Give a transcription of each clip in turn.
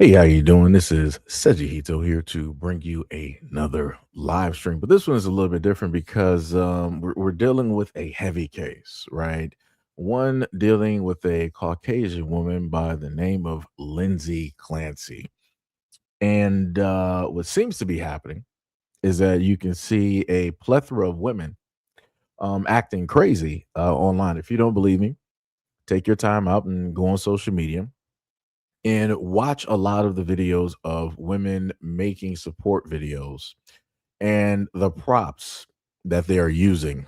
Hey, how you doing? This is SEIJIHITO here to bring you another live stream. But this one is a little bit different because we're dealing with a heavy case, right? One dealing with a Caucasian woman by the name of Lindsey Clancy. And what seems to be happening is that you can see a plethora of women acting crazy online. If you don't believe me, take your time out and go on social media and watch a lot of the videos of women making support videos and the props that they are using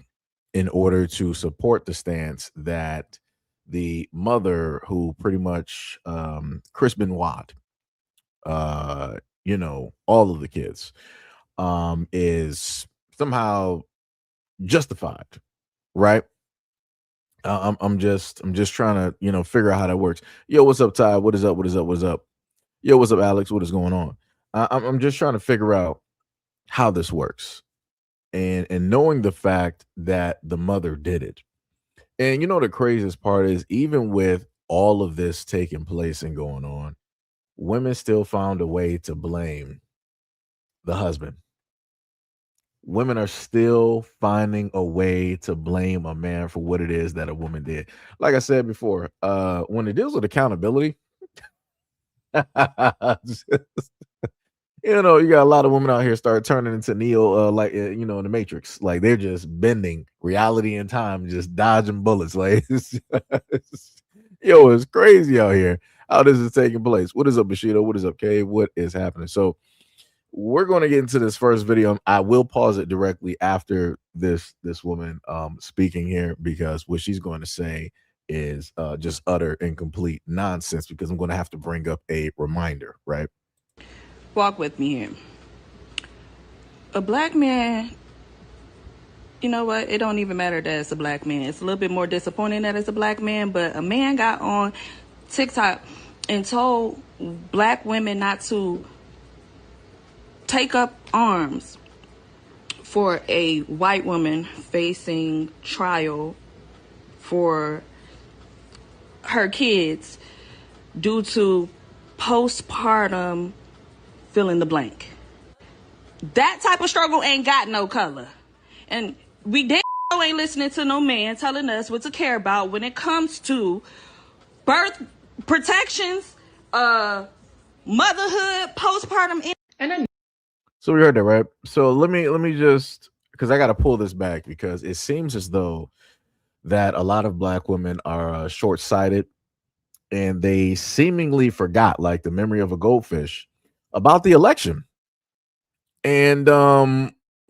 in order to support the stance that the mother who pretty much Chris Benoit, all of the kids, is somehow justified, right? I'm just trying to figure out how that works. Yo, what's up, Ty? What is up? What is up? What is up? Yo, what's up, Alex? What is going on? I'm just trying to figure out how this works, and knowing the fact that the mother did it. And the craziest part is, even with all of this taking place and going on, women still found a way to blame the husband. Women are still finding a way to blame a man for what it is that a woman did. Like I said before, when it deals with accountability, you got a lot of women out here start turning into Neo, in the Matrix. Like they're just bending reality and time, just dodging bullets. Like, it's crazy out here. How this is taking place? What is up, Bushido? What is up, Kay? What is happening? So we're going to get into this first video. I will pause it directly after this woman speaking here, because what she's going to say is just utter and complete nonsense, because I'm going to have to bring up a reminder, right? Walk with me here. A black man, you know what? It don't even matter that it's a black man. It's a little bit more disappointing that it's a black man, but a man got on TikTok and told black women not to take up arms for a white woman facing trial for her kids due to postpartum fill in the blank. That type of struggle ain't got no color. And we damn ain't listening to no man telling us what to care about when it comes to birth protections, motherhood, postpartum. So we heard that, right? So let me just, because I got to pull this back, because it seems as though that a lot of black women are short-sighted, and they seemingly forgot, like the memory of a goldfish, about the election. And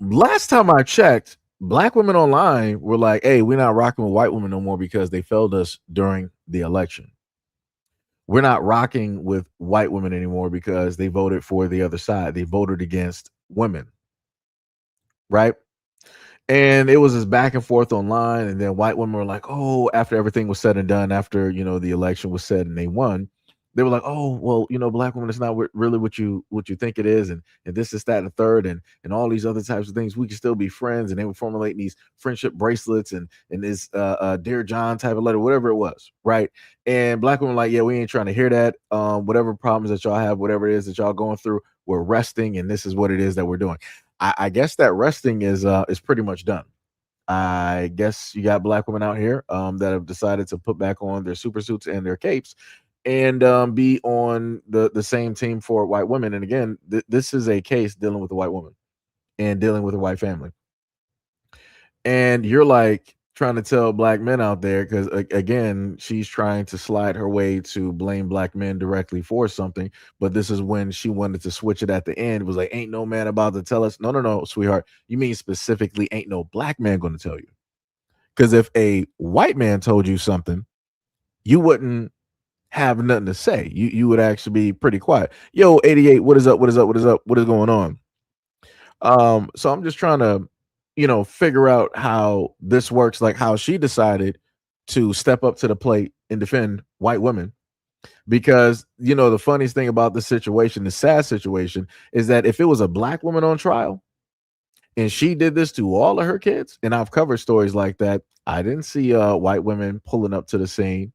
last time I checked, black women online were like, "Hey, we're not rocking with white women no more because they failed us during the election. We're not rocking with white women anymore because they voted for the other side. They voted against women." Right? And it was this back and forth online, and then white women were like, "Oh," after everything was said and done, after the election was said and they won, they were like, "Oh, well, black women is not really what you think it is, and this is that and the third, and all these other types of things. We can still be friends." And they were formulating these friendship bracelets and this Dear John type of letter, whatever it was, right? And black women were like, "Yeah, we ain't trying to hear that. Whatever problems that y'all have, whatever it is that y'all going through, we're resting, and this is what it is that we're doing." I guess that resting is pretty much done. I guess you got black women out here that have decided to put back on their super suits and their capes, and be on the same team for white women. And again, this is a case dealing with a white woman and dealing with a white family. And you're like trying to tell black men out there, because again, she's trying to slide her way to blame black men directly for something. But this is when she wanted to switch it at the end. It was like, "Ain't no man about to tell us." No, no, no, sweetheart. You mean specifically, ain't no black man going to tell you? Because if a white man told you something, you wouldn't have nothing to say. You would actually be pretty quiet. Yo, 88, what is up? What is up? What is up? What is going on? So I'm just trying to, figure out how this works, like how she decided to step up to the plate and defend white women. Because, the funniest thing about the situation, the sad situation, is that if it was a black woman on trial and she did this to all of her kids, and I've covered stories like that, I didn't see white women pulling up to the scene.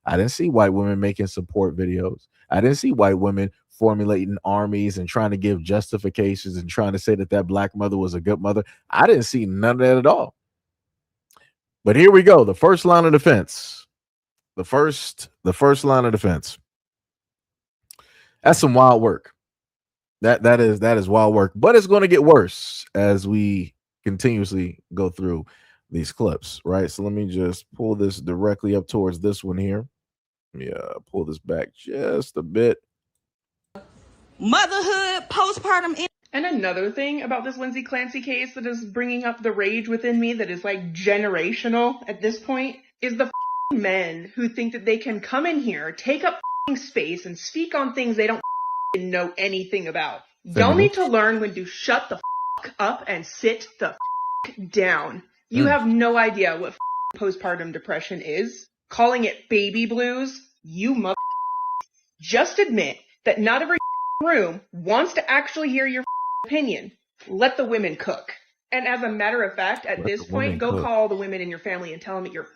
I didn't see white women making support videos. I didn't see white women formulating armies and trying to give justifications and trying to say that that black mother was a good mother. I didn't see none of that at all. But here we go. The first line of defense. The first line of defense. That's some wild work. That is wild work. But it's going to get worse as we continuously go through these clips, right? So let me just pull this directly up towards this one here. Yeah, pull this back just a bit. Motherhood, postpartum. And another thing about this Lindsey Clancy case that is bringing up the rage within me that is like generational at this point is the men who think that they can come in here, take up space, and speak on things they don't know anything about. Y'all need to learn when to shut the up and sit the down. You have no idea what postpartum depression is. Calling it baby blues, you mother. Just admit that not every room wants to actually hear your opinion. Let the women cook. And as a matter of fact, at this point, go call the women in your family and tell them that you're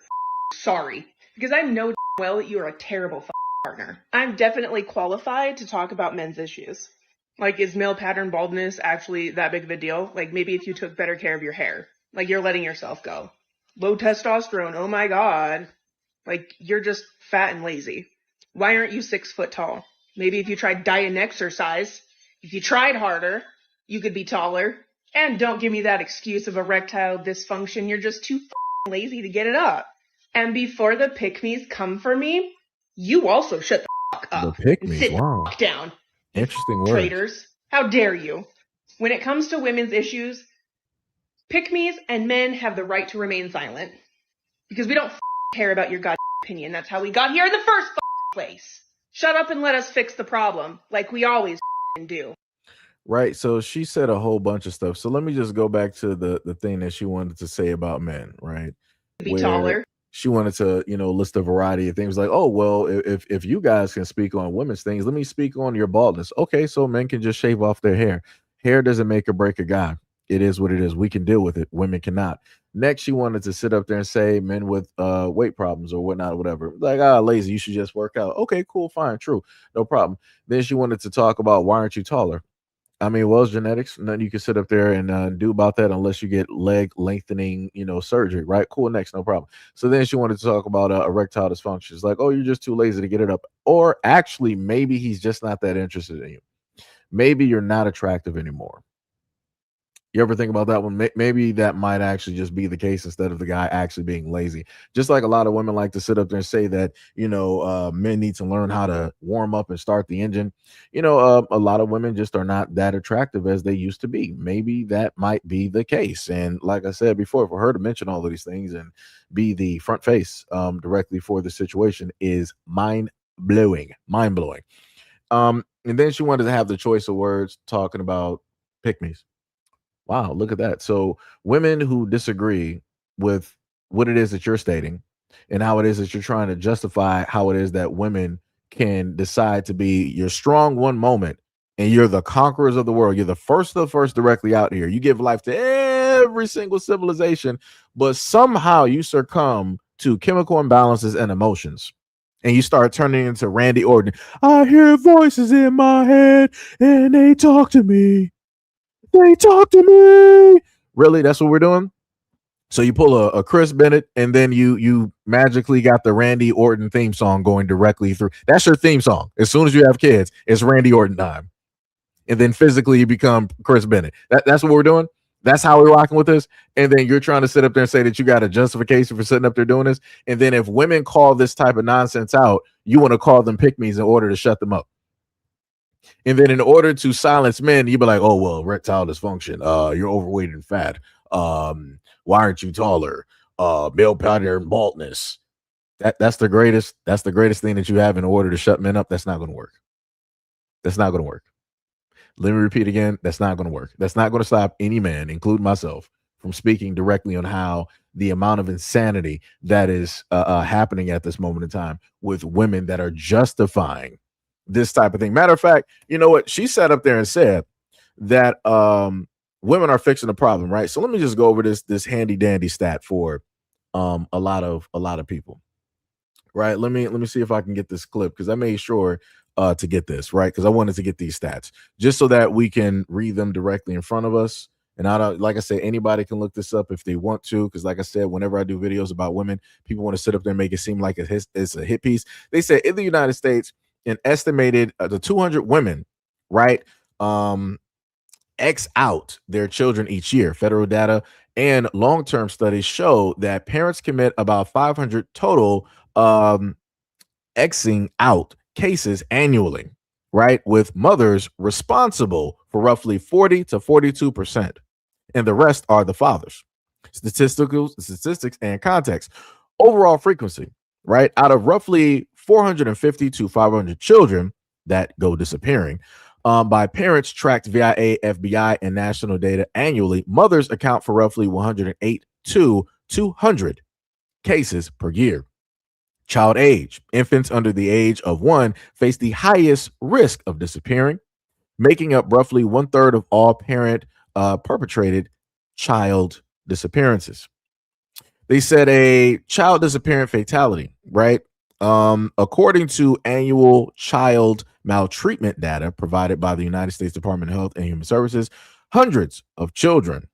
sorry. Because I know well that you are a terrible partner. I'm definitely qualified to talk about men's issues. Like, is male pattern baldness actually that big of a deal? Like, maybe if you took better care of your hair. Like, you're letting yourself go. Low testosterone, oh my god. Like, you're just fat and lazy. Why aren't you 6 foot tall? Maybe if you tried diet and exercise, if you tried harder, you could be taller. And don't give me that excuse of erectile dysfunction. You're just too lazy to get it up. And before the pick-me's come for me, you also shut the up. The pick-me's, and sit wow. down. Interesting word. Traitors. How dare you? When it comes to women's issues, pick-me's and men have the right to remain silent. Because we don't care about your goddamn opinion. That's how we got here in the first place. Shut up and let us fix the problem, like we always do. Right. So she said a whole bunch of stuff. So let me just go back to the thing that she wanted to say about men, right? Be taller. She wanted to, list a variety of things like, oh, well, if you guys can speak on women's things, let me speak on your baldness. Okay, so men can just shave off their hair. Hair doesn't make or break a guy. It is what it is. We can deal with it. Women cannot. Next, she wanted to sit up there and say men with weight problems or whatnot, or whatever. Like, lazy, you should just work out. Okay, cool, fine, true, no problem. Then she wanted to talk about why aren't you taller? I mean, well, it's genetics. Nothing you can sit up there and do about that unless you get leg lengthening, surgery, right? Cool, next, no problem. So then she wanted to talk about erectile dysfunctions. Like, oh, you're just too lazy to get it up. Or actually, maybe he's just not that interested in you. Maybe you're not attractive anymore. You ever think about that one? Maybe that might actually just be the case instead of the guy actually being lazy. Just like a lot of women like to sit up there and say that, men need to learn how to warm up and start the engine. A lot of women just are not that attractive as they used to be. Maybe that might be the case. And like I said before, for her to mention all of these things and be the front face directly for the situation is mind-blowing. And then she wanted to have the choice of words talking about pick-me's. Wow, look at that. So women who disagree with what it is that you're stating and how it is that you're trying to justify how it is that women can decide to be your strong one moment and you're the conquerors of the world. You're the first of the first directly out here. You give life to every single civilization, but somehow you succumb to chemical imbalances and emotions. And you start turning into Randy Orton. I hear voices in my head and they talk to me. They talk to me. Really? That's what we're doing? So you pull a Chris Bennett and then you magically got the Randy Orton theme song going directly through. That's your theme song. As soon as you have kids, it's Randy Orton time. And then physically you become Chris Bennett. That's what we're doing? That's how we're rocking with this? And then you're trying to sit up there and say that you got a justification for sitting up there doing this? And then if women call this type of nonsense out, you want to call them pick-me's in order to shut them up. And then in order to silence men, you'd be like, oh, well, erectile dysfunction. You're overweight and fat. Why aren't you taller? Male pattern baldness. That's the greatest thing that you have in order to shut men up. That's not going to work. That's not going to work. Let me repeat again. That's not going to work. That's not going to stop any man, including myself, from speaking directly on how the amount of insanity that is happening at this moment in time with women that are justifying this type of thing. Matter of fact, you know what? She sat up there and said that women are fixing the problem, right? So let me just go over this handy dandy stat for a lot of people. right? Let me see if I can get this clip because I made sure to get this right because I wanted to get these stats just so that we can read them directly in front of us. And I don't, like I said, anybody can look this up if they want to, because like I said, whenever I do videos about women, people want to sit up there and make it seem like it's a hit piece. They said in the United States, an estimated the 200 women, right, X out their children each year. Federal data and long-term studies show that parents commit about 500 total Xing out cases annually, right? With mothers responsible for roughly 40 to 42%. And the rest are the fathers. Statistics and context. Overall frequency, right? Out of roughly 450 to 500 children that go disappearing, by parents tracked via FBI and national data annually, mothers account for roughly 108 to 200 cases per year. Child age. Infants under the age of 1 face the highest risk of disappearing, making up roughly 1/3 of all parent perpetrated child disappearances. They said a child disappearance fatality, right? According to annual child maltreatment data provided by the United States Department of Health and Human Services, hundreds of children,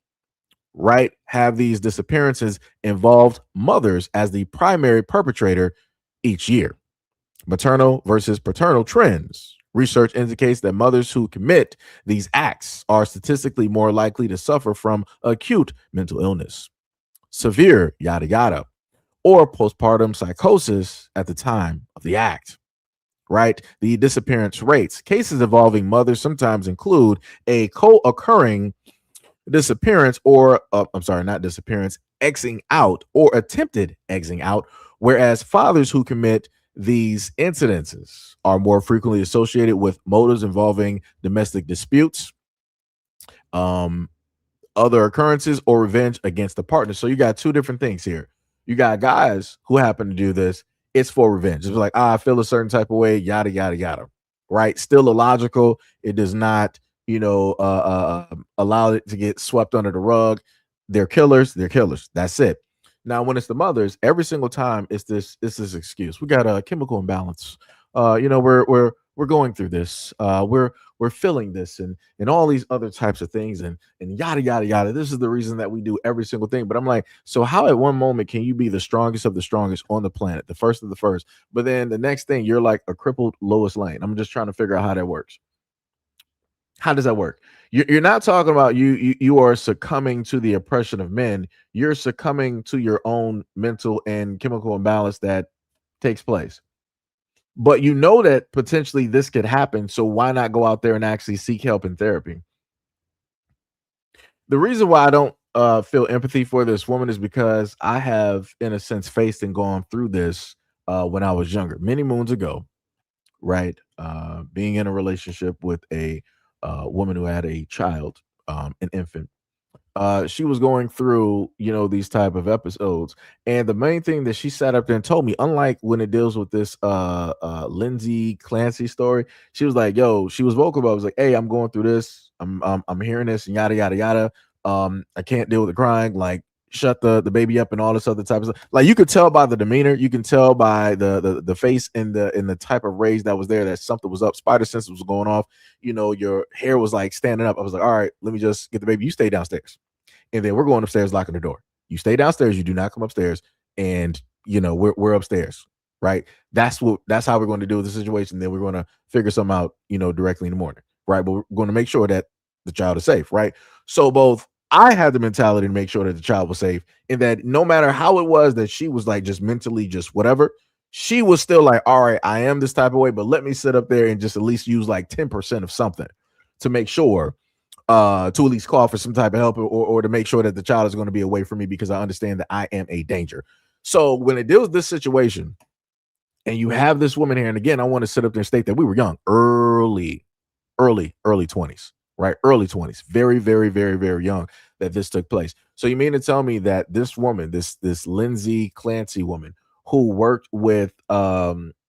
right, have these disappearances involved mothers as the primary perpetrator each year. Maternal versus paternal trends. Research indicates that mothers who commit these acts are statistically more likely to suffer from acute mental illness, severe yada yada, or postpartum psychosis at the time of the act. Right? The disappearance rates. Cases involving mothers sometimes include a co-occurring disappearance or I'm sorry, not disappearance, Xing out or attempted Xing out, whereas fathers who commit these incidences are more frequently associated with motives involving domestic disputes, other occurrences, or revenge against the partner. So you got two different things here. You got guys who happen to do this. It's for revenge. It's like, I feel a certain type of way, yada, yada, yada. Right? Still illogical. It does not, allow it to get swept under the rug. They're killers. They're killers. That's it. Now, when it's the mothers, every single time it's this excuse. We got a chemical imbalance. We're going through this. We're feeling this and all these other types of things and yada yada yada. This is the reason that we do every single thing. But I'm like, so how at one moment can you be the strongest of the strongest on the planet, the first of the first, but then the next thing you're like a crippled Lois Lane? I'm just trying to figure out how that works. How does that work? You're not talking about you are succumbing to the oppression of men. You're succumbing to your own mental and chemical imbalance that takes place. But you know that potentially this could happen. So why not go out there and actually seek help in therapy? The reason why I don't feel empathy for this woman is because I have, in a sense, faced and gone through this when I was younger, many moons ago, right? Being in a relationship with a woman who had a child, an infant. She was going through, these type of episodes. And the main thing that she sat up there and told me, unlike when it deals with this Lindsey Clancy story, she was like, yo, she was vocal about it. I was like, hey, I'm going through this. I'm hearing this and yada, yada, yada. I can't deal with the crying. Like, shut the baby up and all this other type of stuff. Like, you could tell by the demeanor, you can tell by the face and the type of rage that was there that something was up. Spider sense was going off. Your hair was like standing up. I was like, all right, let me just get the baby. You stay downstairs. And then we're going upstairs, locking the door. You stay downstairs. You do not come upstairs. And we're upstairs, right? That's how we're going to deal with the situation. Then we're going to figure something out, directly in the morning, right? But we're going to make sure that the child is safe, right? So both I had the mentality to make sure that the child was safe, and that no matter how it was that she was like just mentally just whatever, she was still like, all right, I am this type of way, but let me sit up there and just at least use like 10% of something to make sure to at least call for some type of help or to make sure that the child is going to be away from me because I understand that I am a danger. So when it deals with this situation and you have this woman here, and again, I want to sit up there and state that we were young, early 20s, right? Early 20s, very, very, very, very young that this took place. So you mean to tell me that this woman, this Lindsey Clancy woman who worked with, babies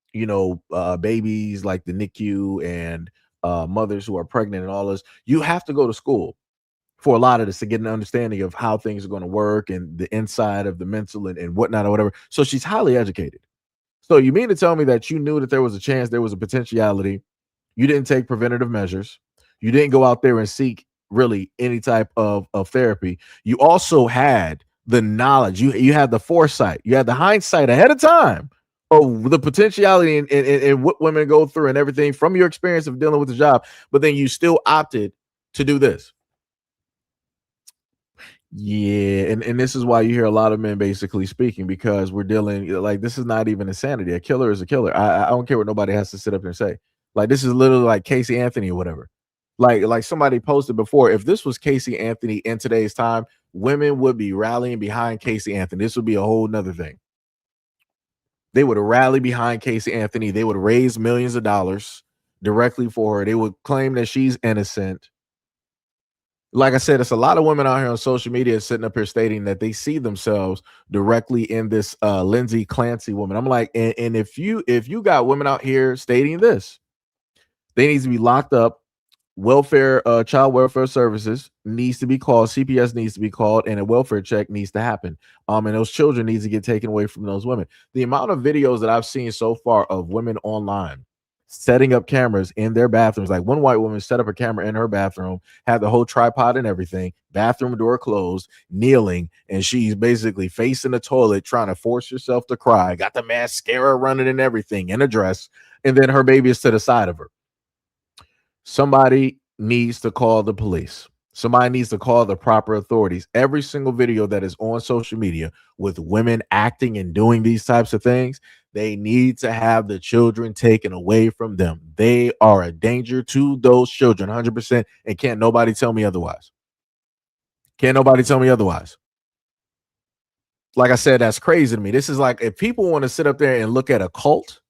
like the NICU and mothers who are pregnant and all this, you have to go to school for a lot of this to get an understanding of how things are going to work and the inside of the mental and whatnot or whatever. So she's highly educated. So you mean to tell me that you knew that there was a chance, there was a potentiality, you didn't take preventative measures, you didn't go out there and seek really any type of therapy. You also had the knowledge, you had the foresight, you had the hindsight ahead of time of the potentiality and what women go through and everything from your experience of dealing with the job, but then you still opted to do this. Yeah, and this is why you hear a lot of men basically speaking, because we're dealing, like, this is not even insanity. A killer is a killer. I don't care what nobody has to sit up and say. Like, this is literally like Casey Anthony or whatever. Like somebody posted before, if this was Casey Anthony in today's time, women would be rallying behind Casey Anthony. This would be a whole nother thing. They would rally behind Casey Anthony. They would raise millions of dollars directly for her. They would claim that she's innocent. Like I said, it's a lot of women out here on social media sitting up here stating that they see themselves directly in this Lindsey Clancy woman. I'm like, and if you got women out here stating this, they need to be locked up. Welfare, child welfare services needs to be called. CPS needs to be called, and a welfare check needs to happen. And those children needs to get taken away from those women. The amount of videos that I've seen so far of women online setting up cameras in their bathrooms, like one white woman set up a camera in her bathroom, had the whole tripod and everything, bathroom door closed, kneeling, and she's basically facing the toilet, trying to force herself to cry, got the mascara running and everything in a dress, and then her baby is to the side of her. Somebody needs to call the police. Somebody needs to call the proper authorities. Every single video that is on social media with women acting and doing these types of things, they need to have the children taken away from them. They are a danger to those children, 100%, and can't nobody tell me otherwise. Can't nobody tell me otherwise. Like I said, that's crazy to me. This is like, if people want to sit up there and look at a cult,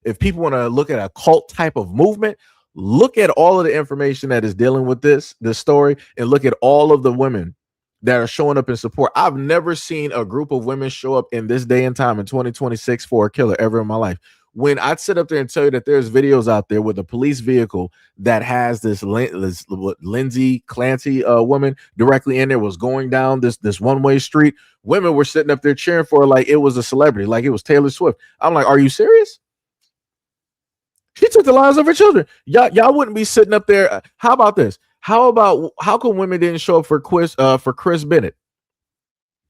if people want to look at a cult type of movement, look at all of the information that is dealing with this story, and look at all of the women that are showing up in support. I've never seen a group of women show up in this day and time in 2026 for a killer ever in my life. When I'd sit up there and tell you that there's videos out there with a police vehicle that has this Lindsey Clancy woman directly in there, was going down this one-way street, women were sitting up there cheering for her like it was a celebrity, like it was Taylor Swift. I'm like, are you serious? She took the lives of her children. Y'all wouldn't be sitting up there. How about this? How come women didn't show up for Chris Bennett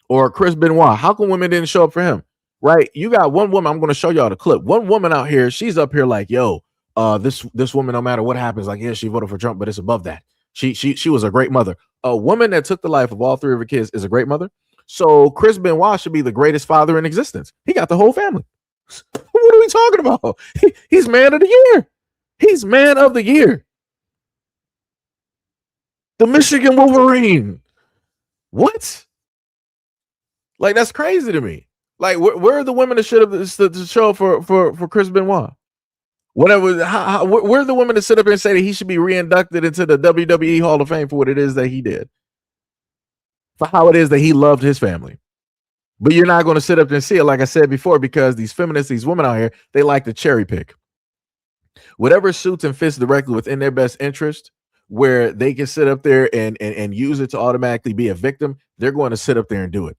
or Chris Benoit? How come women didn't show up for him? Right? You got one woman. I'm going to show y'all the clip. One woman out here, she's up here like, yo, this woman, no matter what happens, like, yeah, she voted for Trump, but it's above that. She was a great mother. A woman that took the life of all three of her kids is a great mother. So Chris Benoit should be the greatest father in existence. He got the whole family. What are we talking about? He's man of the year. He's man of the year. The Michigan Wolverine. What? Like, that's crazy to me. Like, where are the women that should have to show up for Chris Benoit? Whatever. Where are the women that sit up here and say that he should be reinducted into the WWE Hall of Fame for what it is that he did, for how it is that he loved his family? But you're not going to sit up and see it, like I said before, because these feminists, these women out here, they like to cherry pick whatever suits and fits directly within their best interest, where they can sit up there and use it to automatically be a victim. They're going to sit up there and do it.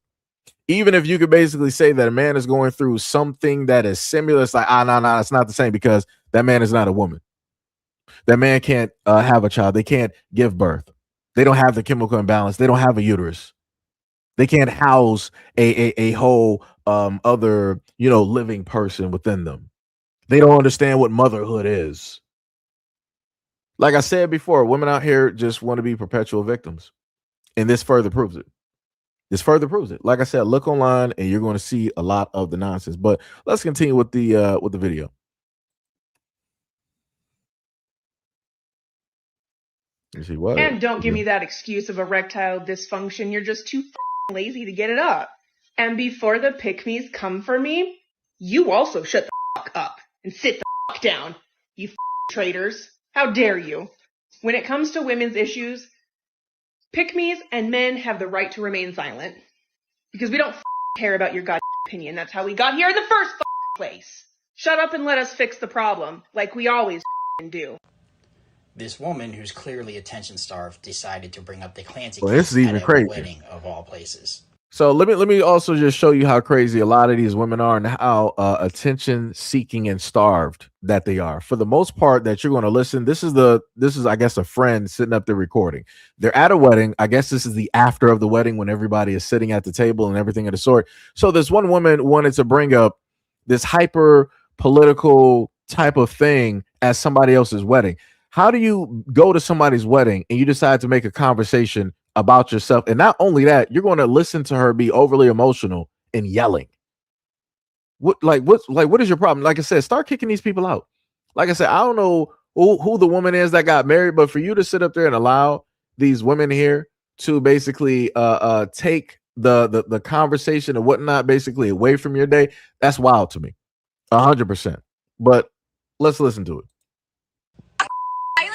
Even if you could basically say that a man is going through something that is similar, it's like, no, it's not the same, because that man is not a woman. That man can't have a child. They can't give birth. They don't have the chemical imbalance. They don't have a uterus. They can't house a whole other, living person within them. They don't understand what motherhood is. Like I said before, women out here just want to be perpetual victims. And this further proves it. Like I said, look online and you're going to see a lot of the nonsense. But let's continue with the video. You see what? And don't give me that excuse of erectile dysfunction. You're just too lazy to get it up. And before the pick-me's come for me, you also shut the up and sit the down, you traitors. How dare you? When it comes to women's issues, pick-me's and men have the right to remain silent. Because we don't care about your goddamn opinion. That's how we got here in the first place. Shut up and let us fix the problem, like we always do. This woman, who's clearly attention-starved, decided to bring up the Clancy case at a wedding of all places. So let me also just show you how crazy a lot of these women are and how attention seeking and starved that they are. For the most part, that you're going to listen. This is I guess a friend sitting up there recording. They're at a wedding. I guess this is the after of the wedding when everybody is sitting at the table and everything of the sort. So this one woman wanted to bring up this hyper political type of thing at somebody else's wedding. How do you go to somebody's wedding and you decide to make a conversation about yourself? And not only that, you're going to listen to her be overly emotional and yelling. What is your problem? Like I said, start kicking these people out. Like I said, I don't know who the woman is that got married, but for you to sit up there and allow these women here to basically take the conversation and whatnot basically away from your day, that's wild to me. 100%. But let's listen to it.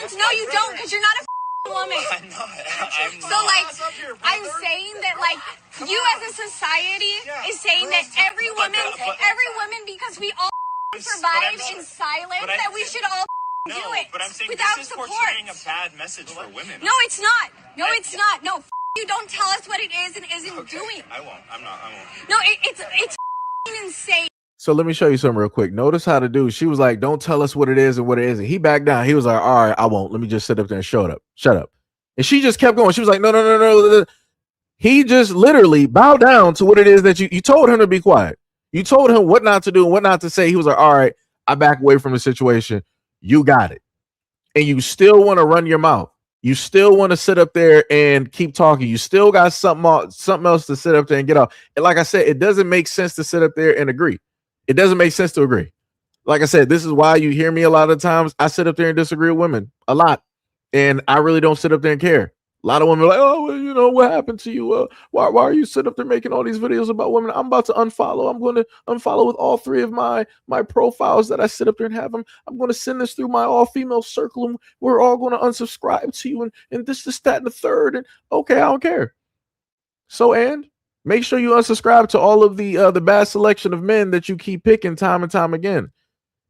No, you don't, because you're not a woman. I'm not. So, like, I'm saying that, like, you as a society is saying that every woman, because we all survive in silence, that we should all do it but I'm saying without this is support. portraying a bad message for women. No, it's not. No, it's not. No, you don't tell us what it is and isn't doing. I won't. I won't. No, it's insane. So let me show you something real quick. Notice how to do. She was like, "Don't tell us what it is and what it isn't." He backed down. He was like, "All right, I won't. Let me just sit up there and shut up." And she just kept going. She was like, "No." He just literally bowed down to what it is that you told him to be quiet. You told him what not to do and what not to say. He was like, "All right, I back away from the situation. You got it." And you still want to run your mouth. You still want to sit up there and keep talking. You still got something else to sit up there and get off. And like I said, it doesn't make sense to sit up there and agree. It doesn't make sense to agree. Like I said, this is why you hear me a lot of times. I sit up there and disagree with women a lot. And I really don't sit up there and care. A lot of women are like, "Oh, well, you know, what happened to you? Why are you sitting up there making all these videos about women?" I'm about to unfollow. I'm going to unfollow with all three of my profiles that I sit up there and have them. I'm going to send this through my all-female circle, and we're all going to unsubscribe to you, and this, that, and the third. And okay, I don't care. So, and make sure you unsubscribe to all of the bad selection of men that you keep picking time and time again.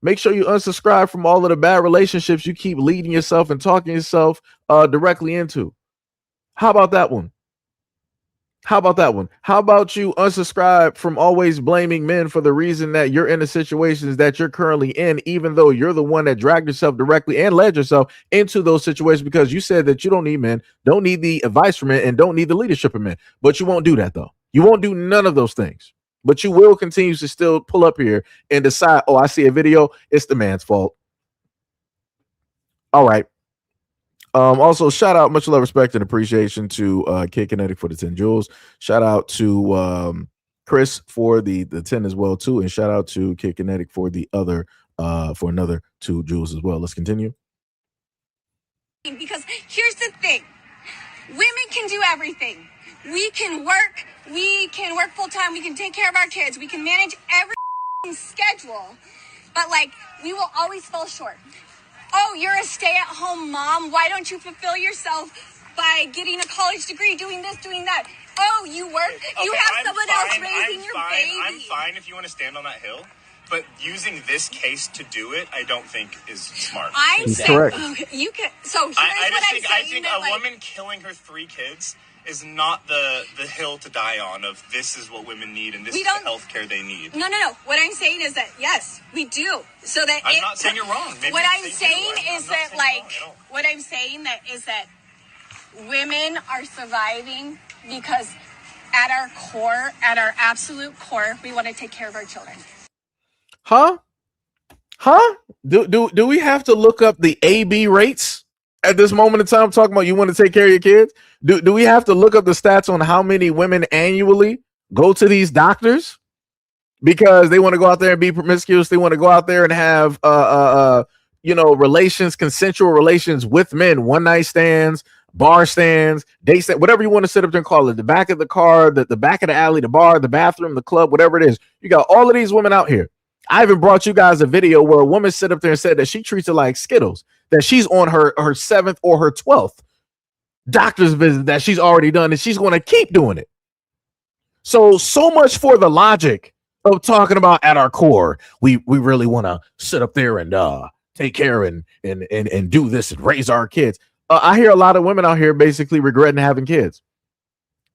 Make sure you unsubscribe from all of the bad relationships you keep leading yourself and talking yourself directly into. How about that one? How about you unsubscribe from always blaming men for the reason that you're in the situations that you're currently in, even though you're the one that dragged yourself directly and led yourself into those situations because you said that you don't need men, don't need the advice from men, and don't need the leadership of men. But you won't do that, though. You won't do none of those things. But you will continue to still pull up here and decide, "Oh, I see a video. It's the man's fault." All right. Also, shout out, much love, respect, and appreciation to Kid Kinetic for the 10 jewels. Shout out to Chris for the 10 as well, too. And shout out to Kid Kinetic for the other for another 2 jewels as well. Let's continue. Because here's the thing. Women can do everything. We can work full time, we can take care of our kids, we can manage every schedule, but like we will always fall short. Oh, you're a stay-at-home mom. Why don't you fulfill yourself by getting a college degree, doing this, doing that? Oh, you work. Okay, you have someone else raising your baby. I'm fine if you want to stand on that hill, but using this case to do it, I don't think is smart. I'm saying you can. So here's I think a woman killing her 3 kids is not the hill to die on of this is what women need and this is the health care they need. No. What I'm saying is that, yes, we do. So that I'm not saying you're wrong. Maybe what I'm saying is that, like, what I'm saying that is that women are surviving because at our core, at our absolute core, we want to take care of our children. Huh? Do we have to look up the AB rates at this moment in time? Talking about you want to take care of your kids? Do we have to look up the stats on how many women annually go to these doctors because they want to go out there and be promiscuous? They want to go out there and have consensual relations with men, one night stands, bar stands, date stand, whatever you want to sit up there and call it. The back of the car, the back of the alley, the bar, the bathroom, the club, whatever it is. You got all of these women out here. I even brought you guys a video where a woman sit up there and said that she treats it like Skittles, that she's on her 7th or her 12th doctor's visit that she's already done, and she's going to keep doing it. So much for the logic of talking about at our core, we really want to sit up there and take care and do this and raise our kids. I hear a lot of women out here basically regretting having kids.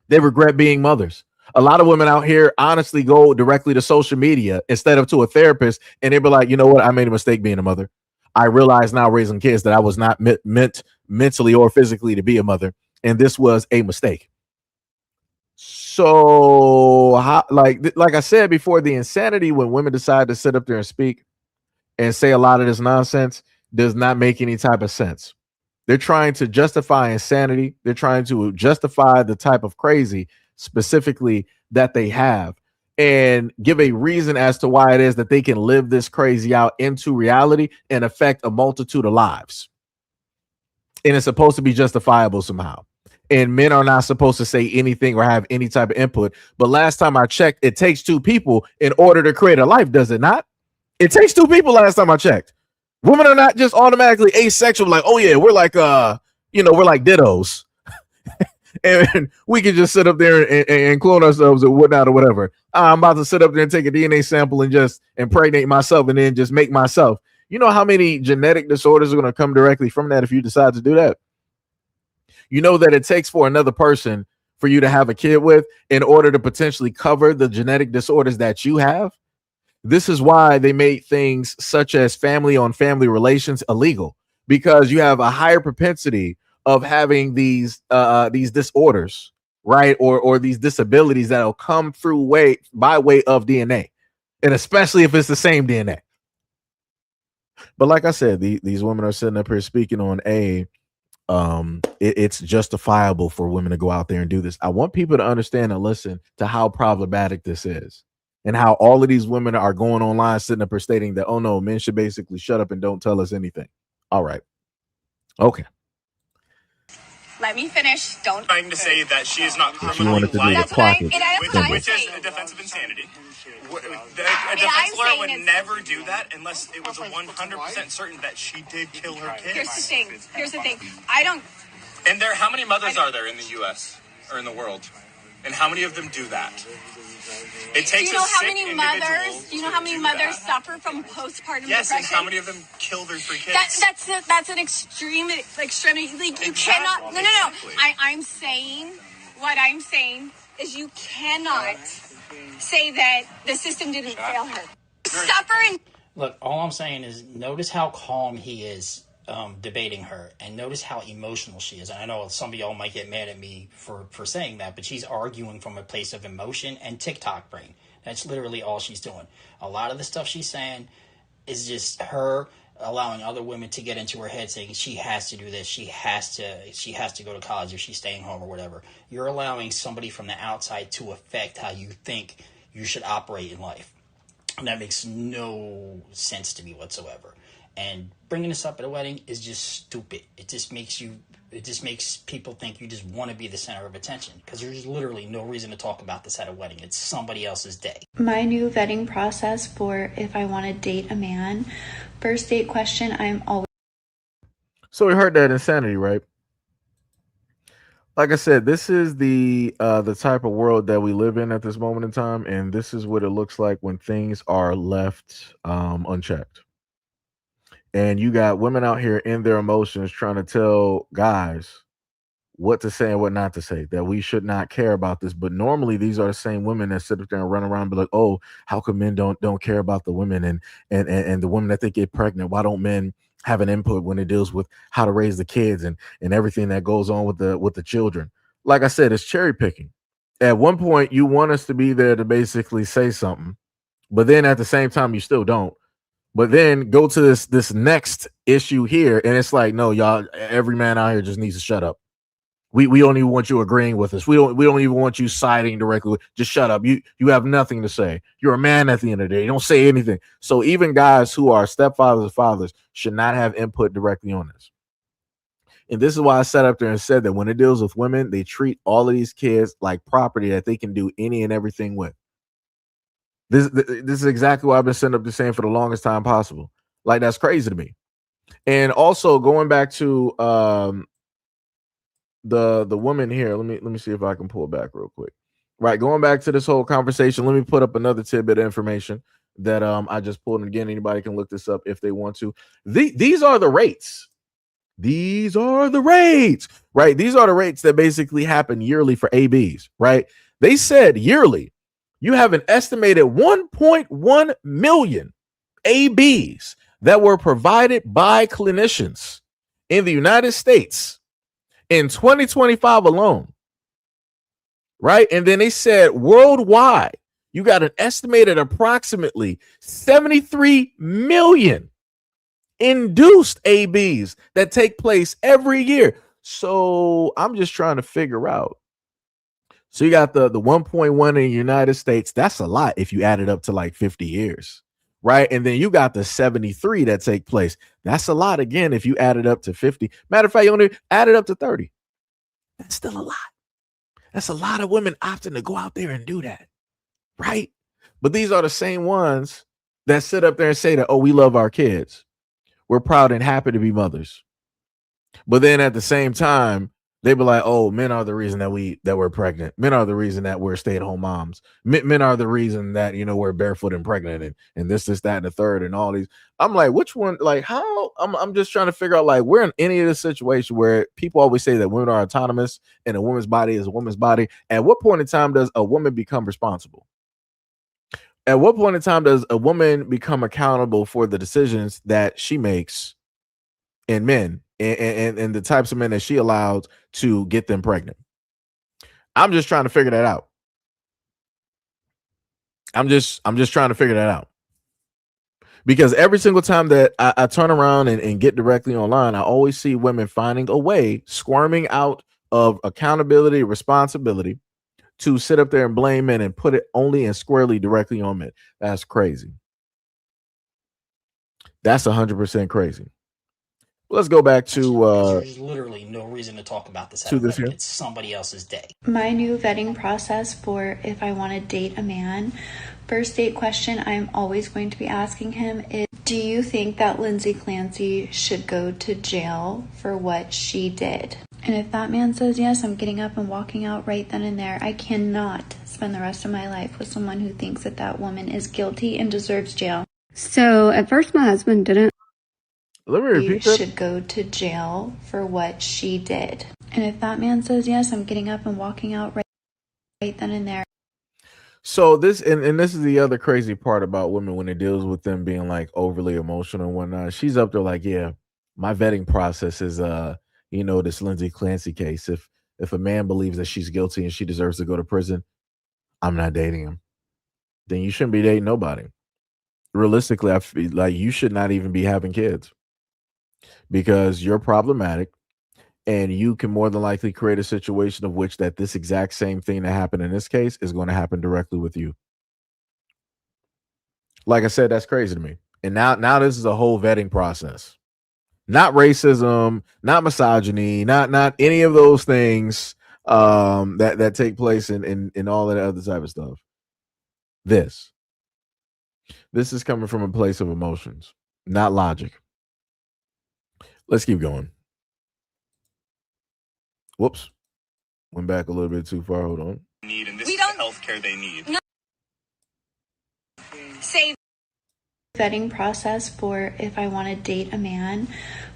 They regret being mothers. A lot of women out here honestly go directly to social media instead of to a therapist, and they be like, you know what, I made a mistake being a mother. I realize now raising kids that I was not meant mentally or physically to be a mother, and this was a mistake. So, like I said before, the insanity when women decide to sit up there and speak and say a lot of this nonsense does not make any type of sense. They're trying to justify insanity. They're trying to justify the type of crazy specifically that they have and give a reason as to why it is that they can live this crazy out into reality and affect a multitude of lives. And it's supposed to be justifiable somehow. And men are not supposed to say anything or have any type of input. But last time I checked, it takes two people in order to create a life, does it not? It takes two people last time I checked. Women are not just automatically asexual, like, oh yeah, we're like we're like dittos. And we can just sit up there and clone ourselves or whatnot or whatever. I'm about to sit up there and take a DNA sample and just impregnate myself and then just make myself. You know how many genetic disorders are going to come directly from that if you decide to do that? You know that it takes for another person for you to have a kid with in order to potentially cover the genetic disorders that you have. This is why they made things such as family on family relations illegal, because you have a higher propensity of having these disorders, right? Or these disabilities that'll come through by way of DNA, and especially if it's the same DNA. But like I said, these women are sitting up here speaking on it's justifiable for women to go out there and do this. I want people to understand and listen to how problematic this is and how all of these women are going online sitting up here stating that, oh no, men should basically shut up and don't tell us anything. All right. Okay. Let me finish. Don't. Trying to say that she is not criminally wanted to do the liable, clock which is a defense of insanity. A defense lawyer would never do that unless it was 100% certain that she did kill her kids. Here's the thing. I don't. And how many mothers are there in the U.S. or in the world? And how many of them do that? It takes do you know how many mothers? Do you know how many mothers suffer from postpartum depression? Yes, and how many of them kill their three kids? That's an extremity. Like you cannot. No. I'm saying what I'm saying is you cannot say that the system didn't fail her. Suffering. Look, all I'm saying is notice how calm he is debating her, and notice how emotional she is. And I know some of y'all might get mad at me for saying that, but she's arguing from a place of emotion and TikTok brain. That's literally all she's doing. A lot of the stuff she's saying is just her allowing other women to get into her head, saying she has to do this, she has to go to college, or she's staying home or whatever. You're allowing somebody from the outside to affect how you think you should operate in life. And that makes no sense to me whatsoever. And bringing this up at a wedding is just stupid. It just makes people think you just want to be the center of attention, because there's literally no reason to talk about this at a wedding. It's somebody else's day. My new vetting process for if I want to date a man, first date question, I'm always. So we heard that insanity, right? Like I said, this is the type of world that we live in at this moment in time, and this is what it looks like when things are left unchecked. And you got women out here in their emotions trying to tell guys what to say and what not to say, that we should not care about this. But normally these are the same women that sit up there and run around and be like, oh, how come men don't care about the women and the women that they get pregnant? Why don't men have an input when it deals with how to raise the kids and everything that goes on with the children? Like I said, it's cherry picking. At one point, you want us to be there to basically say something, but then at the same time, you still don't. But then go to this next issue here, and it's like, no, y'all, every man out here just needs to shut up. We don't even want you agreeing with us. We don't even want you siding directly with. Just shut up. You have nothing to say. You're a man at the end of the day. You don't say anything. So even guys who are stepfathers or fathers should not have input directly on this. And this is why I sat up there and said that when it deals with women, they treat all of these kids like property that they can do any and everything with. This is exactly what I've been sitting up there saying for the longest time possible. Like, that's crazy to me. And also going back to the woman here, let me see if I can pull back real quick. Right, going back to this whole conversation, let me put up another tidbit of information that I just pulled. And again, anybody can look this up if they want to. These are the rates. These are the rates, right? These are the rates that basically happen yearly for ABs, right? They said yearly, you have an estimated 1.1 million ABs that were provided by clinicians in the United States in 2025 alone. Right? And then they said worldwide, you got an estimated approximately 73 million induced ABs that take place every year. So I'm just trying to figure out. So you got the 1.1 in the United States. That's a lot if you add it up to like 50 years, right? And then you got the 73 that take place. That's a lot again if you add it up to 50. Matter of fact, you only add it up to 30. That's still a lot. That's a lot of women opting to go out there and do that, right? But these are the same ones that sit up there and say that, oh, we love our kids. We're proud and happy to be mothers. But then at the same time, they be like, oh, men are the reason that we're pregnant. Men are the reason that we're stay-at-home moms. Men are the reason that, we're barefoot and pregnant and this, that, and the third and all these. I'm like, which one? Like, how? I'm just trying to figure out, like, we're in any of this situation where people always say that women are autonomous and a woman's body is a woman's body. At what point in time does a woman become responsible? At what point in time does a woman become accountable for the decisions that she makes in men and the types of men that she allowed to get them pregnant? I'm just trying to figure that out. I'm just trying to figure that out. Because every single time that I turn around and get directly online, I always see women finding a way, squirming out of accountability, responsibility, to sit up there and blame men and put it only and squarely directly on men. That's crazy. That's 100% crazy. Let's go back to there's literally no reason to talk about this. It's somebody else's day. My new vetting process for if I want to date a man, first date question I'm always going to be asking him is, do you think that Lindsey Clancy should go to jail for what she did? And if that man says yes, I'm getting up and walking out right then and there. I cannot spend the rest of my life with someone who thinks that that woman is guilty and deserves jail. So at first my husband didn't. Let me repeat that. Should go to jail for what she did. And if that man says yes, I'm getting up and walking out right then and there. So this and this is the other crazy part about women when it deals with them being like overly emotional and whatnot. She's up there like, yeah, my vetting process is this Lindsey Clancy case. If a man believes that she's guilty and she deserves to go to prison, I'm not dating him. Then you shouldn't be dating nobody. Realistically, I feel like you should not even be having kids because you're problematic and you can more than likely create a situation of which that this exact same thing that happened in this case is going to happen directly with you. Like I said, that's crazy to me. And now this is a whole vetting process. Not racism, not misogyny, not any of those things that take place in all that other type of stuff. This is coming from a place of emotions, not logic. Let's keep going. Whoops. Went back a little bit too far. Hold on. And this is the healthcare they need. No. Save vetting process for if I want to date a man.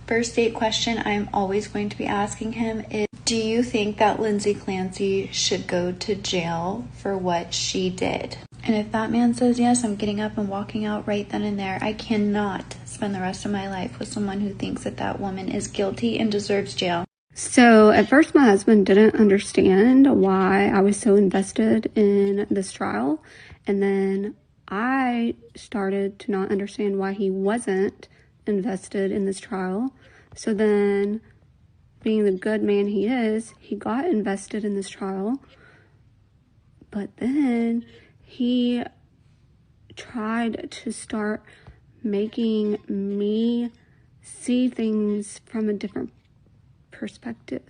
First date question I'm always going to be asking him is, do you think that Lindsey Clancy should go to jail for what she did? And if that man says yes, I'm getting up and walking out right then and there. I cannot spend the rest of my life with someone who thinks that that woman is guilty and deserves jail. So at first my husband didn't understand why I was so invested in this trial. And then I started to not understand why he wasn't invested in this trial. So then, being the good man he is, he got invested in this trial. But then he tried to start making me see things from a different perspective.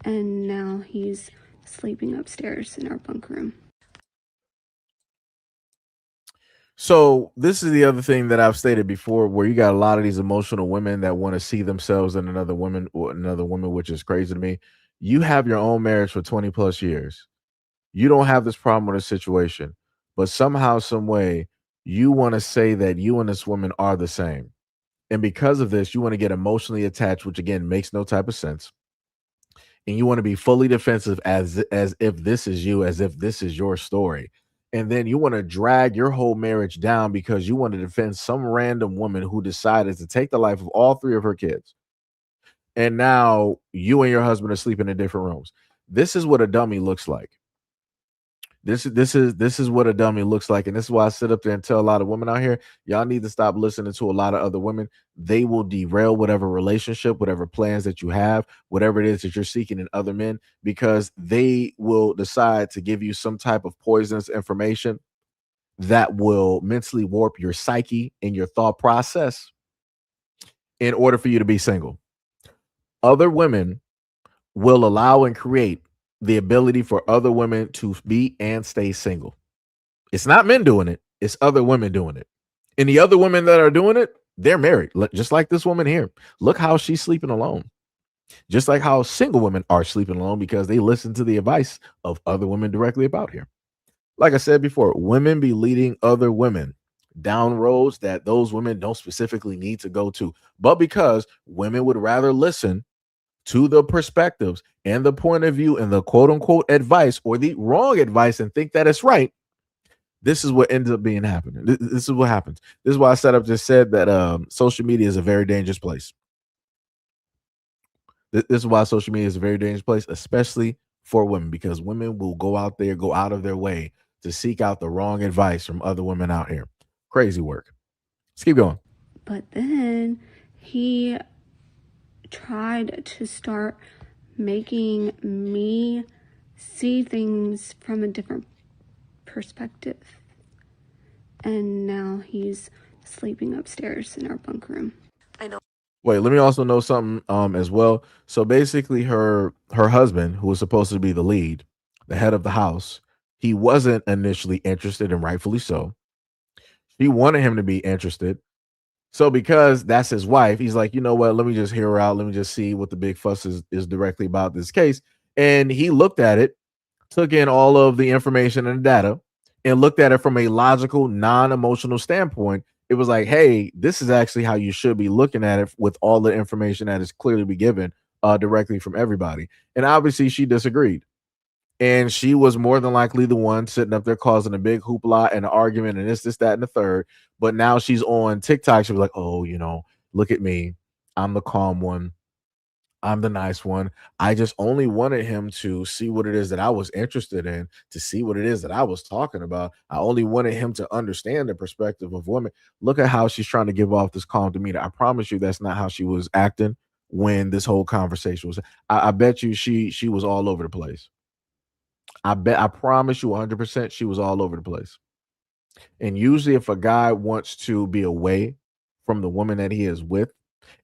And now he's sleeping upstairs in our bunk room. So this is the other thing that I've stated before, where you got a lot of these emotional women that want to see themselves in another woman, which is crazy to me. You have your own marriage for 20 plus years. You don't have this problem with a situation, but somehow, some way, you want to say that you and this woman are the same. And because of this, you want to get emotionally attached, which again makes no type of sense. and you want to be fully defensive as if this is you, as if this is your story. And then you want to drag your whole marriage down because you want to defend some random woman who decided to take the life of all three of her kids. And now you and your husband are sleeping in different rooms. This is what a dummy looks like. This is what a dummy looks like. And this is why I sit up there and tell a lot of women out here, y'all need to stop listening to a lot of other women. They will derail whatever relationship, whatever plans that you have, whatever it is that you're seeking in other men, because they will decide to give you some type of poisonous information that will mentally warp your psyche and your thought process in order for you to be single. Other women will allow and create the ability for other women to be and stay single. It's not men doing it. It's other women doing it. And the other women that are doing it, they're married. Just like this woman here. Look how she's sleeping alone. Just like how single women are sleeping alone because they listen to the advice of other women directly about here. Like I said before, women be leading other women down roads that those women don't specifically need to go to. But because women would rather listen to the perspectives and the point of view and the quote unquote advice or the wrong advice and think that it's right, this is what ends up being happening. This is what happens. This is why I just said that social media is a very dangerous place. This is why social media is a very dangerous place, especially for women, because women will go out of their way to seek out the wrong advice from other women out here. Crazy work. Let's keep going. But then he tried to start making me see things from a different perspective. And now he's sleeping upstairs in our bunk room. I know. Wait, let me also know something as well. So basically her husband, who was supposed to be the lead, the head of the house, he wasn't initially interested, and rightfully so. She wanted him to be interested. So because that's his wife, he's like, you know what? Let me just hear her out. Let me just see what the big fuss is directly about this case. And he looked at it, took in all of the information and data, and looked at it from a logical, non-emotional standpoint. It was like, hey, this is actually how you should be looking at it with all the information that is clearly be given directly from everybody. And obviously she disagreed. And she was more than likely the one sitting up there causing a big hoopla and an argument and this, that, and the third. But now she's on TikTok. She was like, oh, look at me. I'm the calm one. I'm the nice one. I just only wanted him to see what it is that I was interested in, to see what it is that I was talking about. I only wanted him to understand the perspective of women. Look at how she's trying to give off this calm demeanor. I promise you that's not how she was acting when this whole conversation was. I bet you she was all over the place. I promise you 100% she was all over the place. And usually if a guy wants to be away from the woman that he is with,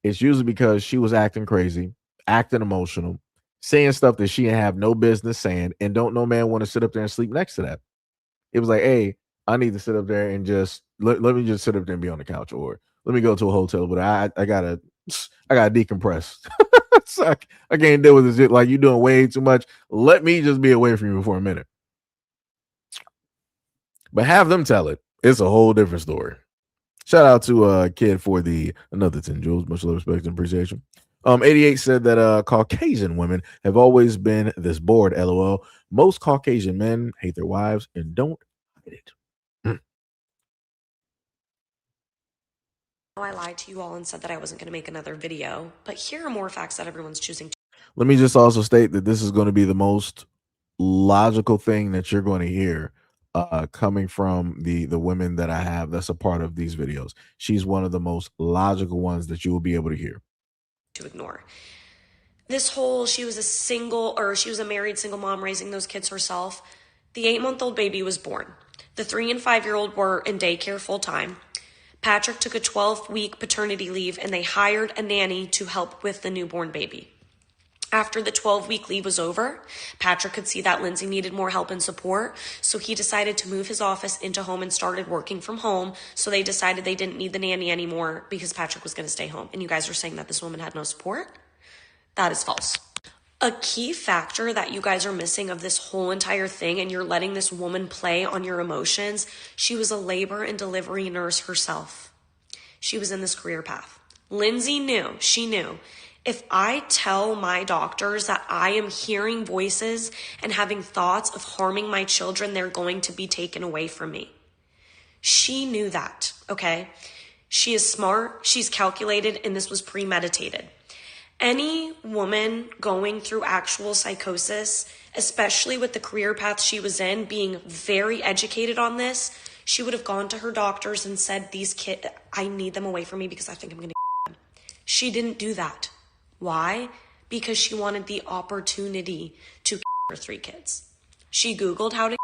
it's usually because she was acting crazy, acting emotional, saying stuff that she didn't have no business saying, and don't no man want to sit up there and sleep next to that. It was like, hey, I need to sit up there and just let me just sit up there and be on the couch, or let me go to a hotel, but I gotta decompress. So I can't deal with this shit. Like, you doing way too much. Let me just be away from you for a minute. But have them tell it. It's a whole different story. Shout out to Kid for another 10 jewels. Much love, respect, and appreciation. 88 said that Caucasian women have always been this bored. LOL. Most Caucasian men hate their wives and don't hide it. I lied to you all and said that I wasn't going to make another video, but here are more facts that everyone's choosing to. Let me just also state that this is going to be the most logical thing that you're going to hear coming from the women that I have that's a part of these videos. She's one of the most logical ones that you will be able to hear. To ignore. This whole, she was a married single mom raising those kids herself. The 8-month-old baby was born. The 3- and 5-year-old were in daycare full time. Patrick took a 12-week paternity leave and they hired a nanny to help with the newborn baby. After the 12-week leave was over, Patrick could see that Lindsey needed more help and support, so he decided to move his office into home and started working from home. So they decided they didn't need the nanny anymore because Patrick was going to stay home. And you guys are saying that this woman had no support? That is false. A key factor that you guys are missing of this whole entire thing, and you're letting this woman play on your emotions, she was a labor and delivery nurse herself. She was in this career path. Lindsey knew, If I tell my doctors that I am hearing voices and having thoughts of harming my children, they're going to be taken away from me. She knew that, okay? She is smart, she's calculated, and this was premeditated. Any woman going through actual psychosis, especially with the career path she was in, being very educated on this, she would have gone to her doctors and said, these kids, I need them away from me because I think I'm going to get them. She didn't do that. Why? Because she wanted the opportunity to her 3 kids. She Googled how to.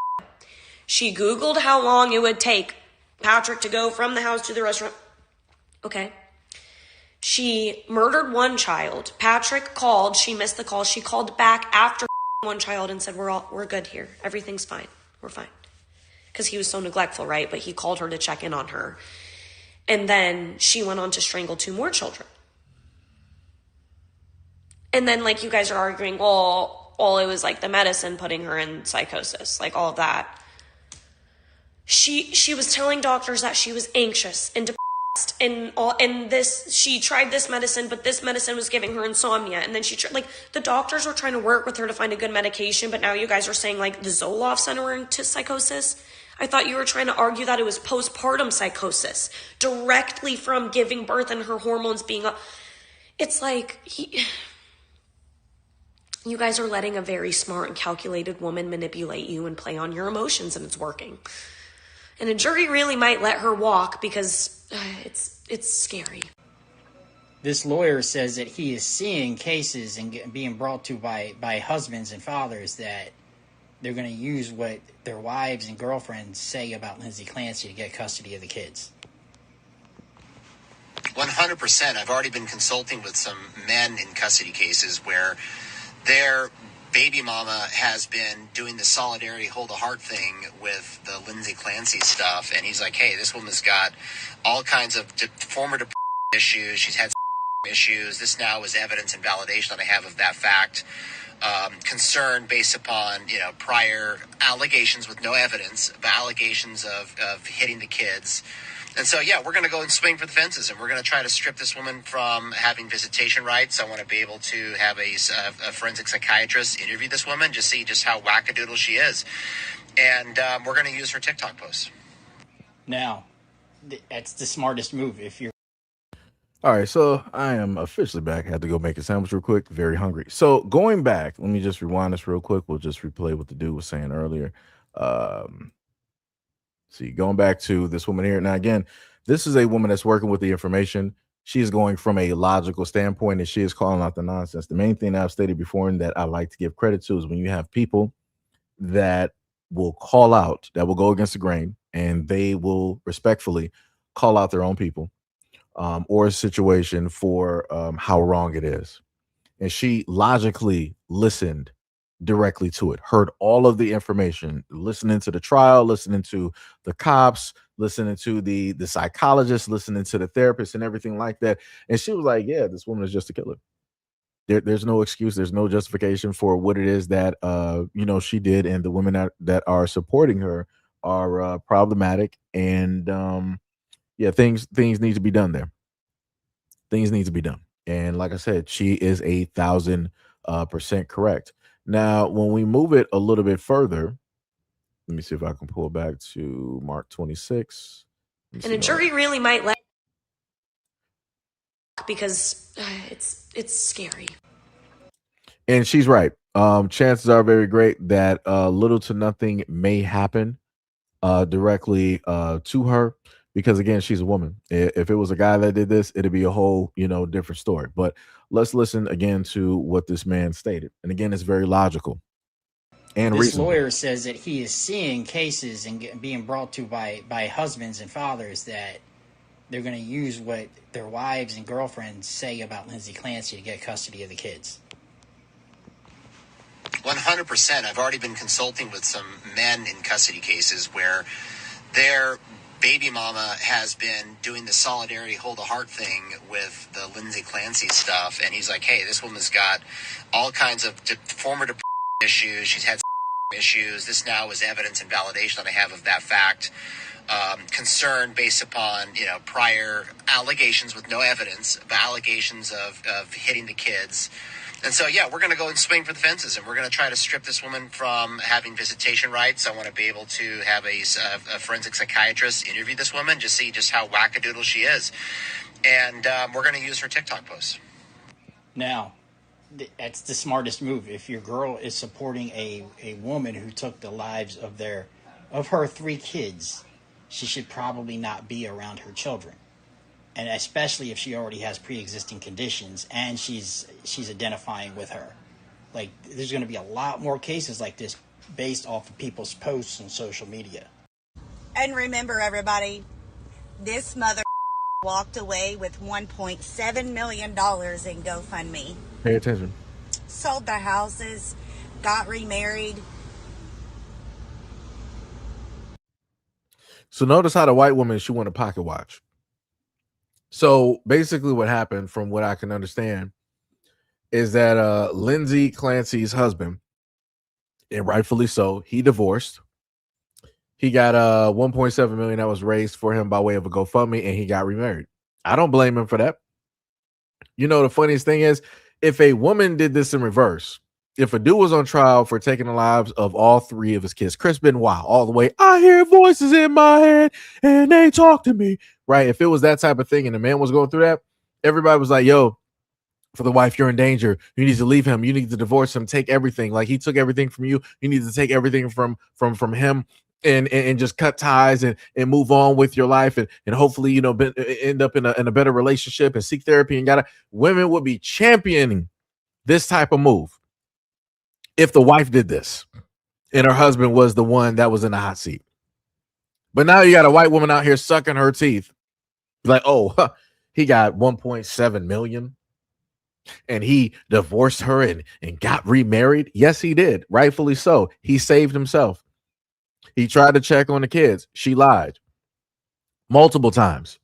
She Googled how long it would take Patrick to go from the house to the restaurant. Okay. She murdered 1 child. Patrick called. She missed the call. She called back after 1 child and said, we're good here. Everything's fine. We're fine. Because he was so neglectful, right? But he called her to check in on her. And then she went on to strangle 2 more children. And then, like, you guys are arguing, well, it was like the medicine putting her in psychosis, like all of that. She was telling doctors that she was anxious and depressed and this, she tried this medicine, but this medicine was giving her insomnia. And then the doctors were trying to work with her to find a good medication, but now you guys are saying like the Zoloft sent her into psychosis. I thought you were trying to argue that it was postpartum psychosis directly from giving birth and her hormones being up. It's like you guys are letting a very smart and calculated woman manipulate you and play on your emotions, and it's working. And a jury really might let her walk because it's scary. This lawyer says that he is seeing cases and being brought to by husbands and fathers that they're going to use what their wives and girlfriends say about Lindsey Clancy to get custody of the kids. 100%. I've already been consulting with some men in custody cases where their baby mama has been doing the solidarity hold a heart thing with the Lindsey Clancy stuff. And he's like, hey, this woman's got all kinds of former issues. She's had issues. This now is evidence and validation that I have of that fact. Concern based upon, prior allegations with no evidence, but allegations of hitting the kids. And so, yeah, we're going to go and swing for the fences, and we're going to try to strip this woman from having visitation rights. I want to be able to have a forensic psychiatrist interview this woman, just see just how wackadoodle she is. And we're going to use her TikTok posts. Now, that's the smartest move if you're. All right, so I am officially back. I had to go make a sandwich real quick. Very hungry. So going back, let me just rewind this real quick. We'll just replay what the dude was saying earlier. See, going back to this woman here. Now, again, this is a woman that's working with the information. She is going from a logical standpoint, and she is calling out the nonsense. The main thing that I've stated before and that I like to give credit to is when you have people that will call out, that will go against the grain, and they will respectfully call out their own people or a situation for how wrong it is. And she logically listened directly to it, heard all of the information, listening to the trial, listening to the cops, listening to the psychologist, listening to the therapist and everything like that. And she was like, yeah, this woman is just a killer. There's no excuse. There's no justification for what it is that, she did. And the women that are supporting her are problematic. And things need to be done there. Things need to be done. And like I said, she is 1,000% correct. Now, when we move it a little bit further, let me see if I can pull back to Mark 26. And a jury really might let because it's scary. And she's right. Chances are very great that little to nothing may happen directly to her. Because again, she's a woman. If it was a guy that did this, it'd be a whole, different story. But let's listen again to what this man stated. And again, it's very logical and this reasonable. Lawyer says that he is seeing cases and being brought to by husbands and fathers that they're going to use what their wives and girlfriends say about Lindsey Clancy to get custody of the kids. 100%. I've already been consulting with some men in custody cases where their baby mama has been doing the solidarity hold a heart thing with the Lindsey Clancy stuff. And he's like, hey, this woman's got all kinds of former issues. She's had issues. This now is evidence and validation that I have of that fact. concern based upon, prior allegations with no evidence, but allegations of hitting the kids. And so, yeah, we're going to go and swing for the fences, and we're going to try to strip this woman from having visitation rights. I want to be able to have a forensic psychiatrist interview this woman, just see just how wackadoodle she is. And we're going to use her TikTok posts. Now, that's the smartest move. If your girl is supporting a woman who took the lives of her 3 kids, she should probably not be around her children. And especially if she already has pre-existing conditions and she's identifying with her. Like, there's going to be a lot more cases like this based off of people's posts on social media. And remember, everybody, this mother walked away with $1.7 million in GoFundMe. Pay attention. Sold their houses, got remarried. So notice how the white woman, she won a pocket watch. So basically what happened, from what I can understand, is that Lindsey Clancy's husband, and rightfully so, he divorced. He got 1.7 million that was raised for him by way of a GoFundMe, and he got remarried. I don't blame him for that. You know, the funniest thing is, if a woman did this in reverse, if a dude was on trial for taking the lives of all 3 of his kids, Chris Benoit, all the way, I hear voices in my head and they talk to me, right? If it was that type of thing and the man was going through that, everybody was like, yo, for the wife, you're in danger. You need to leave him. You need to divorce him. Take everything. Like, he took everything from you. You need to take everything from him and just cut ties and move on with your life and hopefully, end up in a better relationship and seek therapy. And women would be championing this type of move if the wife did this and her husband was the one that was in the hot seat. But now you got a white woman out here sucking her teeth. Like, oh, he got 1.7 million and he divorced her and got remarried. Yes, he did. Rightfully so. He saved himself. He tried to check on the kids. She lied multiple times.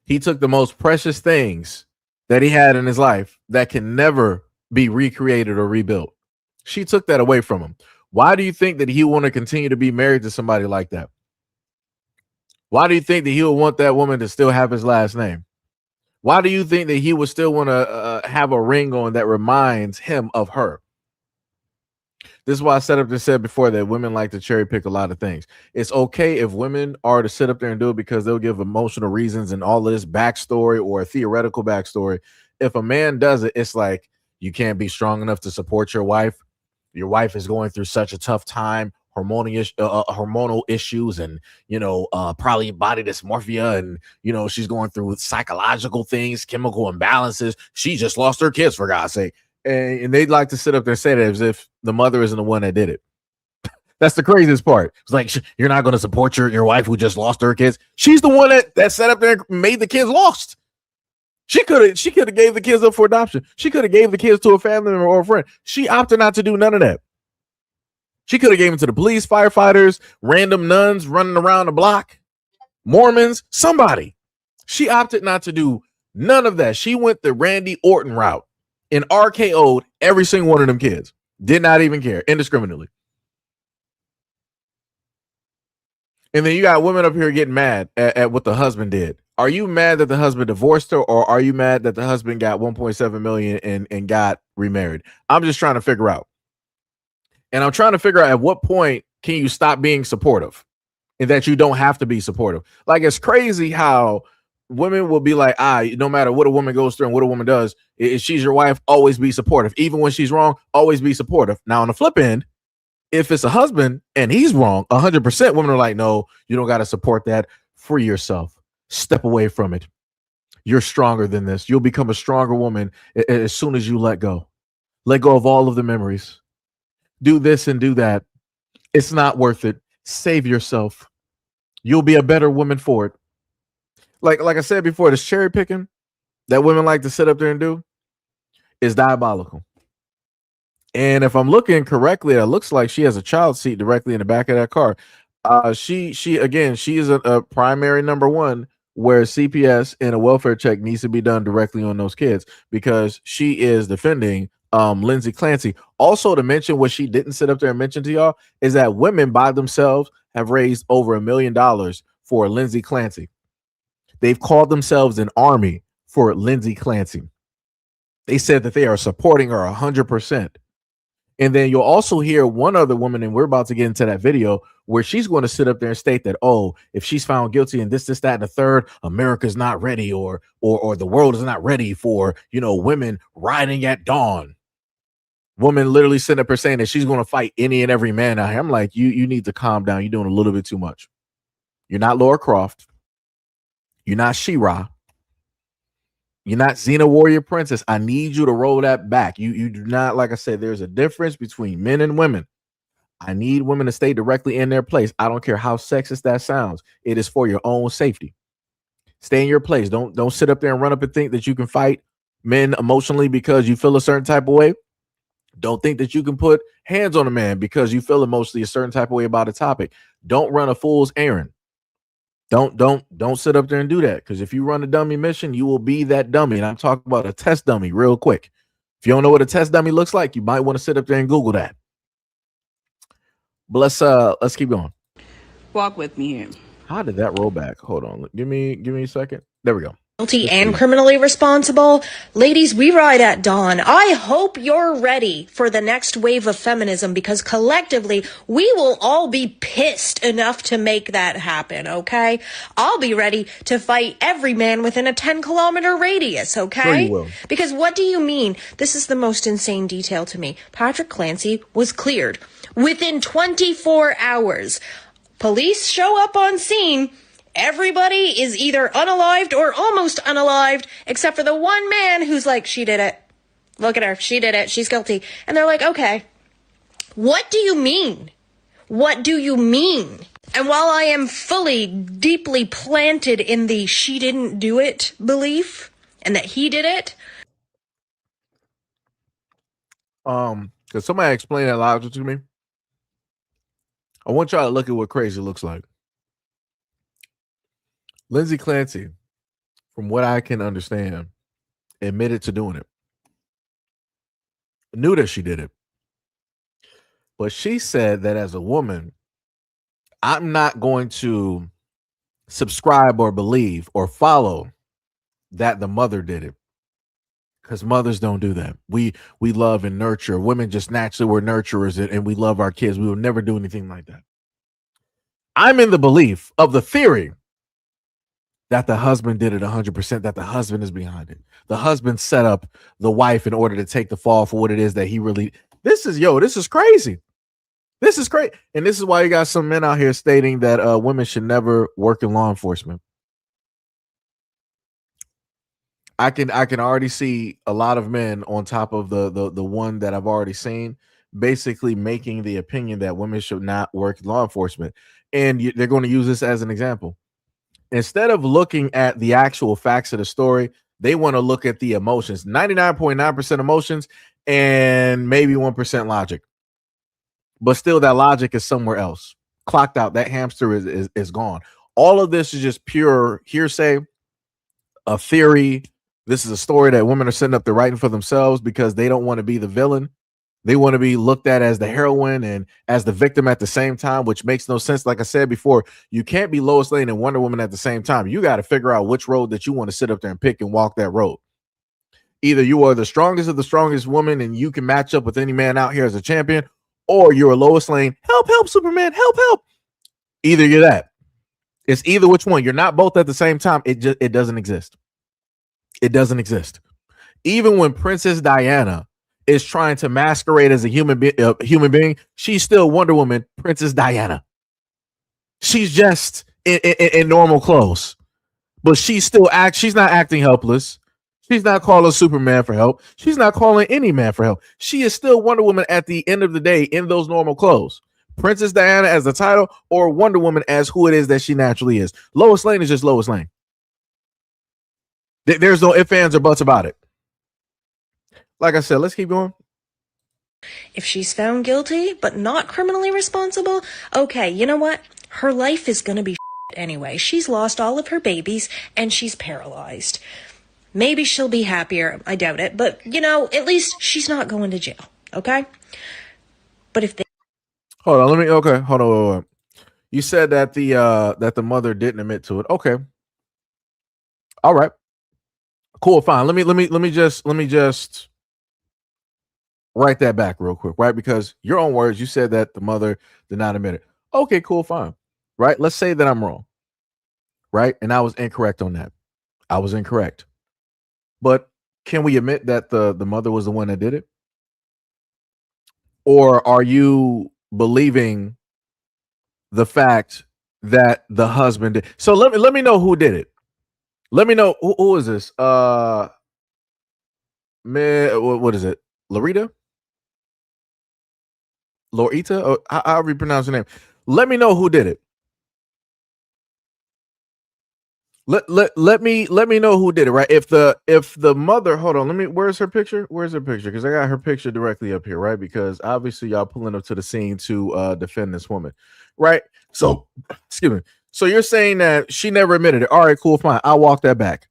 He took the most precious things that he had in his life that can never be recreated or rebuilt. She took that away from him. Why do you think that he want to continue to be married to somebody like that? Why do you think that he would want that woman to still have his last name? Why do you think that he would still want to have a ring on that reminds him of her? This is why I said before that women like to cherry pick a lot of things. It's okay if women are to sit up there and do it because they'll give emotional reasons and all of this backstory or a theoretical backstory. If a man does it, it's like, you can't be strong enough to support your wife. Your wife is going through such a tough time, hormonal issues, and probably body dysmorphia, and she's going through psychological things, chemical imbalances. She just lost her kids, for God's sake. And they'd like to sit up there and say that as if the mother isn't the one that did it. That's the craziest part. It's like, you're not going to support your wife who just lost her kids. She's the one that sat up there and made the kids lost. She could have gave the kids up for adoption. She could have gave the kids to a family member or a friend. She opted not to do none of that. She could have gave them to the police, firefighters, random nuns running around the block, Mormons, somebody. She opted not to do none of that. She went the Randy Orton route and RKO'd every single one of them kids. Did not even care, indiscriminately. And then you got women up here getting mad at what the husband did. Are you mad that the husband divorced her, or are you mad that the husband got 1.7 million and got remarried? I'm just trying to figure out. And I'm trying to figure out at what point can you stop being supportive and that you don't have to be supportive. Like, it's crazy how women will be like, no matter what a woman goes through and what a woman does, if she's your wife, always be supportive. Even when she's wrong, always be supportive. Now, on the flip end, if it's a husband and he's wrong, 100% women are like, no, you don't got to support that. Free yourself. Step away from it. You're stronger than this. You'll become a stronger woman as soon as you let go. Let go of all of the memories. Do this and do that. It's not worth it. Save yourself. You'll be a better woman for it. Like I said before, this cherry picking that women like to sit up there and do is diabolical. And if I'm looking correctly, it looks like she has a child seat directly in the back of that car. She is a primary number one where CPS and a welfare check needs to be done directly on those kids, because she is defending Lindsey Clancy. Also, to mention what she didn't sit up there and mention to y'all is that women by themselves have raised over $1 million for Lindsey Clancy. They've called themselves an army for Lindsey Clancy. They said that they are supporting her 100%. And then you'll also hear one other woman, and we're about to get into that video, where she's going to sit up there and state that, oh, if she's found guilty and this, that, and the third, America's not ready, or the world is not ready for, women riding at dawn. Woman literally sitting up there saying that she's going to fight any and every man out here. I'm like, you need to calm down. You're doing a little bit too much. You're not Laura Croft. You're not She-Ra. You're not Xena Warrior Princess. I need you to roll that back. You do not, like I said, there's a difference between men and women. I need women to stay directly in their place. I don't care how sexist that sounds. It is for your own safety. Stay in your place. Don't sit up there and run up and think that you can fight men emotionally because you feel a certain type of way. Don't think that you can put hands on a man because you feel emotionally a certain type of way about a topic. Don't run a fool's errand. Don't sit up there and do that, because if you run a dummy mission, you will be that dummy. And I'm talking about a test dummy real quick. If you don't know what a test dummy looks like, you might want to sit up there and Google that. But let's keep going. Walk with me here. How did that roll back? Hold on. Give me a second. There we go. Guilty and criminally responsible. Ladies, we ride at dawn. I hope you're ready for the next wave of feminism, because collectively we will all be pissed enough to make that happen, okay? I'll be ready to fight every man within a 10-kilometer radius, okay? Sure you will. Because what do you mean? This is the most insane detail to me. Patrick Clancy was cleared within 24 hours. Police show up on scene. Everybody is either unalived or almost unalived, except for the one man who's like, she did it. Look at her. She did it. She's guilty. And they're like, okay, what do you mean? What do you mean? And while I am fully, deeply planted in the she didn't do it belief and that he did it. Because somebody explained that logic to me. I want y'all to look at what crazy looks like. Lindsey Clancy, from what I can understand, admitted to doing it. Knew that she did it. But she said that as a woman, I'm not going to subscribe or believe or follow that the mother did it. Because mothers don't do that. We love and nurture. Women just naturally were nurturers, and we love our kids. We will never do anything like that. I'm in the belief of the theory that the husband did it 100%, that the husband is behind it. The husband set up the wife in order to take the fall for what it is that he really... This is crazy. This is crazy. And this is why you got some men out here stating that women should never work in law enforcement. I can already see a lot of men on top of the one that I've already seen, basically making the opinion that women should not work in law enforcement. And they're going to use this as an example. Instead of looking at the actual facts of the story, they want to look at the emotions. 99.9% emotions and maybe 1% logic. But still, that logic is somewhere else. Clocked out. That hamster is gone. All of this is just pure hearsay, a theory. This is a story that women are sitting up there writing for themselves because they don't want to be the villain. They want to be looked at as the heroine and as the victim at the same time, which makes no sense. Like I said before, you can't be Lois Lane and Wonder Woman at the same time. You got to figure out which road that you want to sit up there and pick and walk that road. Either you are the strongest of the strongest woman and you can match up with any man out here as a champion, or you're a Lois Lane. Help, Superman, help. Either you're that. It's either which one. You're not both at the same time. It doesn't exist. It doesn't exist. Even when Princess Diana is trying to masquerade as a human being, she's still Wonder Woman, Princess Diana. She's just in normal clothes, but she's not acting helpless. She's not calling Superman for help. She's not calling any man for help. She is still Wonder Woman at the end of the day in those normal clothes. Princess Diana as the title, or Wonder Woman as who it is that she naturally is. Lois Lane is just Lois Lane. There's no ifs, ands, or buts about it. Like I said, let's keep going. If she's found guilty, but not criminally responsible, okay, you know what? Her life is gonna be anyway. She's lost all of her babies, and she's paralyzed. Maybe she'll be happier. I doubt it. But, at least she's not going to jail, okay? But if they... Hold on. Hold on. You said that the mother didn't admit to it. Okay. All right. Cool, fine. Let me just write that back real quick, right? Because your own words, you said that the mother did not admit it. Okay, cool, fine. Right? Let's say that I'm wrong. Right? And I was incorrect on that. I was incorrect. But can we admit that the mother was the one that did it? Or are you believing the fact that the husband did? So let me know who did it. Let me know who is this? What is it? Lorita? Lorita? Or however you pronounce her name. Let me know who did it. Let me know who did it, right? If the mother, hold on, where's her picture? Where's her picture? Because I got her picture directly up here, right? Because obviously y'all pulling up to the scene to defend this woman, right? So excuse me. So you're saying that she never admitted it. All right, cool, fine. I'll walk that back.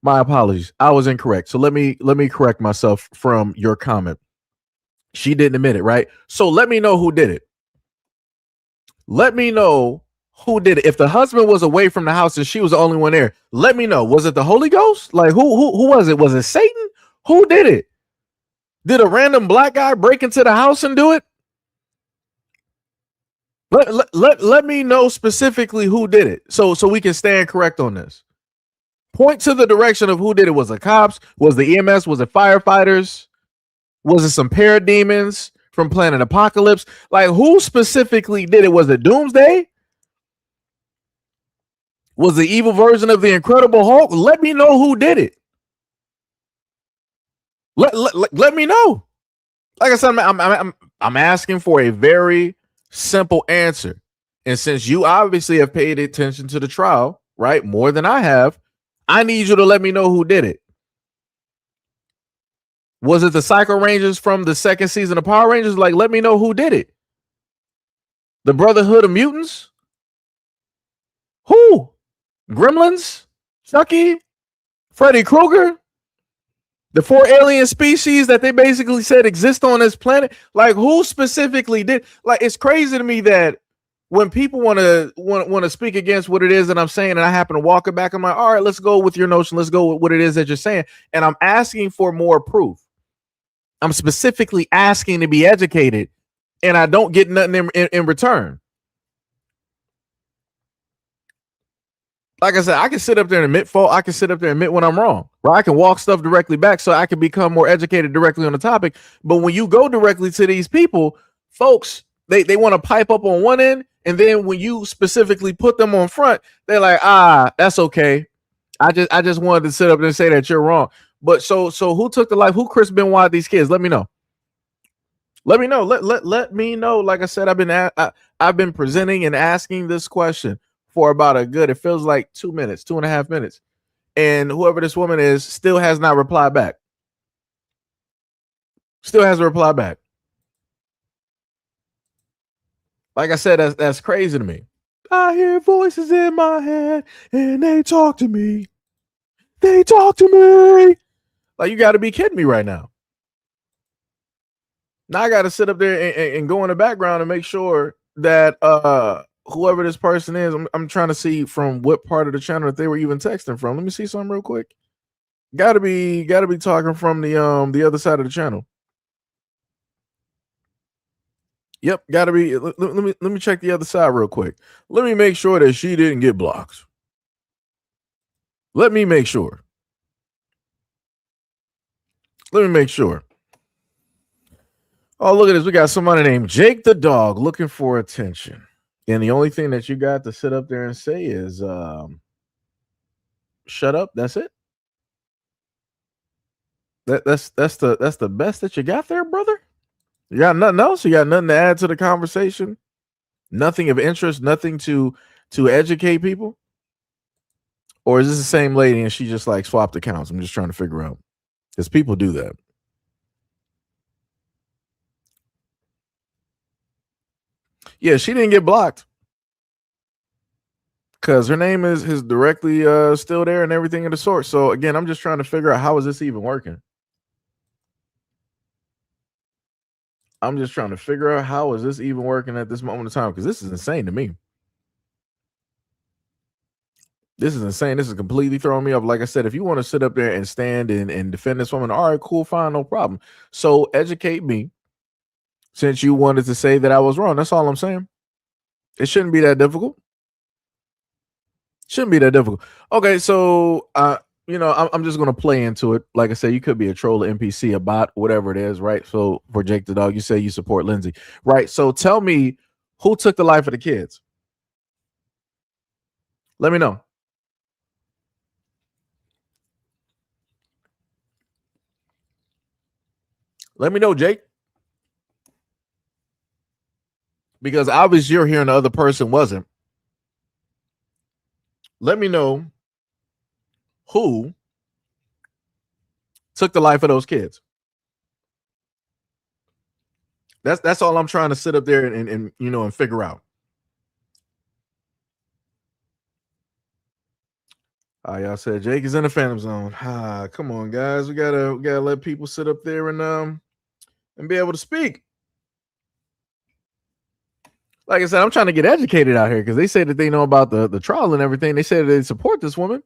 My apologies. I was incorrect. So let me correct myself from your comment. She didn't admit it, right? So let me know who did it. Let me know who did it. If the husband was away from the house and she was the only one there, let me know. Was it the Holy Ghost? Like who was it? Was it Satan? Who did it? Did a random black guy break into the house and do it? Let me know specifically who did it, so we can stand correct on this. Point to the direction of who did it. Was it cops? Was the EMS? Was it firefighters? Was it some parademons from Planet Apocalypse? Like who specifically did it? Was it Doomsday? Was the evil version of the Incredible Hulk? Let me know who did it. Let me know. Like I said, I'm asking for a very simple answer. And since you obviously have paid attention to the trial, right, more than I have, I need you to let me know who did it. Was it the Psycho Rangers from the second season of Power Rangers? Like, let me know who did it. The Brotherhood of Mutants? Who? Gremlins? Chucky? Freddy Krueger? The 4 alien species that they basically said exist on this planet? Like, who specifically did? Like, it's crazy to me that when people want to speak against what it is that I'm saying, and I happen to walk it back, I'm like, all right, let's go with your notion. Let's go with what it is that you're saying. And I'm asking for more proof. I'm specifically asking to be educated, and I don't get nothing in return. Like I said, I can sit up there and admit fault. I can sit up there and admit when I'm wrong, right? I can walk stuff directly back so I can become more educated directly on the topic. But when you go directly to these people, folks, they want to pipe up on one end, and then when you specifically put them on front, they're like, that's okay. I just wanted to sit up there and say that you're wrong. But so who took the life? Who Chris Benoit these kids? Let me know. Let me know. Let me know. Like I said, I've been presenting and asking this question for about it feels like 2 minutes, 2.5 minutes. And whoever this woman is still has not replied back. Still hasn't replied back. Like I said, that's crazy to me. I hear voices in my head and they talk to me. They talk to me. Like, you got to be kidding me right now. Now I got to sit up there and go in the background and make sure that whoever this person is, I'm trying to see from what part of the channel that they were even texting from. Let me see something real quick. Gotta be talking from the other side of the channel. Yep, gotta be. Let me check the other side real quick. Let me make sure that she didn't get blocked. Let me make sure. Let me make sure. Oh, look at this. We got somebody named Jake the dog looking for attention. And the only thing that you got to sit up there and say is shut up. That's it. That's the best that you got there, brother. You got nothing else? You got nothing to add to the conversation? Nothing of interest, nothing to educate people? Or is this the same lady and she just like swapped accounts? I'm just trying to figure out. Because people do that. Yeah, she didn't get blocked. Because her name is directly still there and everything of the sort. So again, I'm just trying to figure out, how is this even working? I'm just trying to figure out, how is this even working at this moment in time? Because this is insane to me. This is insane. This is completely throwing me off. Like I said, if you want to sit up there and stand and defend this woman, all right, cool, fine, no problem. So educate me, since you wanted to say that I was wrong. That's all I'm saying. It shouldn't be that difficult. Shouldn't be that difficult. Okay, so I'm just gonna play into it. Like I said, you could be a troll, an NPC, a bot, whatever it is, right? So for Jake the Dog, you say you support Lindsey, right? So tell me, who took the life of the kids? Let me know. Let me know, Jake. Because obviously you're hearing the other person wasn't. Let me know who took the life of those kids. That's all I'm trying to sit up there and figure out. Y'all said Jake is in the Phantom Zone. Come on, guys. We gotta let people sit up there and be able to speak. Like I said, I'm trying to get educated out here because they say that they know about the trial and everything. They say that they support this woman.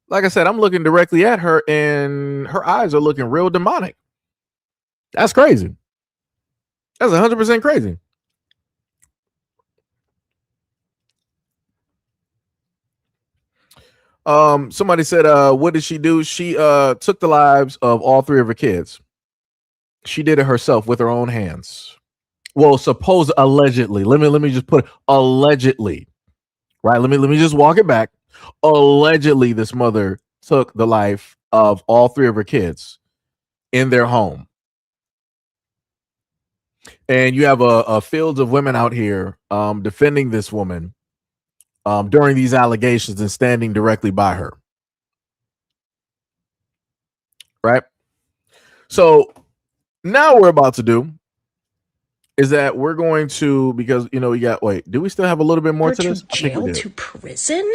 Like I said, I'm looking directly at her and her eyes are looking real demonic. That's crazy. That's 100% crazy. Somebody said, what did she do? She took the lives of all three of her kids. She did it herself with her own hands. Well, allegedly. Let me just put it, allegedly. Right? Let me just walk it back. Allegedly, this mother took the life of all three of her kids in their home. And you have a field of women out here defending this woman during these allegations and standing directly by her. Right? So now we're about to do is that we're going to, because we got, wait, do we still have a little bit more to this? Jail to prison?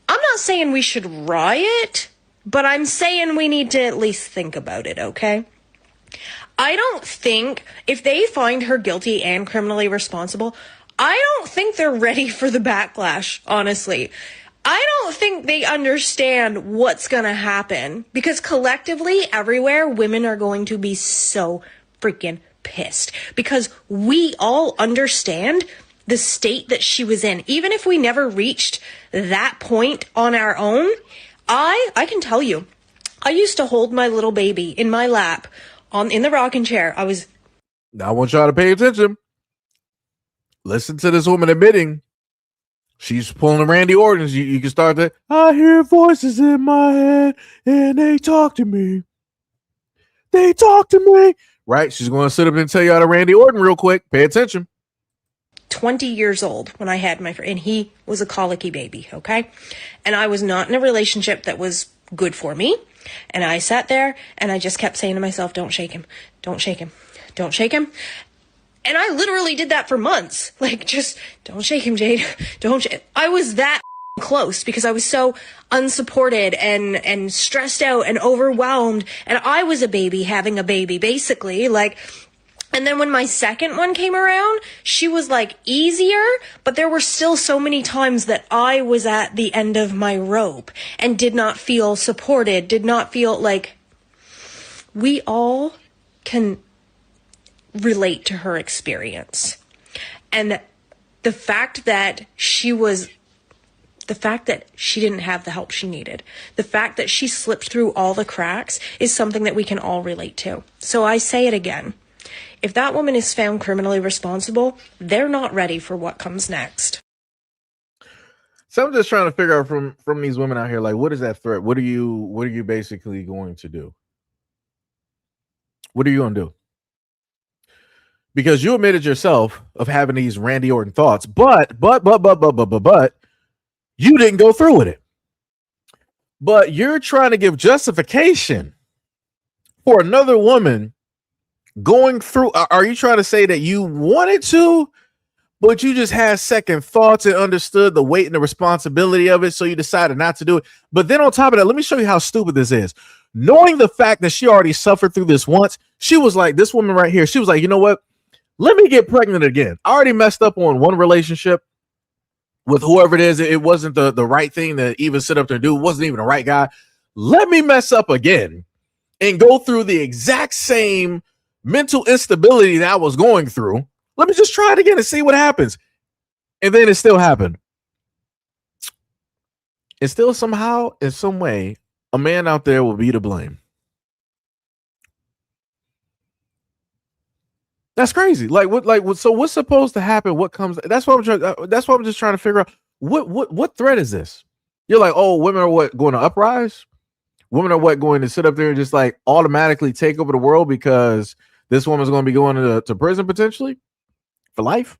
I'm not saying we should riot, but I'm saying we need to at least think about it, okay? I don't think if they find her guilty and criminally responsible, I don't think they're ready for the backlash, honestly. I don't think they understand what's gonna happen because collectively, everywhere, women are going to be so freaking pissed because we all understand the state that she was in. Even if we never reached that point on our own, I can tell you, I used to hold my little baby in my lap in the rocking chair. Now I want y'all to pay attention. Listen to this woman admitting she's pulling a Randy Orton. You can start to, I hear voices in my head and they talk to me. They talk to me. Right? She's going to sit up and tell you out of Randy Orton real quick. Pay attention. 20 years old when I had my friend, and he was a colicky baby, okay? And I was not in a relationship that was good for me. And I sat there and I just kept saying to myself, don't shake him, don't shake him, don't shake him. And I literally did that for months. Like, just don't shake him, Jade. I was that close because I was so unsupported and stressed out and overwhelmed. And I was a baby having a baby, basically. Like, and then when my second one came around, she was like easier, but there were still so many times that I was at the end of my rope and did not feel supported, did not feel like we all can relate to her experience. And the fact that she didn't have the help she needed, the fact that she slipped through all the cracks is something that we can all relate to. So I say it again. If that woman is found criminally responsible, they're not ready for what comes next. So I'm just trying to figure out from these women out here, like, what is that threat? What are you basically going to do? What are you going to do? Because you admitted yourself of having these Randy Orton thoughts, but you didn't go through with it. But you're trying to give justification for another woman going through. Are you trying to say that you wanted to, but you just had second thoughts and understood the weight and the responsibility of it, so you decided not to do it? But then on top of that, let me show you how stupid this is. Knowing the fact that she already suffered through this once, she was like, this woman right here, she was like, you know what? Let me get pregnant again. I already messed up on one relationship. with whoever it is, it wasn't the right thing to even sit up there and do. It wasn't even the right guy. Let me mess up again and go through the exact same mental instability that I was going through. Let me just try it again and see what happens. And then it still happened. And still somehow, in some way, a man out there will be to blame. That's crazy. Like what? So what's supposed to happen? What comes? That's what I'm trying. That's what I'm just trying to figure out. What threat is this? You're like, oh, women are what, going to uprise? Women are what, going to sit up there and just like automatically take over the world because this woman's going to be going to prison potentially for life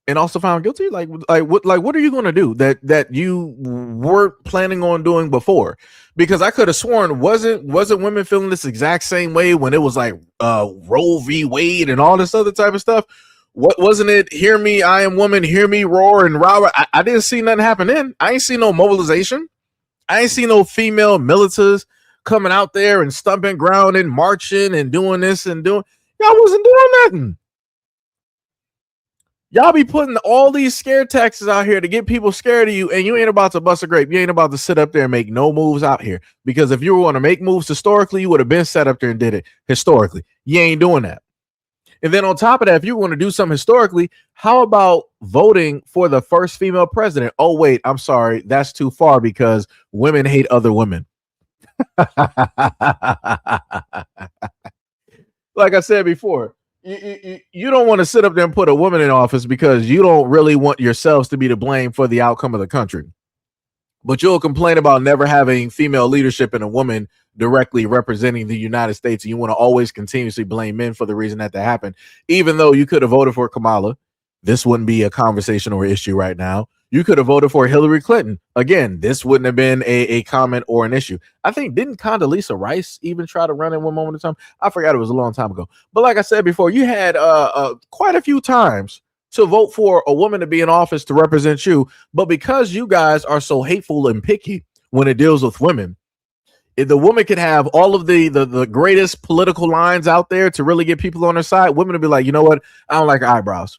and also found guilty? Like what are you going to do that you weren't planning on doing before? Because I could have sworn wasn't women feeling this exact same way when it was like Roe v. Wade and all this other type of stuff? What wasn't it? Hear me, I am woman. Hear me roar and roar. I didn't see nothing happen then. I ain't see no mobilization. I ain't seen no female militants coming out there and stumping ground and marching and doing this and doing. Y'all wasn't doing nothing. Y'all be putting all these scare tactics out here to get people scared of you, and you ain't about to bust a grape. You ain't about to sit up there and make no moves out here. Because if you were going to make moves historically, you would have been set up there and did it historically. You ain't doing that. And then on top of that, if you want to do something historically, how about voting for the first female president? Oh, wait, I'm sorry. That's too far because women hate other women. Like I said before, you don't want to sit up there and put a woman in office because you don't really want yourselves to be to blame for the outcome of the country. But you'll complain about never having female leadership and a woman directly representing the United States. And you want to always continuously blame men for the reason that happened. Even though you could have voted for Kamala, this wouldn't be a conversation or issue right now. You could have voted for Hillary Clinton. Again, this wouldn't have been a comment or an issue. I think, didn't Condoleezza Rice even try to run in one moment of time? I forgot, it was a long time ago. But like I said before, you had quite a few times to vote for a woman to be in office to represent you. But because you guys are so hateful and picky when it deals with women, if the woman could have all of the greatest political lines out there to really get people on her side, women would be like, you know what? I don't like her eyebrows.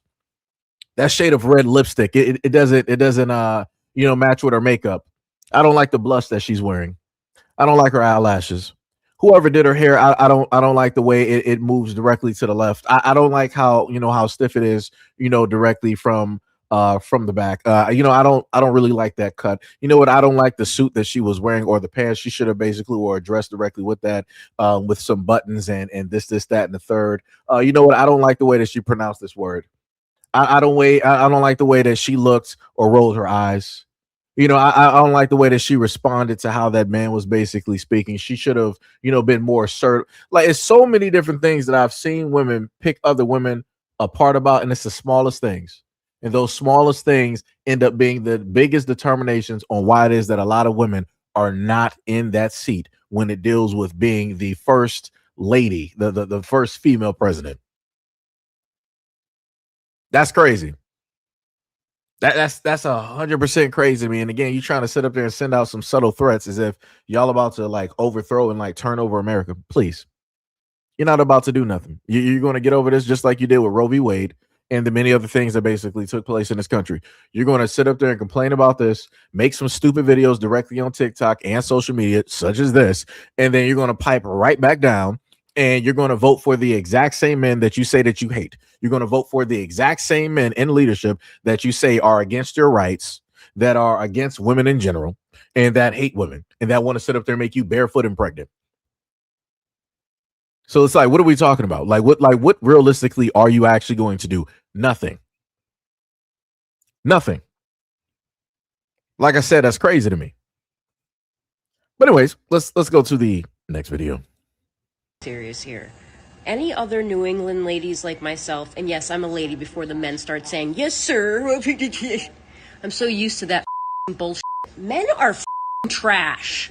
That shade of red lipstick, it doesn't match with her makeup. I don't like the blush that she's wearing. I don't like her eyelashes. Whoever did her hair, I don't like the way it moves directly to the left. I don't like how stiff it is, directly from the back. I don't really like that cut. You know what? I don't like the suit that she was wearing or the pants. She should have basically wore a dress directly with that, with some buttons and this, that, and the third. You know what? I don't like the way that she pronounced this word. I don't like the way that she looked or rolled her eyes. I don't like the way that she responded to how that man was basically speaking. She should have, been more assertive. Like, it's so many different things that I've seen women pick other women apart about, and it's the smallest things. And those smallest things end up being the biggest determinations on why it is that a lot of women are not in that seat when it deals with being the first lady, the first female president. That's crazy. That's 100% crazy to me. And again, you trying to sit up there and send out some subtle threats as if y'all about to like overthrow and like turn over America. Please, you're not about to do nothing. You're going to get over this just like you did with Roe v. Wade and the many other things that basically took place in this country. You're going to sit up there and complain about this, make some stupid videos directly on TikTok and social media such as this, and then you're going to pipe right back down. And you're going to vote for the exact same men that you say that you hate. You're going to vote for the exact same men in leadership that you say are against your rights, that are against women in general, and that hate women, and that want to sit up there and make you barefoot and pregnant. So it's like, what are we talking about? What realistically are you actually going to do? Nothing. Nothing. Like I said, that's crazy to me. But anyways, let's go to the next video. Serious here. Any other New England ladies like myself, and yes, I'm a lady before the men start saying, yes, sir. I'm so used to that bullshit. Men are trash.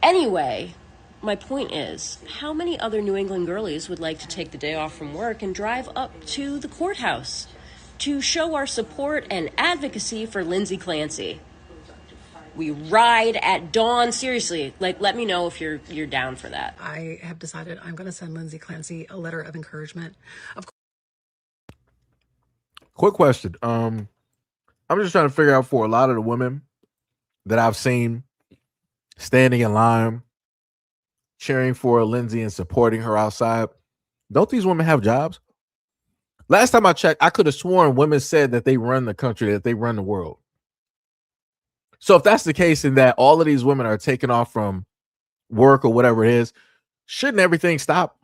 Anyway, my point is, how many other New England girlies would like to take the day off from work and drive up to the courthouse to show our support and advocacy for Lindsey Clancy? We ride at dawn. Seriously, let me know if you're down for that. I have decided I'm going to send Lindsey Clancy a letter of encouragement. Quick question. I'm just trying to figure out for a lot of the women that I've seen standing in line, cheering for Lindsey and supporting her outside. Don't these women have jobs? Last time I checked, I could have sworn women said that they run the country, that they run the world. So if that's the case, and that all of these women are taking off from work or whatever it is, shouldn't everything stop?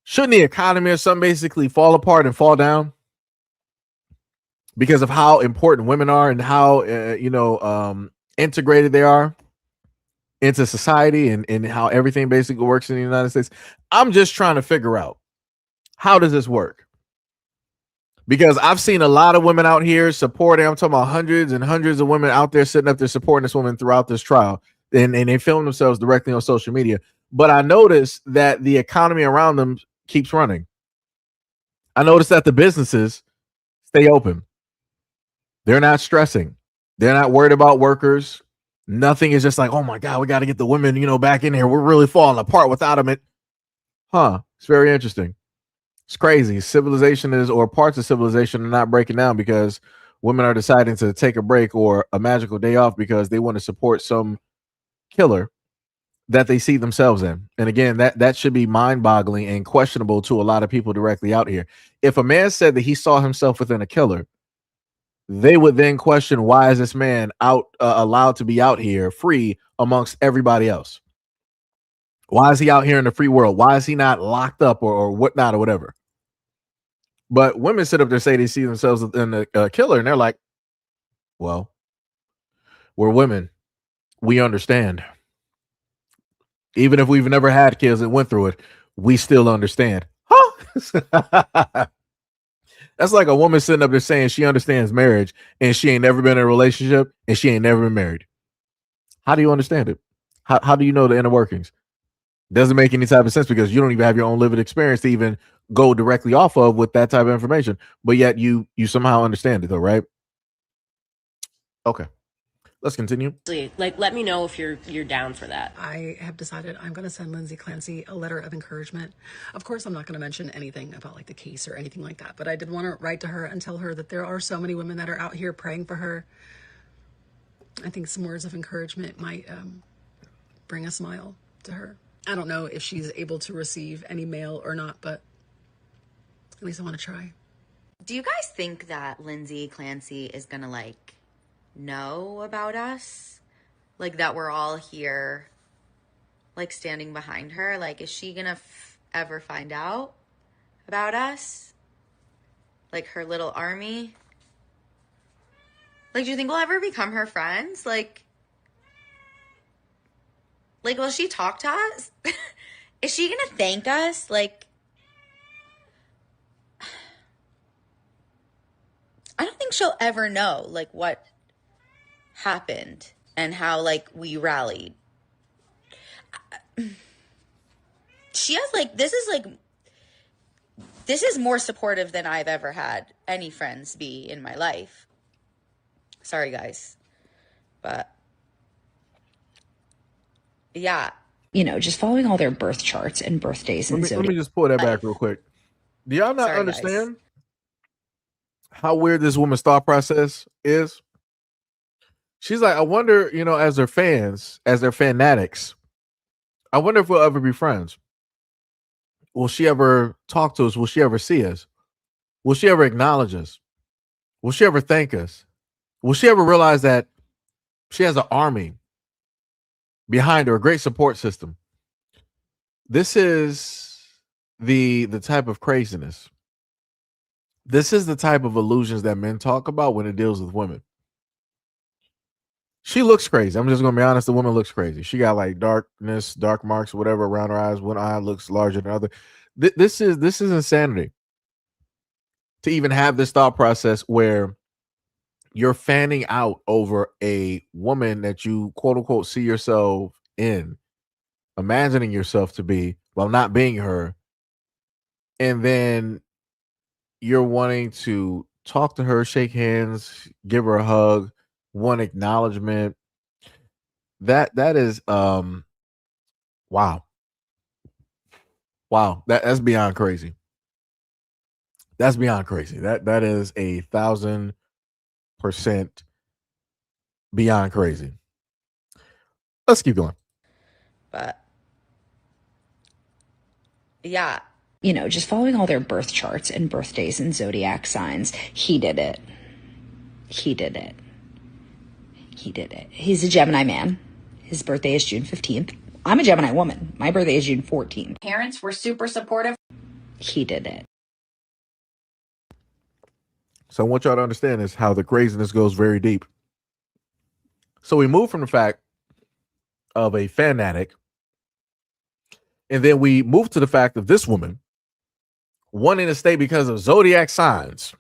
Shouldn't the economy or something basically fall apart and fall down because of how important women are and how integrated they are into society and how everything basically works in the United States? I'm just trying to figure out, how does this work? Because I've seen a lot of women out here supporting. I'm talking about hundreds and hundreds of women out there sitting up there supporting this woman throughout this trial, and they film themselves directly on social media. But I noticed that the economy around them keeps running. I noticed that the businesses stay open. They're not stressing. They're not worried about workers. Nothing is just like, oh my God, we got to get the women, back in here. We're really falling apart without them. It's very interesting. It's crazy. Civilization is, or parts of civilization are not breaking down because women are deciding to take a break or a magical day off because they want to support some killer that they see themselves in. And again, that should be mind-boggling and questionable to a lot of people directly out here. If a man said that he saw himself within a killer, they would then question, why is this man out allowed to be out here free amongst everybody else? Why is he out here in the free world? Why is he not locked up or whatnot or whatever? But women sit up there, say they see themselves in a killer, and they're like, well, we're women. We understand. Even if we've never had kids and went through it, we still understand. That's like a woman sitting up there saying she understands marriage and she ain't never been in a relationship and she ain't never been married. How do you understand it? How do you know the inner workings? Doesn't make any type of sense because you don't even have your own lived experience to even go directly off of with that type of information. But yet you somehow understand it though, right? Okay. Let's continue. Like, let me know if you're down for that. I have decided I'm going to send Lindsey Clancy a letter of encouragement. Of course, I'm not going to mention anything about like the case or anything like that, but I did want to write to her and tell her that there are so many women that are out here praying for her. I think some words of encouragement might bring a smile to her. I don't know if she's able to receive any mail or not, but at least I want to try. Do you guys think that Lindsey Clancy is going to like know about us, like that we're all here like standing behind her? Like, is she gonna ever find out about us, like her little army? Like, do you think we'll ever become her friends? Like will she talk to us? Is she gonna thank us? Like, I don't think she'll ever know like what happened and how like we rallied. She has like, this is more supportive than I've ever had any friends be in my life. Sorry guys, but yeah, just following all their birth charts and birthdays and let me just pull that back real quick. Do y'all not understand how weird this woman's thought process is? She's like, I wonder, as their fans, as their fanatics, I wonder if we'll ever be friends. Will she ever talk to us? Will she ever see us? Will she ever acknowledge us? Will she ever thank us? Will she ever realize that she has an army behind her, a great support system? This is the type of craziness. This is the type of illusions that men talk about when it deals with women. She looks crazy. I'm just going to be honest. The woman looks crazy. She got like dark marks, whatever, around her eyes. One eye looks larger than the other. This is insanity. To even have this thought process where you're fanning out over a woman that you quote unquote see yourself in, imagining yourself to be while not being her. And then you're wanting to talk to her, shake hands, give her a hug, one acknowledgement. That is wow. That's beyond crazy. That's beyond crazy. That is 1,000 beyond crazy. Let's keep going. But yeah. You know, just following all their birth charts and birthdays and zodiac signs. He did it. He did it. He did it. He's a Gemini man. His birthday is June 15th. I'm a Gemini woman. My birthday is June 14th. Parents were super supportive. He did it. So I want y'all to understand is how the craziness goes very deep. So we move from the fact of a fanatic, and then we move to the fact of this woman wanting to stay because of zodiac signs.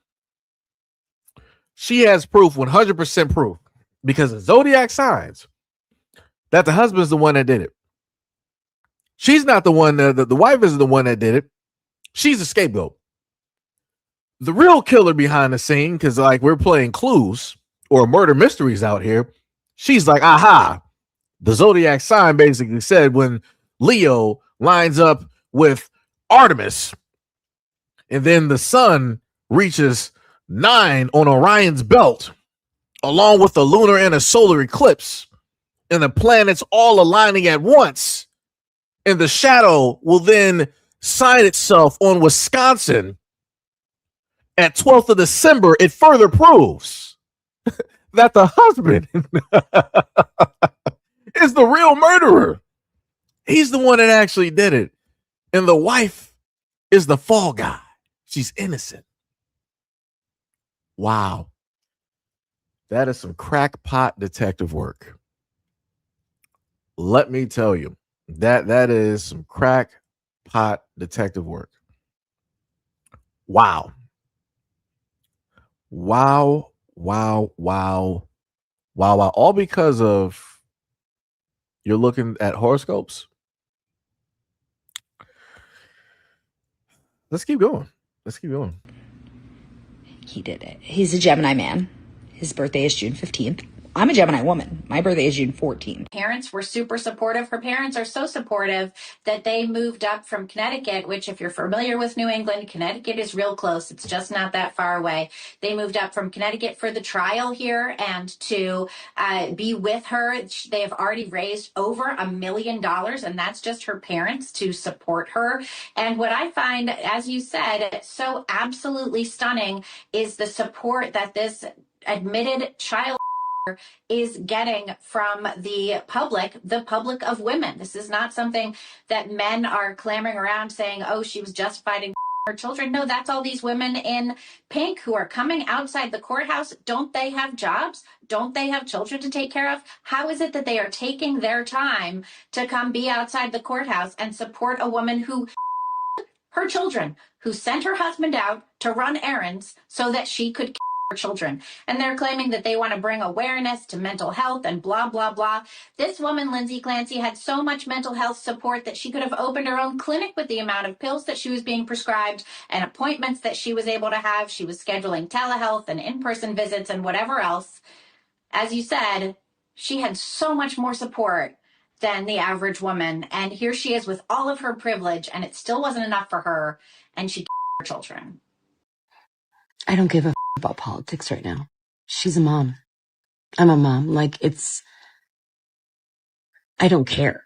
She has proof, 100% proof, because of zodiac signs, that the husband's the one that did it. She's not the one, the wife is the one that did it. She's a scapegoat. The real killer behind the scene, because like we're playing clues or murder mysteries out here, she's like, aha, the zodiac sign basically said when Leo lines up with Artemis, and then the sun reaches 9 on Orion's belt, along with a lunar and a solar eclipse, and the planets all aligning at once, and the shadow will then sign itself on Wisconsin at 12th of December, it further proves that the husband is the real murderer. He's the one that actually did it. And the wife is the fall guy. She's innocent. Wow. That is some crackpot detective work. Let me tell you, that is some crackpot detective work. Wow. Wow. All because of you're looking at horoscopes. Let's keep going. He did it. He's a Gemini man. His birthday is June 15th. I'm a Gemini woman. My birthday is June 14th. Parents were super supportive. Her parents are so supportive that they moved up from Connecticut, which if you're familiar with New England, Connecticut is real close. It's just not that far away. They moved up from Connecticut for the trial here and to be with her. They have already raised over $1 million, and that's just her parents to support her. And what I find, as you said, so absolutely stunning is the support that this admitted child is getting from the public of women. This is not something that men are clamoring around saying, oh, she was justified in her children. No, that's all these women in pink who are coming outside the courthouse. Don't they have jobs? Don't they have children to take care of? How is it that they are taking their time to come be outside the courthouse and support a woman who her children, who sent her husband out to run errands so that she could children? And they're claiming that they want to bring awareness to mental health and blah, blah, blah. This woman, Lindsey Clancy, had so much mental health support that she could have opened her own clinic with the amount of pills that she was being prescribed and appointments that she was able to have. She was scheduling telehealth and in-person visits and whatever else. As you said, she had so much more support than the average woman. And here she is with all of her privilege, and it still wasn't enough for her, and she her children. I don't give a about politics right now. She's a mom. I'm a mom. Like, I don't care.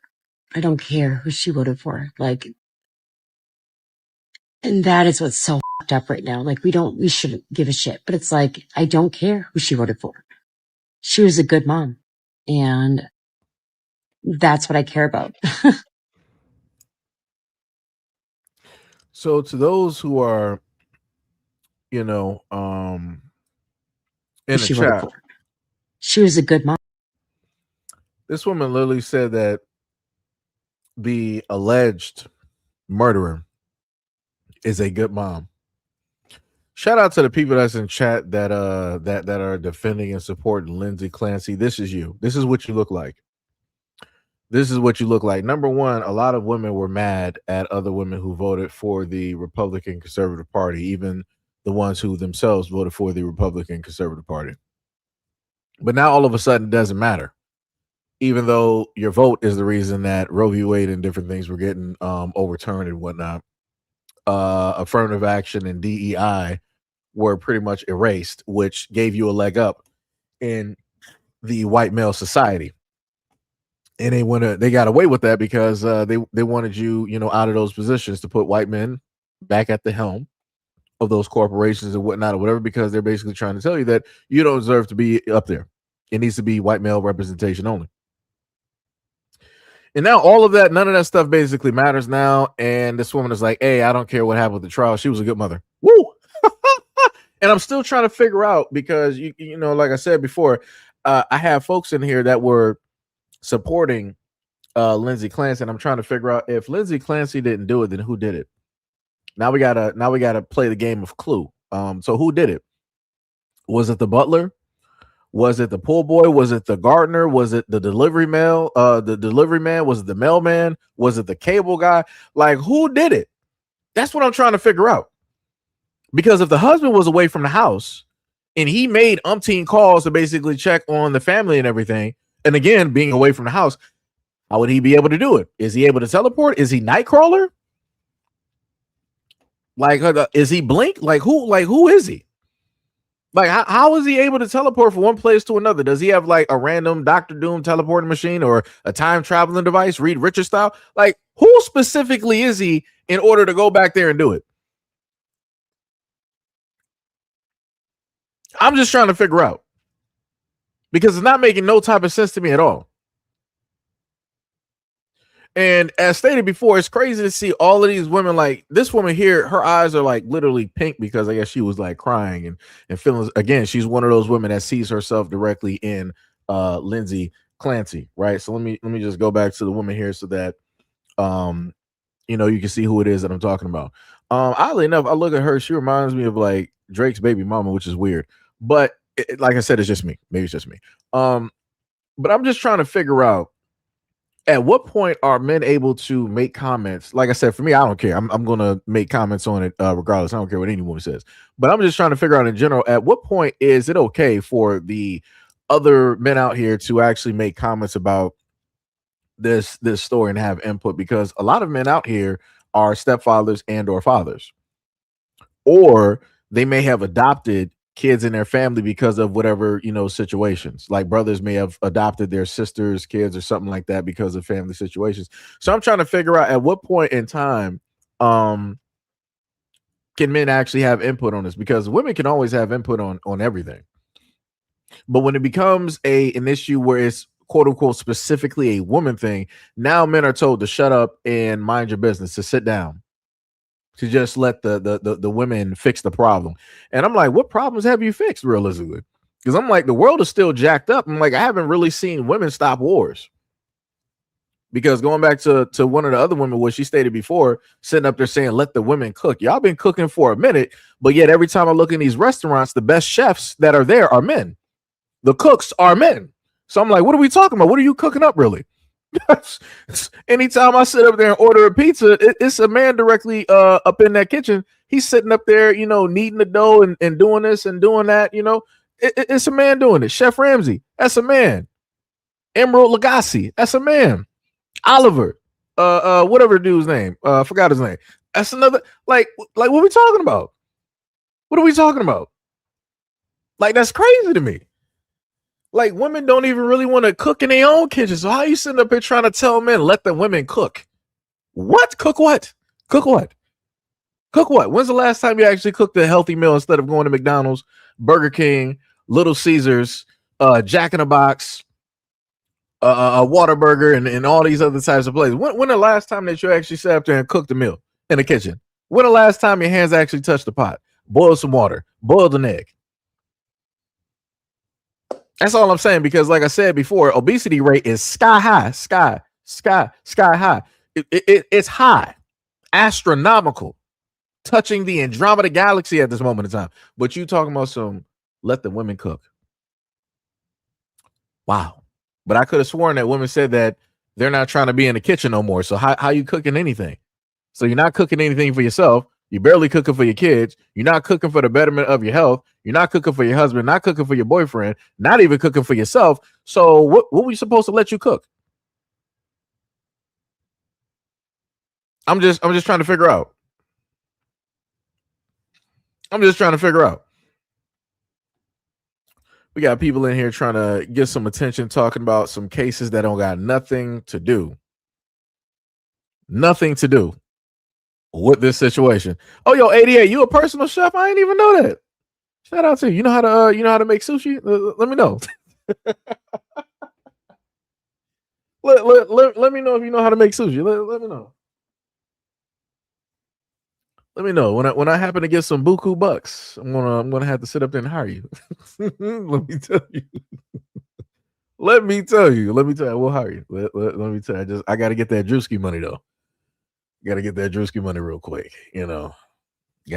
I don't care who she voted for. Like, and that is what's so fucked up right now. Like, we shouldn't give a shit, but it's like, I don't care who she voted for. She was a good mom. And that's what I care about. So to those who are, in the chat, she was a good mom. This woman literally said that the alleged murderer is a good mom. Shout out to the people that's in chat that are defending and supporting Lindsey Clancy. This is you. This is what you look like. Number one, a lot of women were mad at other women who voted for the Republican Conservative Party, even the ones who themselves voted for the Republican Conservative Party. But now all of a sudden it doesn't matter. Even though your vote is the reason that Roe v. Wade and different things were getting overturned and whatnot, affirmative action and DEI were pretty much erased, which gave you a leg up in the white male society. And they got away with that because they wanted you, out of those positions to put white men back at the helm of those corporations and whatnot or whatever, because they're basically trying to tell you that you don't deserve to be up there. It needs to be white male representation only. And now all of that, none of that stuff basically matters now. And this woman is like, hey, I don't care what happened with the trial. She was a good mother. Woo! And I'm still trying to figure out, because, like I said before, I have folks in here that were supporting Lindsey Clancy. And I'm trying to figure out, if Lindsey Clancy didn't do it, then who did it? Now we gotta play the game of Clue. So who did it? Was it the butler? Was it the pool boy? Was it the gardener? Was it the delivery man? Was it the mailman? Was it the cable guy? Like, who did it? That's what I'm trying to figure out. Because if the husband was away from the house and he made umpteen calls to basically check on the family and everything, and again, being away from the house, how would he be able to do it? Is he able to teleport? Is he Nightcrawler? Like, is he Blink? Like, who is he? Like, how is he able to teleport from one place to another? Does he have like a random Dr. Doom teleporting machine or a time traveling device, Reed Richards style? Like, who specifically is he in order to go back there and do it? I'm just trying to figure out, because it's not making no type of sense to me at all. And as stated before, it's crazy to see all of these women. Like this woman here, her eyes are like literally pink because I guess she was like crying and feeling. Again, she's one of those women that sees herself directly in Lindsey Clancy, right? So let me just go back to the woman here so that you can see who it is that I'm talking about. Oddly enough, I look at her, she reminds me of like Drake's baby mama, which is weird. But like I said, it's just me. Maybe it's just me. But I'm just trying to figure out, at what point are men able to make comments? Like I said, for me, I don't care. I'm going to make comments on it regardless. I don't care what anyone says. But I'm just trying to figure out in general, at what point is it okay for the other men out here to actually make comments about this story and have input? Because a lot of men out here are stepfathers and or fathers, or they may have adopted kids in their family because of whatever situations. Like brothers may have adopted their sisters' kids or something like that because of family situations. So I'm trying to figure out, at what point in time can men actually have input on this? Because women can always have input on everything, but when it becomes an issue where it's quote unquote specifically a woman thing, now men are told to shut up and mind your business, to sit down, to just let the women fix the problem. And I'm like, what problems have you fixed realistically? Because I'm like, the world is still jacked up. I'm like, I haven't really seen women stop wars. Because going back to one of the other women, what she stated before, sitting up there saying, let the women cook. Y'all been cooking for a minute, but yet every time I look in these restaurants, the best chefs that are there are men. The cooks are men. So I'm like, what are we talking about? What are you cooking up really? Anytime I sit up there and order a pizza, it's a man directly up in that kitchen. He's sitting up there, kneading the dough and doing this and doing that. It's a man doing it. Chef Ramsay, that's a man. Emerald Lagasse, that's a man. Oliver, whatever dude's name, forgot his name. That's another. Like what are we talking about? What are we talking about? Like, that's crazy to me. Like, women don't even really want to cook in their own kitchen. So how you sitting up here trying to tell men, let the women cook? What? Cook what? Cook what? Cook what? When's the last time you actually cooked a healthy meal instead of going to McDonald's, Burger King, Little Caesars, Jack in the Box, a Whataburger, and all these other types of places? When the last time that you actually sat up there and cooked a meal in the kitchen? When the last time your hands actually touched the pot? Boiled some water, boiled an egg. That's all I'm saying, because like I said before, obesity rate is sky high. It's high, astronomical, touching the Andromeda galaxy at this moment in time. But you talking about some, let the women cook. Wow. But I could have sworn that women said that they're not trying to be in the kitchen no more. So how you cooking anything? So you're not cooking anything for yourself. You're barely cooking for your kids. You're not cooking for the betterment of your health. You're not cooking for your husband, not cooking for your boyfriend, not even cooking for yourself. So what were we supposed to let you cook? I'm just trying to figure out. I'm just trying to figure out. We got people in here trying to get some attention, talking about some cases that don't got nothing to do with this situation. Oh, yo, 88, you a personal chef? I ain't even know that. Shout out to you. You know how to make sushi? Let me know. let me know if you know how to make sushi. Let me know. Let me know when I happen to get some buku bucks. I'm gonna have to sit up there and hire you. Let me tell you. Let me tell you. We'll hire you. Let me tell you. I got to get that Drewski money though. Got to get that Drewski money real quick. Got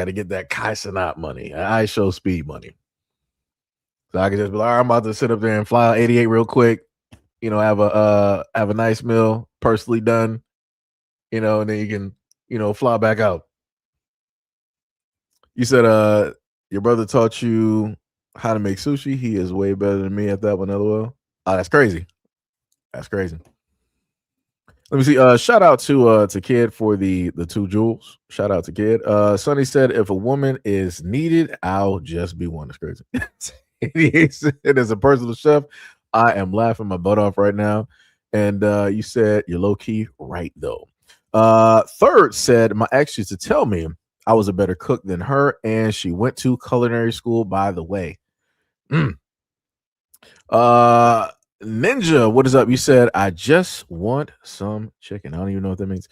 to get that Kai Cenat money. I show speed money. So I can just be like, all right, I'm about to sit up there and fly out 88 real quick. Have a nice meal, personally done. And then you can fly back out. You said your brother taught you how to make sushi. He is way better than me at that one, LOL. Oh, that's crazy. That's crazy. Let me see. Shout out to Kid for the 2 jewels. Shout out to Kid. Sonny said, if a woman is needed, I'll just be one. That's crazy. 88 said, as a personal chef, I am laughing my butt off right now. And you said you're low key right though. Third said, my ex used to tell me I was a better cook than her, and she went to culinary school, by the way. Ninja, what is up? You said, I just want some chicken. I don't even know what that means.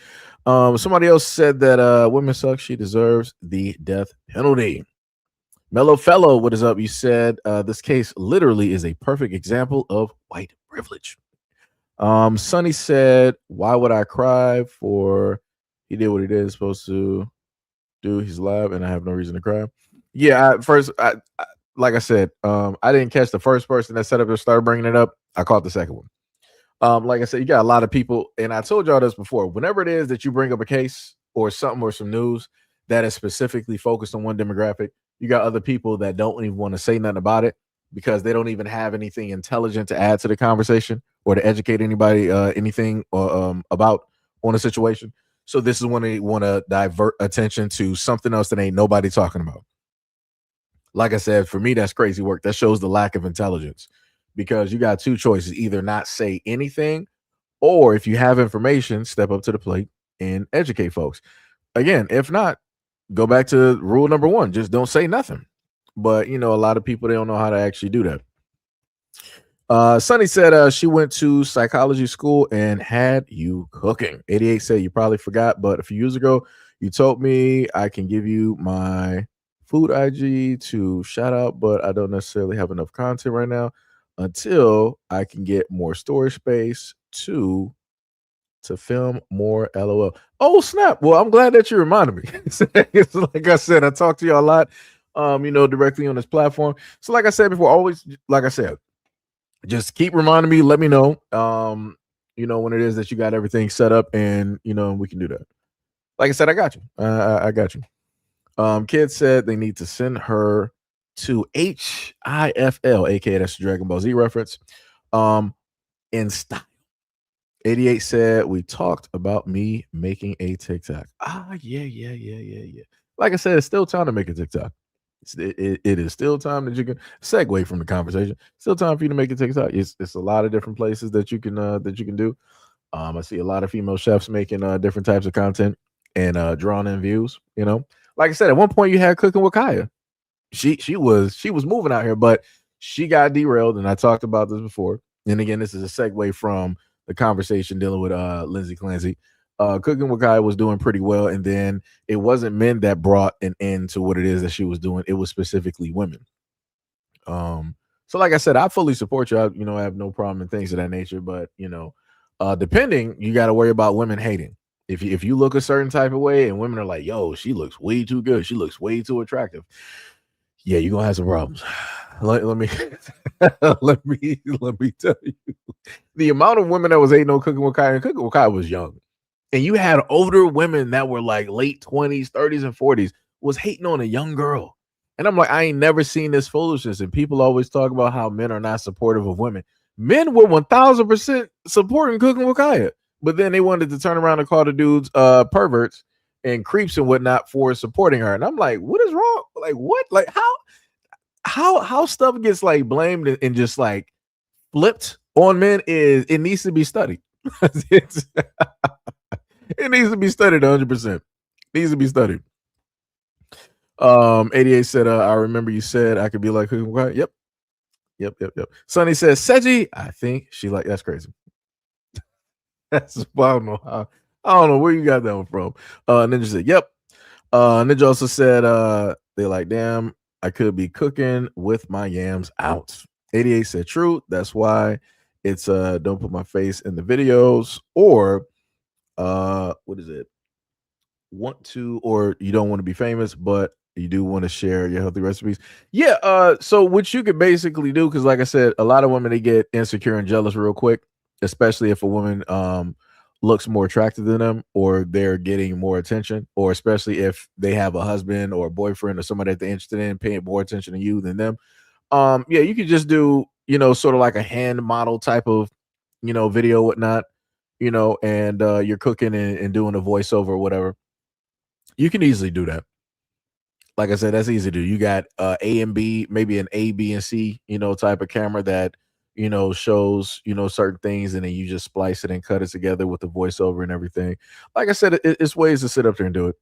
Somebody else said that women suck. She deserves the death penalty. Mellow Fellow, what is up? You said this case literally is a perfect example of white privilege. Sonny said, why would I cry for he did what he did supposed to do? He's alive and I have no reason to cry. Yeah, like I said, I didn't catch the first person that set up and started bringing it up. I caught the second one. Like I said, you got a lot of people, and I told y'all this before. Whenever it is that you bring up a case or something or some news that is specifically focused on one demographic, you got other people that don't even want to say nothing about it because they don't even have anything intelligent to add to the conversation or to educate anybody anything about on a situation. So this is when they want to divert attention to something else that ain't nobody talking about. Like I said, for me, that's crazy work. That shows the lack of intelligence because you got 2 choices: either not say anything, or if you have information, step up to the plate and educate folks. Again, if not, go back to rule number 1: just don't say nothing. But a lot of people, they don't know how to actually do that. Sonny said she went to psychology school and had you cooking. 88 said you probably forgot, but a few years ago you told me I can give you my food IG to shout out, but I don't necessarily have enough content right now until I can get more storage space to film more. LOL. Oh snap! Well, I'm glad that you reminded me. It's like I said, I talk to you a lot, directly on this platform. So, like I said before, always, like I said, just keep reminding me. Let me know, when it is that you got everything set up, and we can do that. Like I said, I got you. I got you. Kid said they need to send her to HIFL, aka that's the Dragon Ball Z reference, in style. 88 said we talked about me making a TikTok. Yeah. Like I said, it's still time to make a TikTok. It is still time that you can segue from the conversation. Still time for you to make a TikTok. It's a lot of different places that you can do. I see a lot of female chefs making different types of content and drawing in views. Like I said, at one point you had Cooking with Kaya. She was moving out here, but she got derailed, and I talked about this before. And again, this is a segue from the conversation dealing with Lindsey Clancy. Cooking with Kaya was doing pretty well, and then it wasn't men that brought an end to what it is that she was doing. It was specifically women. So like I said, I fully support you. I have no problem in things of that nature, but depending, you got to worry about women hating. If you look a certain type of way and women are like, yo, she looks way too good, she looks way too attractive, yeah, you're gonna have some problems. Let me let me tell you, the amount of women that was hating on Cooking with Kaya, and Cooking with Kaya was young, and you had older women that were like late 20s, 30s, and 40s was hating on a young girl. And I'm like, I ain't never seen this foolishness. And people always talk about how men are not supportive of women. Men were 1000% supporting Cooking with Kaya. But then they wanted to turn around and call the dudes perverts and creeps and whatnot for supporting her. And I'm like, what is wrong? Like, what? Like, how stuff gets like blamed and just like flipped on men is it needs to be studied. it needs to be studied 100%. Needs to be studied. 88 said, I remember you said I could be like Cooking Quiet. Yep. Sonny says, Seji, I think she like that's crazy. That's I don't know how. I don't know where you got that one from. Ninja said, yep. Ninja also said, they like, damn, I could be cooking with my yams out. 88 said, true. That's why it's don't put my face in the videos, or what is it? Want to, or you don't want to be famous, but you do want to share your healthy recipes. Yeah. So what you could basically do, because like I said, a lot of women, they get insecure and jealous real quick, especially if a woman looks more attractive than them, or they're getting more attention, or especially if they have a husband or a boyfriend or somebody that they're interested in paying more attention to you than them. Yeah, you could just do, sort of like a hand model type of, video, whatnot, and you're cooking and doing a voiceover or whatever. You can easily do that. Like I said, that's easy to do. You got A and B, maybe an A, B, and C, type of camera that, shows, certain things, and then you just splice it and cut it together with the voiceover and everything. Like I said, it's ways to sit up there and do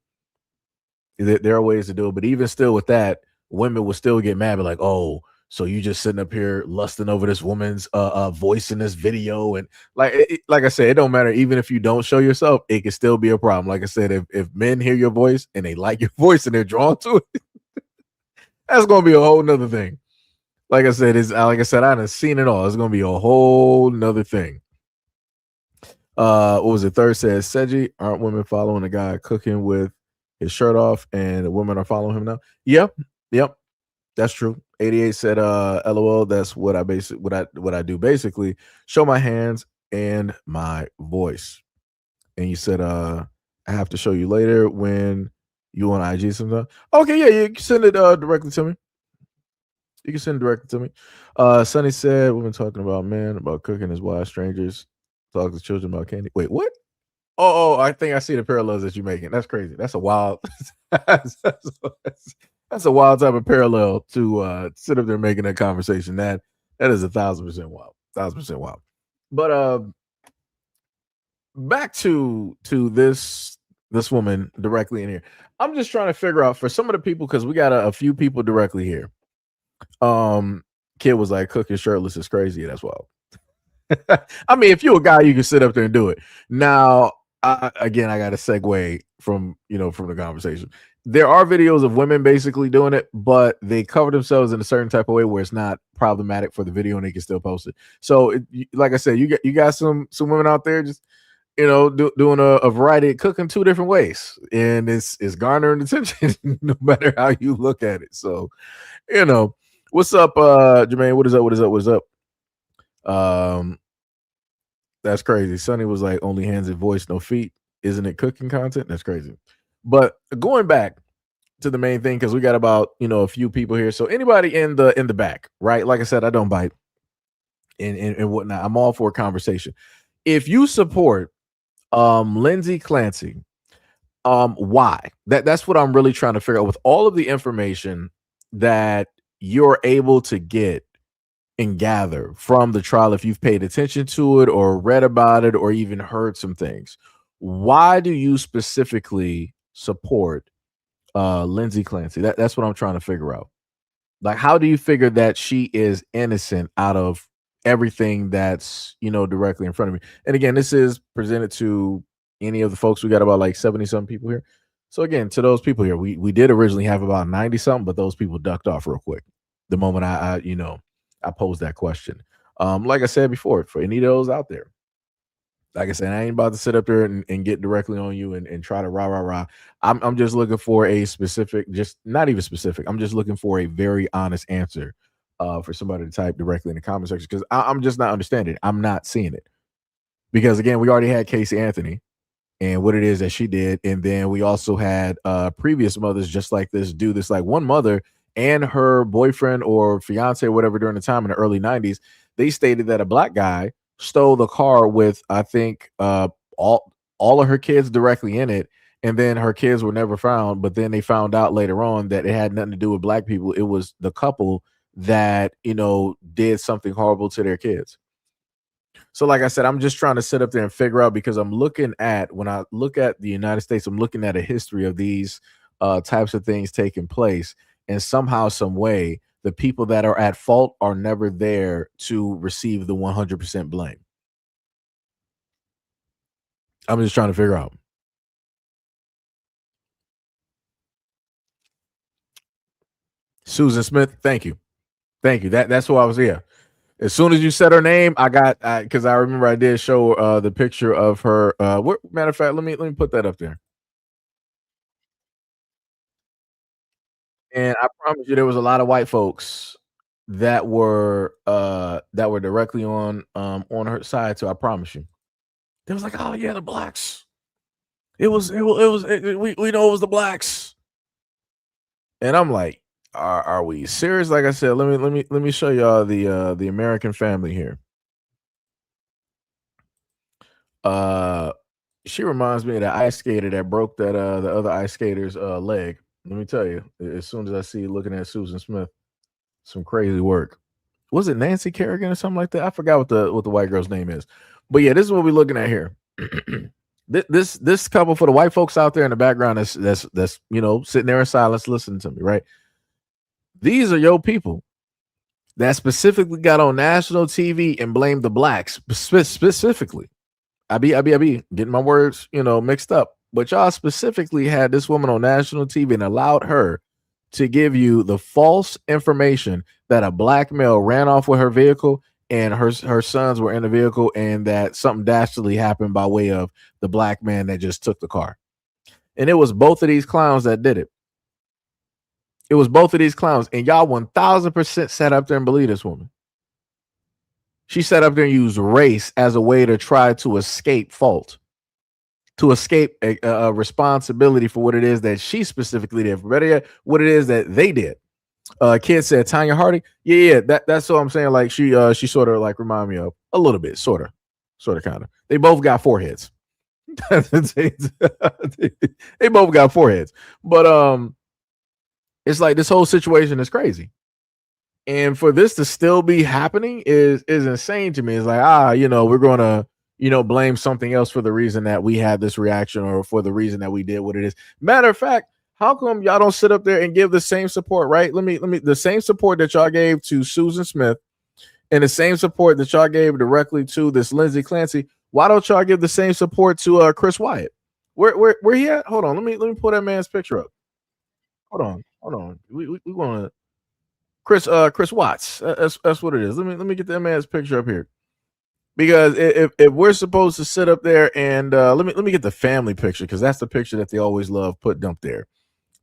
it. There are ways to do it, but even still with that, women will still get mad, but like, oh, so you just sitting up here lusting over this woman's voice in this video, and like I said, it don't matter. Even if you don't show yourself, it can still be a problem. Like I said, if men hear your voice and they like your voice and they're drawn to it, that's gonna be a whole nother thing. Like I said, I done seen it all. It's gonna be a whole nother thing. What was it? Third says, Seji, aren't women following a guy cooking with his shirt off, and the women are following him now? Yep, that's true. 88 said, LOL, that's what I do basically. Show my hands and my voice. And you said, I have to show you later when you on IG sometime. Okay, yeah, you can send it directly to me. You can send it directly to me. Sonny said, we've been talking about men, about cooking as wild strangers, talk to children about candy. Wait, what? Oh, I think I see the parallels that you're making. That's crazy. That's a wild that's a wild type of parallel to sit up there making that conversation. That is 1,000% wild. 1,000% wild. But back to this woman directly in here. I'm just trying to figure out for some of the people, because we got a few people directly here. Kid was like, cooking shirtless is crazy. That's wild. I mean, if you're a guy, you can sit up there and do it. Now, again, I got to segue from the conversation. There are videos of women basically doing it, but they cover themselves in a certain type of way where it's not problematic for the video, and they can still post it. So, like I said, you got some women out there just doing a variety of cooking two different ways, and it's garnering attention no matter how you look at it. So, what's up, Jermaine? What is up? That's crazy. Sonny was like, only hands and voice, no feet. Isn't it cooking content? That's crazy. But going back to the main thing, because we got about a few people here. So anybody in the back, right? Like I said, I don't bite and whatnot. I'm all for a conversation. If you support Lindsey Clancy, why? That's what I'm really trying to figure out with all of the information that you're able to get and gather from the trial. If you've paid attention to it or read about it or even heard some things, why do you specifically support Lindsey Clancy? That's what I'm trying to figure out. Like, how do you figure that she is innocent out of everything that's directly in front of me? And again, this is presented to any of the folks. We got about like 70 some people here. So again, to those people here, we did originally have about 90 something, but those people ducked off real quick the moment I posed that question. Like I said before, for any of those out there, like I said, I ain't about to sit up there and get directly on you and try to rah. I'm just looking for a specific, just not even specific. I'm just looking for a very honest answer for somebody to type directly in the comment section, because I'm just not understanding it. I'm not seeing it. Because again, we already had Casey Anthony and what it is that she did. And then we also had previous mothers just like this do this. Like one mother and her boyfriend or fiance or whatever during the time in the early 90s, they stated that a black guy stole the car with, I think, all of her kids directly in it. And then her kids were never found. But then they found out later on that it had nothing to do with black people. It was the couple that, did something horrible to their kids. So like I said, I'm just trying to sit up there and figure out, because when I look at the United States, I'm looking at a history of these types of things taking place, and somehow, some way, the people that are at fault are never there to receive the 100% blame. I'm just trying to figure out. Susan Smith, thank you. Thank you. That's who I was here. As soon as you said her name, I got, because I remember I did show the picture of her. Matter of fact, let me put that up there. And I promise you, there was a lot of white folks that were directly on her side too. I promise you. They was like, "Oh yeah, the blacks. We know it was the blacks." And I'm like, "Are we serious?" Like I said, let me show y'all the American family here. Uh, she reminds me of the ice skater that broke the other ice skater's leg. Let me tell you, as soon as I see you looking at Susan Smith, some crazy work. Was it Nancy Kerrigan or something like that? I forgot what the white girl's name is. But yeah, this is what we're looking at here. This couple, for the white folks out there in the background that's sitting there in silence listening to me, right? These are your people that specifically got on national TV and blamed the blacks specifically. I be getting my words, mixed up. But y'all specifically had this woman on national TV and allowed her to give you the false information that a black male ran off with her vehicle and her sons were in the vehicle, and that something dastardly happened by way of the black man that just took the car. And it was both of these clowns that did it. It was both of these clowns, and y'all 1000% sat up there and believe this woman. She sat up there and used race as a way to try to escape fault, to escape a responsibility for what it is that she specifically did, for better yet, what it is that they did. Kid said Tanya Harding. Yeah, that's what I'm saying. Like she sort of like remind me of a little bit, sort of, kind of. They both got foreheads. they both got foreheads, but it's like this whole situation is crazy. And for this to still be happening is insane to me. It's like, we're gonna, blame something else for the reason that we had this reaction, or for the reason that we did what it is. Matter of fact, how come y'all don't sit up there and give the same support, right? Let me the same support that y'all gave to Susan Smith, and the same support that y'all gave directly to this Lindsey Clancy. Why don't y'all give the same support to Chris Wyatt? Where he at? Hold on, let me pull that man's picture up. Hold on. We want to Chris Watts. That's what it is. Let me get that man's picture up here, because if we're supposed to sit up there and let me get the family picture, because that's the picture that they always love putting up there.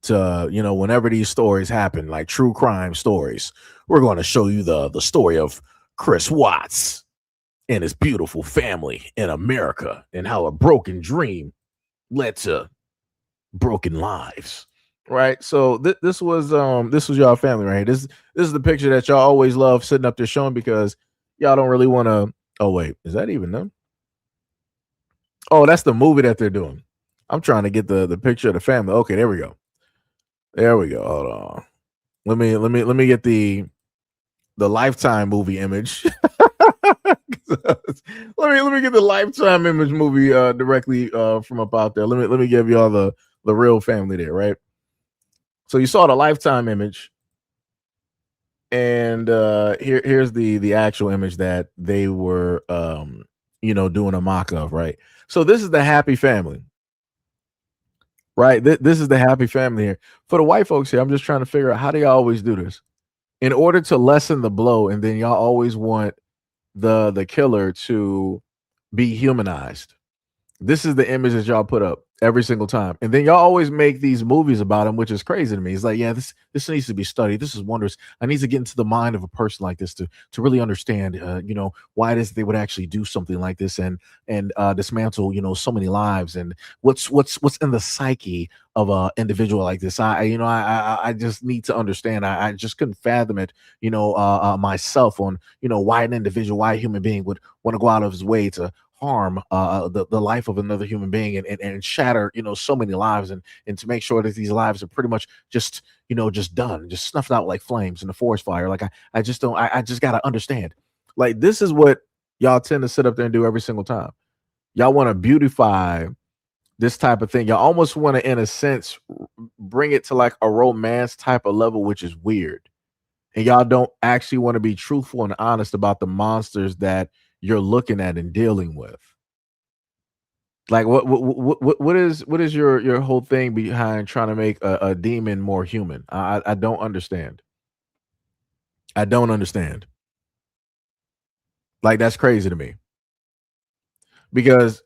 To whenever these stories happen, like true crime stories, we're going to show you the story of Chris Watts and his beautiful family in America, and how a broken dream led to broken lives. Right. So this was y'all family, right? This is the picture that y'all always love sitting up there showing, because y'all don't really want to. Oh wait, is that even them? Oh, that's the movie that they're doing. I'm trying to get the picture of the family. Okay, there we go. There we go. Hold on. Let me get the Lifetime movie image. let me get the Lifetime image movie directly from up out there. Let me give y'all the real family there, right? So you saw the Lifetime image, and here's the actual image that they were doing a mock of, right? So this is the happy family. Right. This is the happy family here. For the white folks here, I'm just trying to figure out, how do y'all always do this in order to lessen the blow, and then y'all always want the killer to be humanized. This is the image that y'all put up every single time, and then y'all always make these movies about him, which is crazy to me. It's like, yeah, this needs to be studied. This is wondrous. I need to get into the mind of a person like this to really understand, why it is they would actually do something like this, and dismantle, so many lives, and what's in the psyche of a individual like this. I just need to understand. I just couldn't fathom it, myself, on why an individual, why a human being would want to go out of his way to harm the life of another human being and shatter, so many lives, and to make sure that these lives are pretty much just, just done, just snuffed out like flames in the forest fire. Like I just don't, I just gotta understand. Like, this is what y'all tend to sit up there and do every single time. Y'all want to beautify this type of thing. Y'all almost want to, in a sense, bring it to like a romance type of level, which is weird. And y'all don't actually want to be truthful and honest about the monsters that you're looking at and dealing with. Like, what is your whole thing behind trying to make a demon more human? I don't understand. I don't understand. Like, that's crazy to me. Because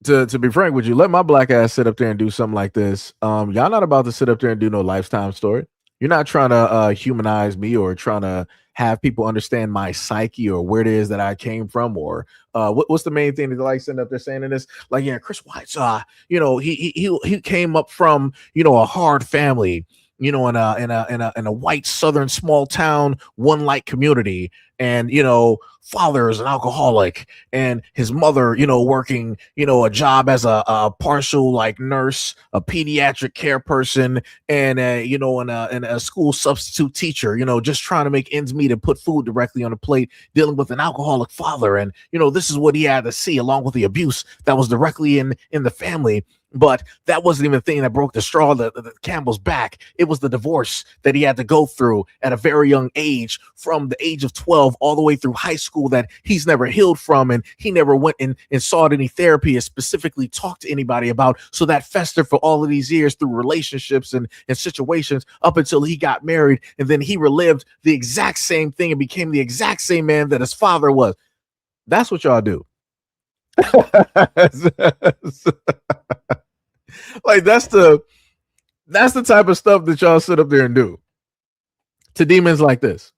to be frank with you, let my black ass sit up there and do something like this. Y'all not about to sit up there and do no lifetime story. You're not trying to humanize me or trying to have people understand my psyche or where it is that I came from, or what's the main thing that they like sitting up there saying in this? Like, yeah, Chris White's he came up from, a hard family, in a white southern small town, one light community, and father is an alcoholic, and his mother, working, a job as a partial like nurse, a pediatric care person, and a school substitute teacher, just trying to make ends meet and put food directly on the plate, dealing with an alcoholic father. And this is what he had to see, along with the abuse that was directly in the family. But that wasn't even the thing that broke the straw, the camel's back. It was the divorce that he had to go through at a very young age, from the age of 12 all the way through high school, that he's never healed from, and he never went and sought any therapy and specifically talked to anybody about. So that festered for all of these years through relationships and situations, up until he got married, and then he relived the exact same thing and became the exact same man that his father was. That's what y'all do. Like, that's the type of stuff that y'all sit up there and do to demons like this.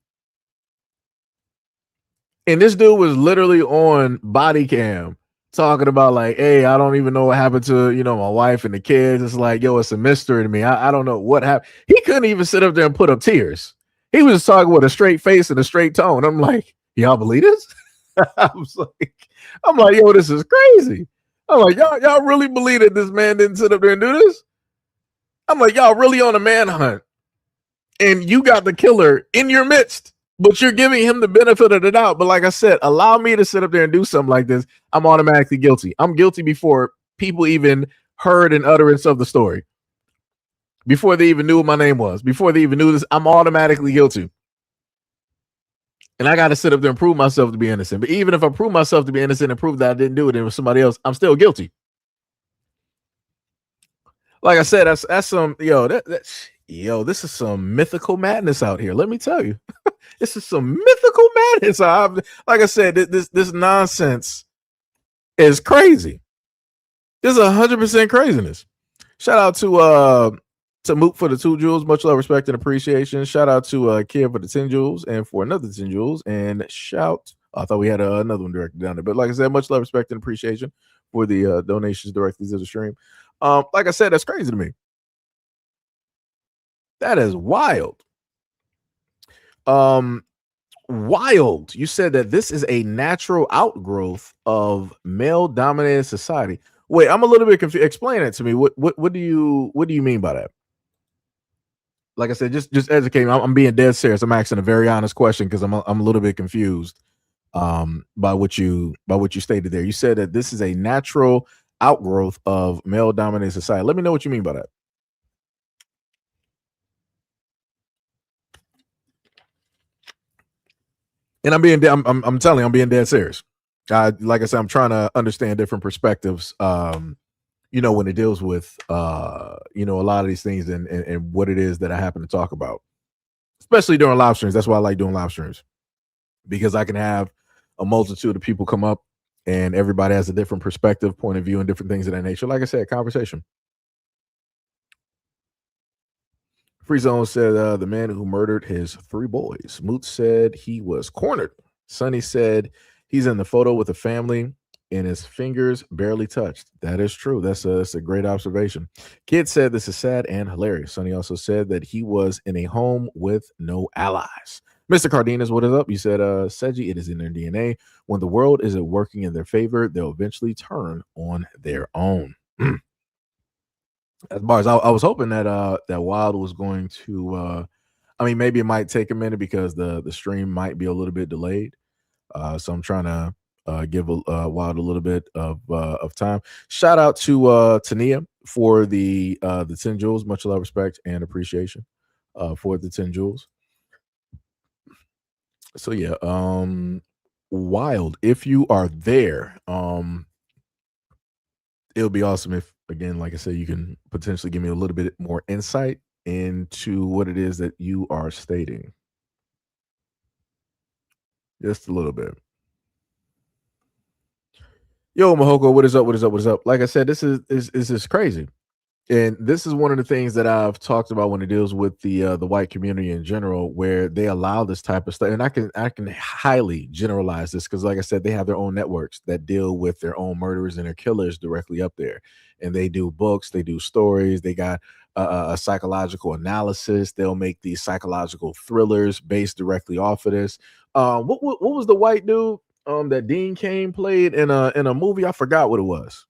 And this dude was literally on body cam talking about, like, hey, I don't even know what happened to, my wife and the kids. It's like, yo, it's a mystery to me. I don't know what happened. He couldn't even sit up there and put up tears. He was talking with a straight face and a straight tone. I'm like, y'all believe this? I'm like, yo, this is crazy. I'm like, y'all really believe that this man didn't sit up there and do this? I'm like, y'all really on a manhunt, and you got the killer in your midst, but you're giving him the benefit of the doubt. But like I said, allow me to sit up there and do something like this, I'm automatically guilty. I'm guilty before people even heard an utterance of the story, before they even knew what my name was, before they even knew this. I'm automatically guilty. And I got to sit up there and prove myself to be innocent. But even if I prove myself to be innocent and prove that I didn't do it and it was somebody else, I'm still guilty. Like I said, that's some, this is some mythical madness out here. Let me tell you, this is some mythical madness. Like I said, this nonsense is crazy. This is 100% craziness. Shout out to Mook for the 2 jewels. Much love, respect, and appreciation. Shout out to Kim for the 10 jewels and for another 10 jewels. And I thought we had another one directed down there. But like I said, much love, respect, and appreciation for the donations directly to the stream. Like I said, that's crazy to me. That is wild. Wild. You said that this is a natural outgrowth of male-dominated society. Wait, I'm a little bit confused. Explain it to me. What do you mean by that? Like I said, just educate me. I'm being dead serious. I'm asking a very honest question because I'm a little bit confused by what you stated there. You said that this is a natural outgrowth of male-dominated society. Let me know what you mean by that. And I'm telling you, I'm being dead serious. Like I said, I'm trying to understand different perspectives. When it deals with a lot of these things and what it is that I happen to talk about, especially during live streams. That's why I like doing live streams, because I can have a multitude of people come up and everybody has a different perspective, point of view, and different things of that nature. Like I said, conversation. Free Zone said the man who murdered his 3 boys. Moot said he was cornered. Sonny said he's in the photo with the family and his fingers barely touched. That is true. That's a great observation. Kid said this is sad and hilarious. Sonny also said that he was in a home with no allies. Mr. Cardenas, what is up? You said, Seji, it is in their DNA. When the world isn't working in their favor, they'll eventually turn on their own. As far as I was hoping that that Wild was going to, I mean, maybe it might take a minute because the stream might be a little bit delayed. So I'm trying to give Wild a little bit of time. Shout out to Tania for the 10 jewels. Much love, respect, and appreciation for the 10 jewels. So yeah, Wild, if you are there, it'll be awesome if, again, like I said, you can potentially give me a little bit more insight into what it is that you are stating. Just a little bit. Yo, Mahoko, what is up? What is up? What is up? Like I said, this is crazy. And this is one of the things that I've talked about when it deals with the white community in general, where they allow this type of stuff. And I can highly generalize this because, like I said, they have their own networks that deal with their own murderers and their killers directly up there, and they do books, they do stories, they got a psychological analysis. They'll make these psychological thrillers based directly off of this. What was the white dude that Dean Cain played in a movie? I forgot what it was.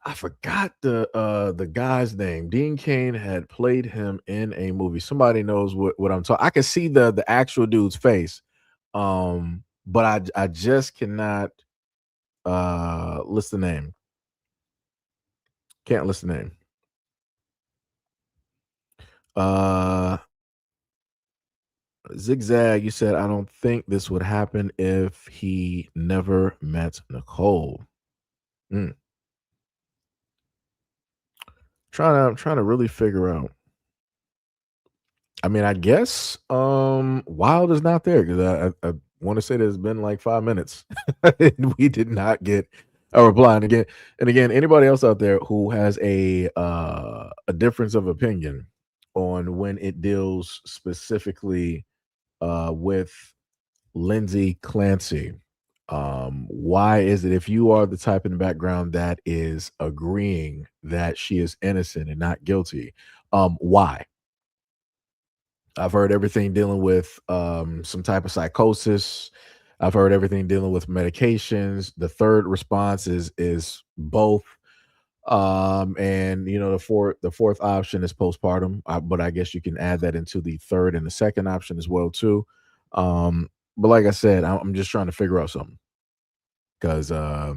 I forgot the guy's name. Dean Cain had played him in a movie. Somebody knows what I'm talking. I can see the actual dude's face, but I just cannot list the name. Can't list the name. Zigzag, you said, I don't think this would happen if he never met Nicole. Trying to really figure out. I mean, I guess Wild is not there because I want to say there's been like 5 minutes and we did not get a reply. And again, anybody else out there who has a difference of opinion on when it deals specifically with Lindsey Clancy, why is it, if you are the type in the background that is agreeing that she is innocent and not guilty, why? I've heard everything dealing with some type of psychosis. I've heard everything dealing with medications. The third response is both. And the fourth option is postpartum, but I guess you can add that into the third and the second option as well too. But like I said, I'm just trying to figure out something because to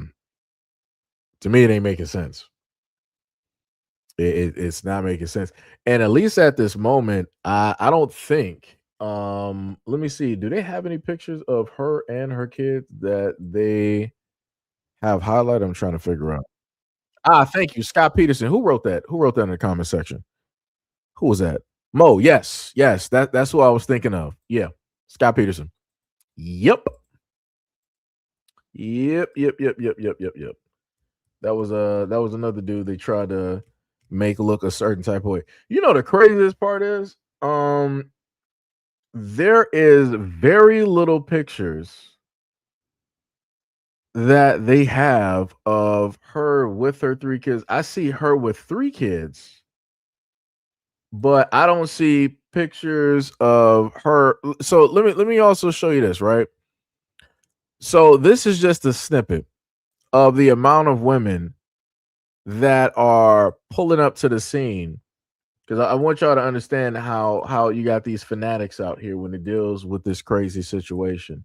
me it ain't making sense. It's not making sense. And at least at this moment, I don't think. Let me see. Do they have any pictures of her and her kids that they have highlighted? I'm trying to figure out. Thank you, Scott Peterson. Who wrote that? Who wrote that in the comment section? Who was that? Mo. Yes, that's who I was thinking of. Yeah, Scott Peterson. Yep. Yep. That was another dude they tried to make look a certain type of way. You know, the craziest part is there is very little pictures that they have of her with her 3 kids. I see her with 3 kids, but I don't see pictures of her. So let me also show you this, right? So this is just a snippet of the amount of women that are pulling up to the scene, because I want y'all to understand how you got these fanatics out here when it deals with this crazy situation.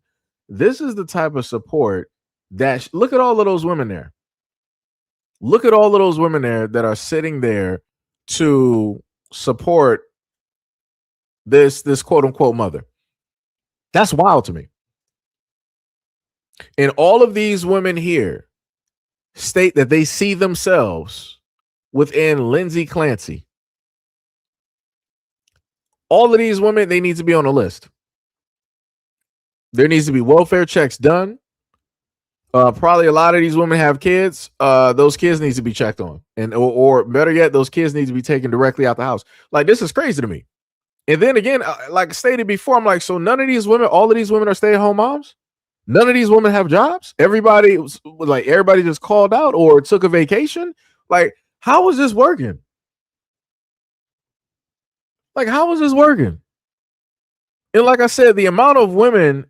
This is the type of support that look at all of those women there. Look at all of those women there that are sitting there to support this quote unquote mother. That's wild to me. And all of these women here state that they see themselves within Lindsey Clancy. All of these women, they need to be on a list. There needs to be welfare checks done. Probably a lot of these women have kids. Those kids need to be checked on, and or better yet, those kids need to be taken directly out the house. Like, this is crazy to me. And then again, like stated before, I'm like, so none of these women, all of these women are stay-at-home moms. None of these women have jobs. Everybody just called out or took a vacation. Like, how is this working? Like, how is this working? And like I said, the amount of women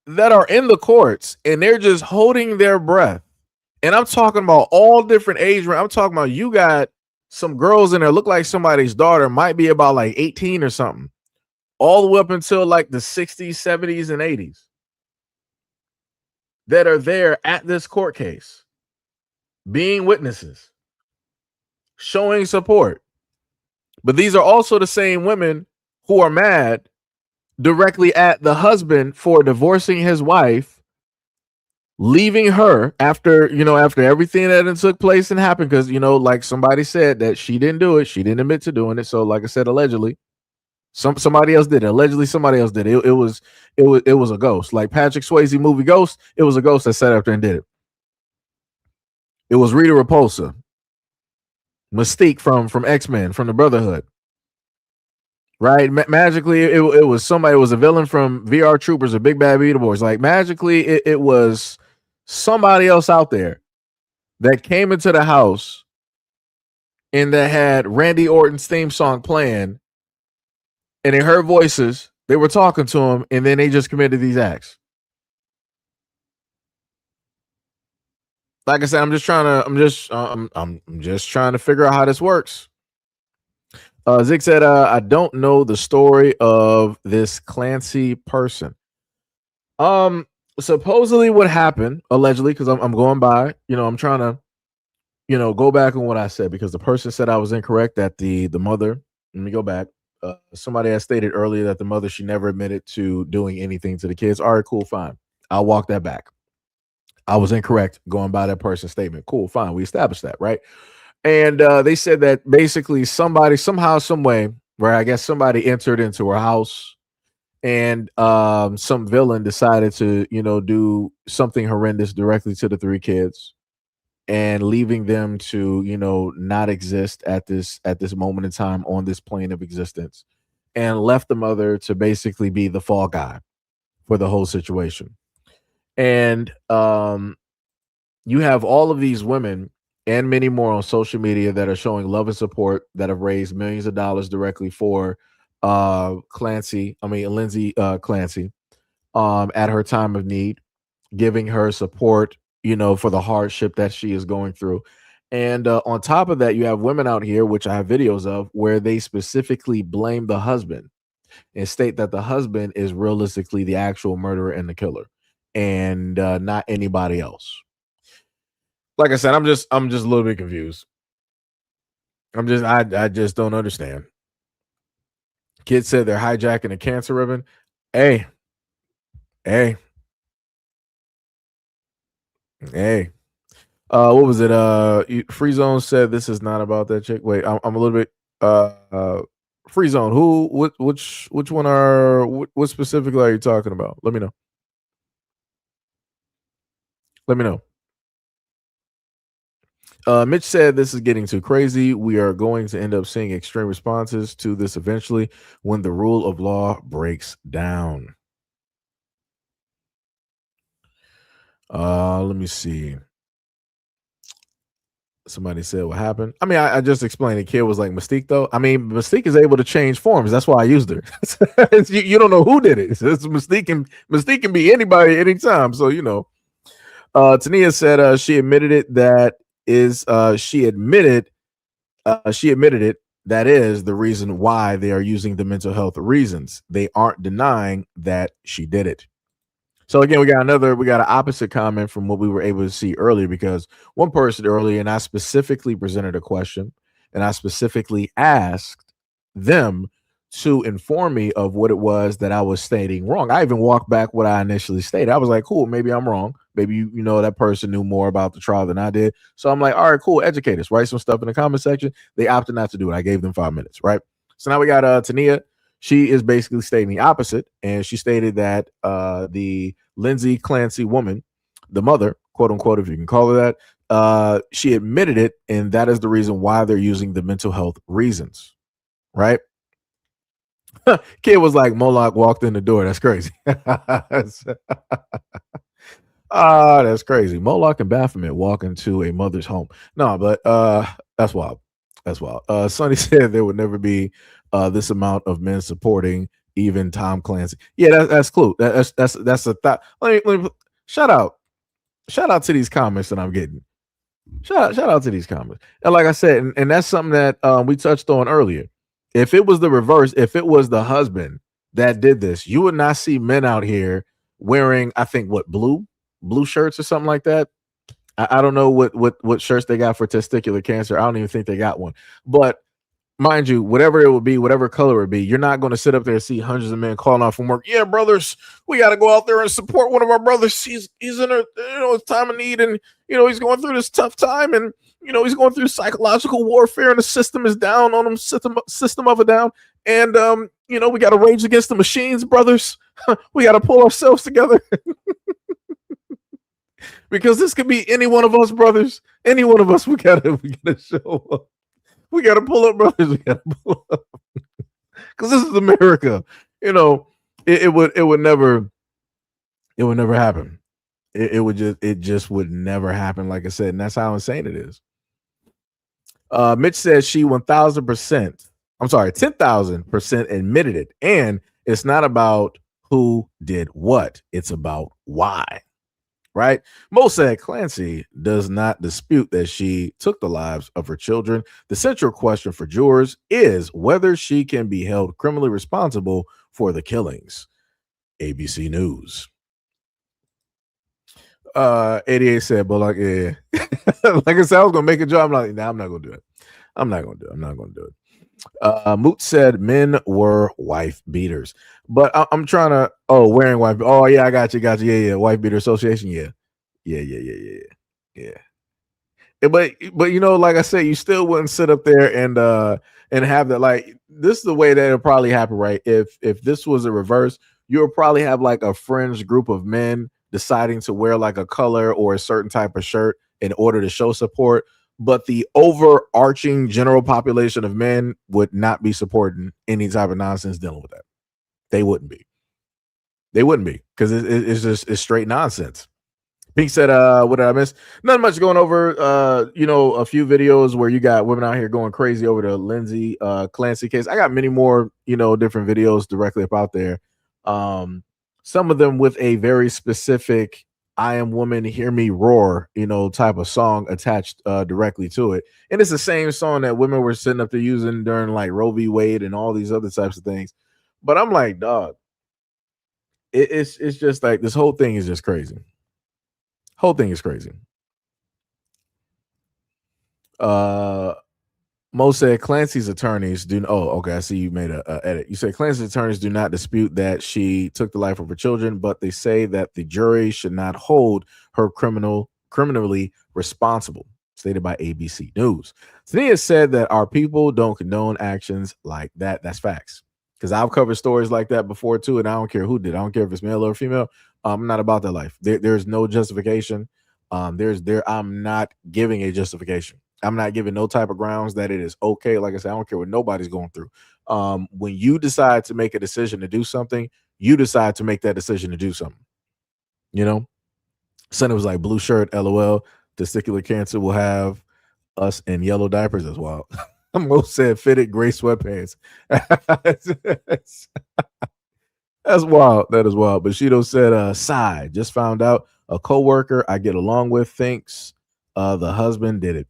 that are in the courts and they're just holding their breath. And I'm talking about all different age range. I'm talking about you got some girls in there look like somebody's daughter might be about like 18 or something, all the way up until like the 60s, 70s, and 80s that are there at this court case, being witnesses, showing support. But these are also the same women who are mad directly at the husband for divorcing his wife, leaving her after everything that took place and happened, because like somebody said that she didn't do it, she didn't admit to doing it. So like I said, allegedly somebody else did it. Allegedly somebody else did it. It was a ghost, like Patrick Swayze movie Ghost. It was a ghost that sat up there and did it. It was Rita Repulsa, Mystique from X-Men, from the Brotherhood. Right, magically it was somebody. It was a villain from VR Troopers or Big Bad Beetleborgs. Like magically, it was somebody else out there that came into the house and that had Randy Orton's theme song playing, and they heard voices. They were talking to him, and then they just committed these acts. Like I said, I'm just trying to figure out how this works. Zig said, I don't know the story of this Clancy person. Supposedly what happened, allegedly, because I'm going by, I'm trying to, go back on what I said, because the person said I was incorrect, that the mother, let me go back. Somebody had stated earlier that the mother, she never admitted to doing anything to the kids. All right, cool, fine. I'll walk that back. I was incorrect going by that person's statement. Cool, fine. We established that, right? And they said that basically somebody, somehow, some way, where I guess somebody entered into her house, and some villain decided to, do something horrendous directly to the three kids, and leaving them to, not exist at this moment in time on this plane of existence, and left the mother to basically be the fall guy for the whole situation. And you have all of these women and many more on social media that are showing love and support, that have raised millions of dollars directly for Lindsey Clancy, at her time of need, giving her support, for the hardship that she is going through. And on top of that, you have women out here, which I have videos of, where they specifically blame the husband and state that the husband is realistically the actual murderer and the killer, and not anybody else. Like I said, I'm just a little bit confused. I just don't understand. Kids said they're hijacking a cancer ribbon. Hey. What was it? Free Zone said this is not about that chick. Wait, I'm a little bit Free Zone. Which one what specifically are you talking about? Let me know. Mitch said this is getting too crazy. We are going to end up seeing extreme responses to this eventually when the rule of law breaks down. Let me see. Somebody said what happened. I mean, I just explained the kid was like Mystique, though. I mean, Mystique is able to change forms. That's why I used her. You don't know who did it. It's Mystique can be anybody anytime. So, Tania said she admitted it. She admitted it. That is the reason why they are using the mental health reasons. They aren't denying that she did it. So again, we got an opposite comment from what we were able to see earlier, because one person earlier, and I specifically presented a question, and I specifically asked them to inform me of what it was that I was stating wrong. I even walked back what I initially stated. I was like, cool, maybe I'm wrong. Maybe that person knew more about the trial than I did. So I'm like, all right, cool, educate us, write some stuff in the comment section. They opted not to do it. I gave them 5 minutes, right? So now we got Tania. She is basically stating the opposite, and she stated that the Lindsey Clancy woman, the mother, quote unquote, if you can call her that, she admitted it, and that is the reason why they're using the mental health reasons, right? Kid was like, Moloch walked in the door. That's crazy. That's crazy. Moloch and Baphomet walk into a mother's home. No, but that's wild. That's wild. Sonny said there would never be this amount of men supporting even Tom Clancy. Yeah, that's cool. That's a thought. Let me shout out to these comments that I'm getting. Shout out to these comments. And like I said, and that's something that we touched on earlier. If it was the reverse, if it was the husband that did this, you would not see men out here wearing, I think, what, blue shirts or something like that. I don't know what shirts they got for testicular cancer. I don't even think they got one. But mind you, whatever it would be, whatever color it would be, you're not going to sit up there and see hundreds of men calling out from work. Yeah, brothers, we got to go out there and support one of our brothers. He's in a time of need, and he's going through this tough time, and he's going through psychological warfare, and the system is down on him, system of a down, and we got to rage against the machines, brothers. We got to pull ourselves together. Because this could be any one of us, brothers. Any one of us. We gotta show up. We gotta pull up, brothers. We gotta pull up. Because this is America. It would never happen. It just would never happen. Like I said, and that's how insane it is. Mitch says she 1000% admitted it, and it's not about who did what. It's about why. Right? Mo said Clancy does not dispute that she took the lives of her children. The central question for jurors is whether she can be held criminally responsible for the killings. ABC News. 88 said, but like, yeah. Like I said, I was gonna make a joke. I'm like, nah, I'm not gonna do it. I'm not gonna do it. Moot said men were wife beaters, but I'm trying to wearing wife. Oh yeah, I got you. Yeah, wife beater association. Yeah. But like I said, you still wouldn't sit up there and have that. Like, this is the way that it'll probably happen, right? If this was a reverse, you would probably have like a fringe group of men deciding to wear like a color or a certain type of shirt in order to show support. But the overarching general population of men would not be supporting any type of nonsense dealing with that. They wouldn't be. Because it's straight nonsense. Pink said, what did I miss? Not much going over, a few videos where you got women out here going crazy over the Lindsey Clancy case. I got many more, different videos directly about there. Some of them with a very specific I Am Woman, Hear Me Roar, type of song attached directly to it. And it's the same song that women were sitting up there using during like Roe v. Wade and all these other types of things. But I'm like, dog, it's just like this whole thing is just crazy. Whole thing is crazy. Mo said Clancy's attorneys do. Oh, okay. I see you made a edit. You said Clancy's attorneys do not dispute that she took the life of her children, but they say that the jury should not hold her criminally responsible. Stated by ABC News. Tania said that our people don't condone actions like that. That's facts. Because I've covered stories like that before too, and I don't care who did. I don't care if it's male or female. I'm not about that life. There's no justification. I'm not giving a justification. I'm not giving no type of grounds that it is okay. Like I said, I don't care what nobody's going through. When you decide to make a decision to do something, you decide to make that decision to do something. Sonny was like, blue shirt, LOL. Testicular cancer will have us in yellow diapers as well. Most said fitted gray sweatpants. That's wild. That is wild. But Shido said, Sai, just found out a coworker I get along with thinks the husband did it.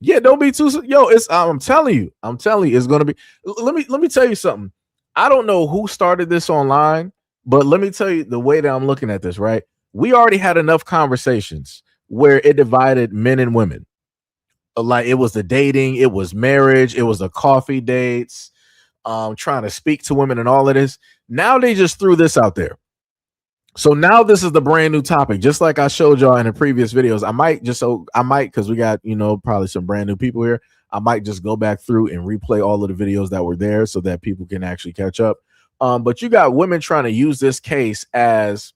Yeah, don't be too. Yo, I'm telling you, it's gonna be. Let me tell you something. I don't know who started this online, but let me tell you the way that I'm looking at this. Right, we already had enough conversations where it divided men and women. Like it was the dating, it was marriage, it was the coffee dates, trying to speak to women and all of this. Now they just threw this out there. So now this is the brand new topic. Just like I showed y'all in the previous videos, I might, because we got, probably some brand new people here. I might just go back through and replay all of the videos that were there so that people can actually catch up. But you got women trying to use this case as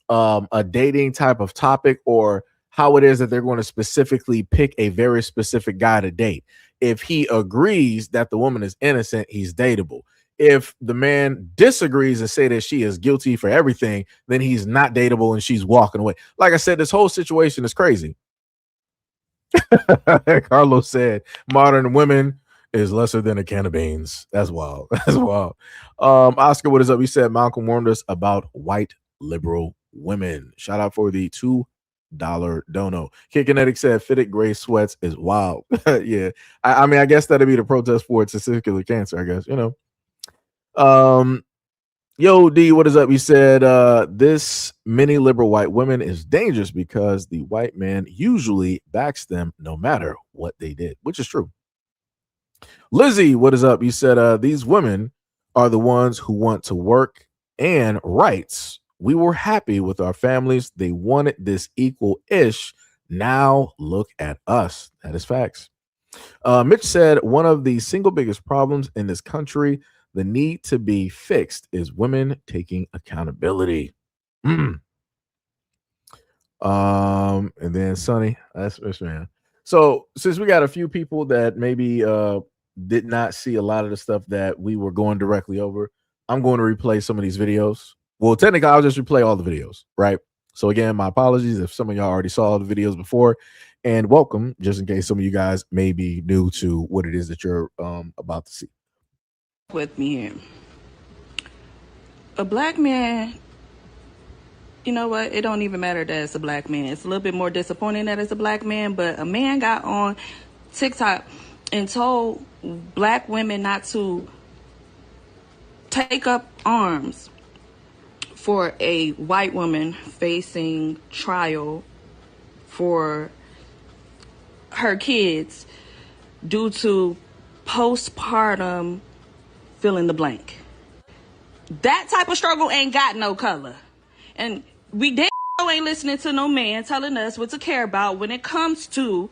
a dating type of topic, or how it is that they're going to specifically pick a very specific guy to date. If he agrees that the woman is innocent, he's dateable. If the man disagrees and say that she is guilty for everything, then he's not dateable and she's walking away. Like I said, this whole situation is crazy. Carlos said modern women is lesser than a can of beans. That's wild. That's wild. Oscar, what is up? He said Malcolm warned us about white liberal women. Shout out for the $2 dono. Kid Kinetic said fitted gray sweats is wild. Yeah. I mean, I guess that'd be the protest for testicular cancer, I guess, Yo, D, what is up? He said, this many liberal white women is dangerous because the white man usually backs them no matter what they did, which is true. Lindsey, what is up? You said these women are the ones who want to work and rights. We were happy with our families. They wanted this equal-ish. Now look at us. That is facts. Mitch said one of the single biggest problems in this country, the need to be fixed, is women taking accountability. And then Sonny, that's man. So since we got a few people that maybe did not see a lot of the stuff that we were going directly over, I'm going to replay some of these videos. Well, technically, I'll just replay all the videos, right? So again, my apologies if some of y'all already saw the videos before, and welcome, just in case some of you guys may be new to what it is that you're about to see. With me here. A black man, you know what? It don't even matter that it's a black man. It's a little bit more disappointing that it's a black man, but a man got on TikTok and told black women not to take up arms for a white woman facing trial for her kids due to postpartum fill in the blank. That type of struggle ain't got no color. And we ain't listening to no man telling us what to care about when it comes to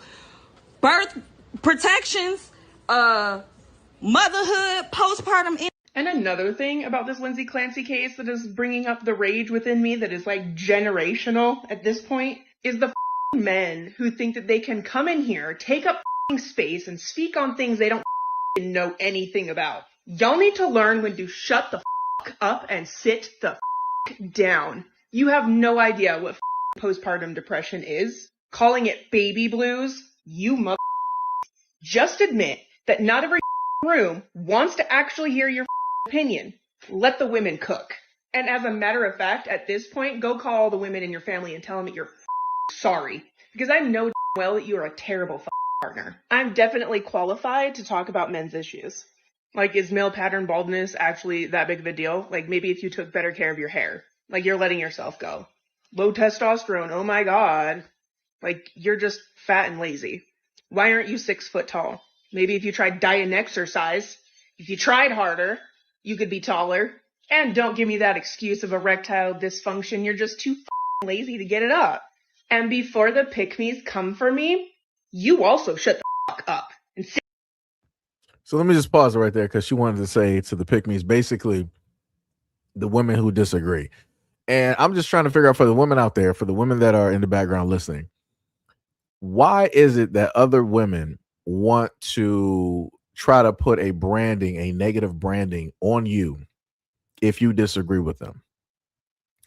birth protections, motherhood, postpartum. And another thing about this Lindsey Clancy case that is bringing up the rage within me that is like generational at this point is the men who think that they can come in here, take up space, and speak on things they don't know anything about. Y'all need to learn when to shut the up and sit the down. You have no idea what postpartum depression is. Calling it baby blues, you mother. Just admit that not every room wants to actually hear your opinion. Let the women cook. And as a matter of fact, at this point, go call all the women in your family and tell them that you're sorry. Because I know well that you are a terrible partner. I'm definitely qualified to talk about men's issues. Like, is male pattern baldness actually that big of a deal? Like, maybe if you took better care of your hair. Like, you're letting yourself go. Low testosterone, oh my god. Like, you're just fat and lazy. Why aren't you 6 foot tall? Maybe if you tried diet and exercise, if you tried harder, you could be taller. And don't give me that excuse of erectile dysfunction. You're just too lazy to get it up. And before the pick-me's come for me, you also shut the up. And So let me just pause it right there because she wanted to say to the pick-me's basically the women who disagree. And I'm just trying to figure out for the women out there, for the women that are in the background listening, why is it that other women want to try to put a negative branding on you if you disagree with them?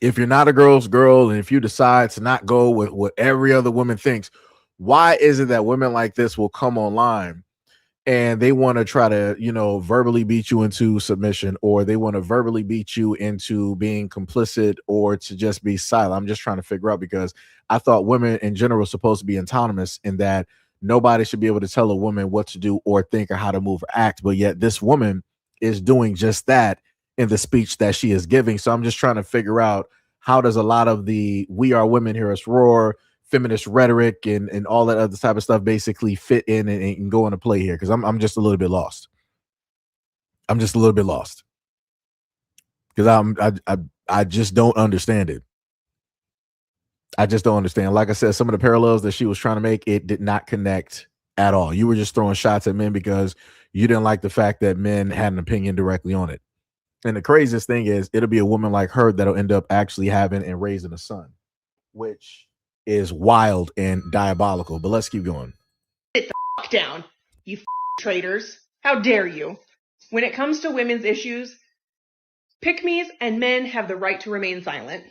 If you're not a girl's girl and if you decide to not go with what every other woman thinks, why is it that women like this will come online and they want to try to, verbally beat you into submission, or they want to verbally beat you into being complicit or to just be silent? I'm just trying to figure out, because I thought women in general are supposed to be autonomous in that nobody should be able to tell a woman what to do or think or how to move or act. But yet this woman is doing just that in the speech that she is giving. So I'm just trying to figure out, how does a lot of the "we are women, hear us roar" feminist rhetoric and all that other type of stuff basically fit in and go into play here? Because I'm just a little bit lost. I'm just a little bit lost because I just don't understand it. I just don't understand. Like I said, some of the parallels that she was trying to make, it did not connect at all. You were just throwing shots at men because you didn't like the fact that men had an opinion directly on it. And the craziest thing is, it'll be a woman like her that'll end up actually having and raising a son, which is wild and diabolical. But let's keep going. Sit the down, you traitors. How dare you? When it comes to women's issues, pick-me's and men have the right to remain silent.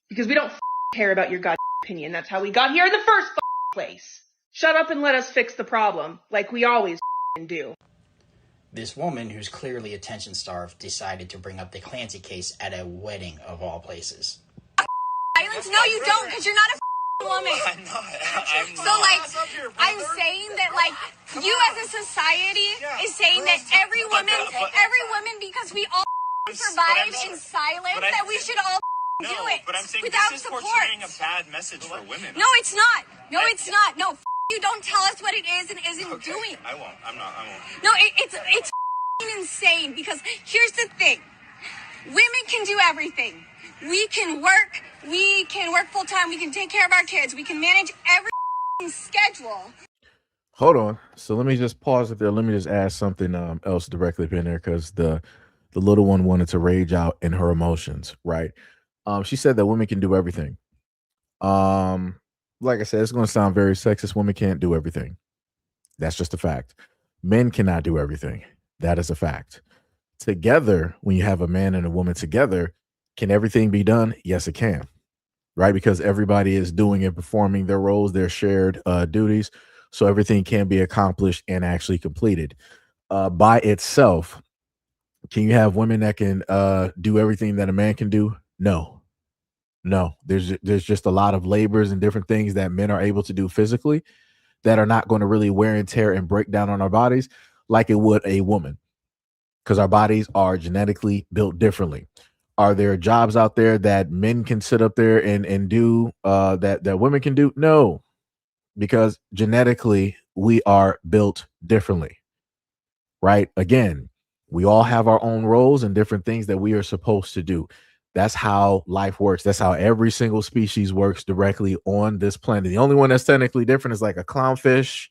Because we don't care about your goddamn opinion. That's how we got here in the first place. Shut up and let us fix the problem, like we always do. This woman, who's clearly attention starved, decided to bring up the Clancy case at a wedding of all places. Violence? No, you don't, because you're not a woman. I'm not. So, like, I'm saying that, like, you as a society is saying that every woman, because we all survive in silence, that we should all do it but I'm saying without this is support. portraying a bad message for women. No, it's not. No, it's not. No, you don't tell us what it is and isn't doing. I won't. I won't. No, it's insane, because here's the thing. Women can do everything. We can work full time, we can take care of our kids, we can manage every schedule. Hold on. So let me just pause it there. Let me just add something else directly up in there, because the little one wanted to rage out in her emotions, right? She said that women can do everything. Like I said, it's going to sound very sexist. Women can't do everything. That's just a fact. Men cannot do everything. That is a fact. Together, when you have a man and a woman together, can everything be done? Yes, it can. Right? Because everybody is doing and performing their roles, their shared duties. So everything can be accomplished and actually completed. By itself, can you have women that can do everything that a man can do? No. There's just a lot of labors and different things that men are able to do physically that are not going to really wear and tear and break down on our bodies like it would a woman, because our bodies are genetically built differently. Are there jobs out there that men can sit up there and do that women can do? No, because genetically we are built differently, right? Again, we all have our own roles and different things that we are supposed to do. That's how life works. That's how every single species works directly on this planet. The only one that's technically different is like a clownfish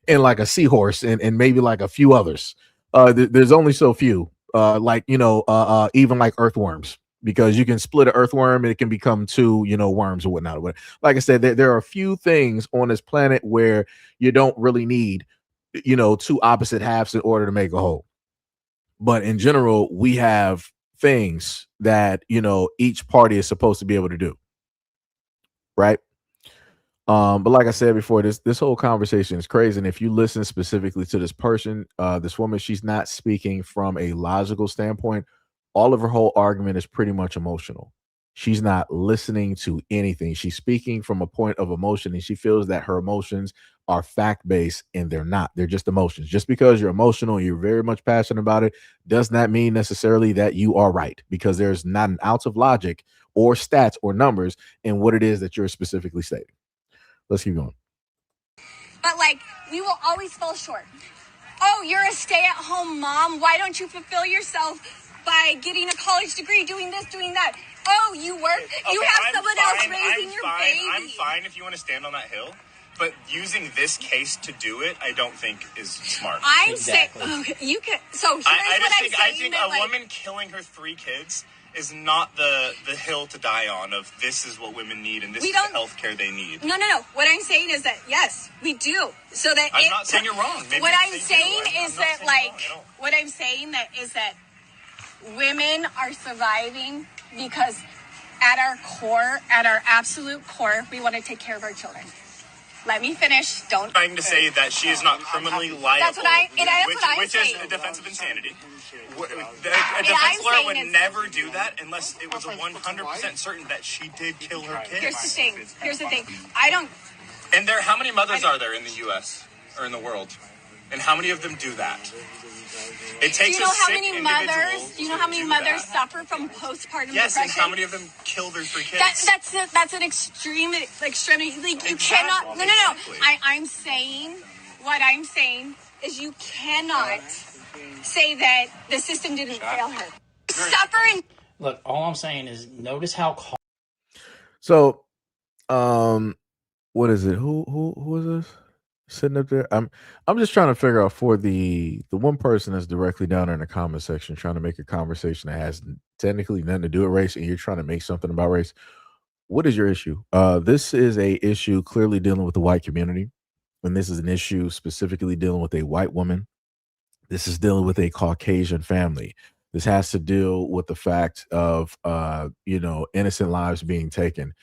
and like a seahorse and maybe like a few others. There's only so few, even like earthworms, because you can split an earthworm and it can become two, worms or whatnot. Like I said, there are a few things on this planet where you don't really need, two opposite halves in order to make a whole. But in general, we have things that, each party is supposed to be able to do. Right. But like I said before, this whole conversation is crazy. And if you listen specifically to this person, this woman, she's not speaking from a logical standpoint. All of her whole argument is pretty much emotional. She's not listening to anything. She's speaking from a point of emotion, and she feels that her emotions are fact-based, and they're not. They're just emotions. Just because you're emotional and you're very much passionate about it does not mean necessarily that you are right, because there's not an ounce of logic or stats or numbers in what it is that you're specifically stating. Let's keep going. But, like, we will always fall short. Oh, you're a stay-at-home mom. Why don't you fulfill yourself by getting a college degree, doing this, doing that? Oh, you work. Okay, you have someone else raising your baby. I'm fine if you want to stand on that hill. But using this case to do it, I don't think is smart. I'm saying, okay, you can. So here's I think a woman killing her 3 kids is not the hill to die on of this is what women need and this is the health care they need. No. What I'm saying is that, yes, we do. So that I'm not saying you're wrong. Maybe what I'm saying is that, like, what I'm saying that is that women are surviving because at our core, at our absolute core, we want to take care of our children. Let me finish. Don't. Trying to say that she is not criminally liable. That's what I'm which saying. is a defense of insanity. A defense lawyer would never do that unless it was 100% certain that she did kill her kids. Here's the thing. I don't. And how many mothers are there in the U.S. or in the world? And how many of them do that? It takes do you know how many mothers? Do you know how many mothers suffer from postpartum depression? Yes, and how many of them kill their 3 kids? That's an extreme. Like, you cannot. No. I'm saying what I'm saying is you cannot say that the system didn't fail her. Suffer and look. All I'm saying is notice how. So, what is it? Who is this? Sitting up there, I'm just trying to figure out for the one person that's directly down there in the comment section trying to make a conversation that has technically nothing to do with race, and you're trying to make something about race. What is your issue? This is a issue clearly dealing with the white community, and this is an issue specifically dealing with a white woman. This is dealing with a Caucasian family. This has to deal with the fact of innocent lives being taken.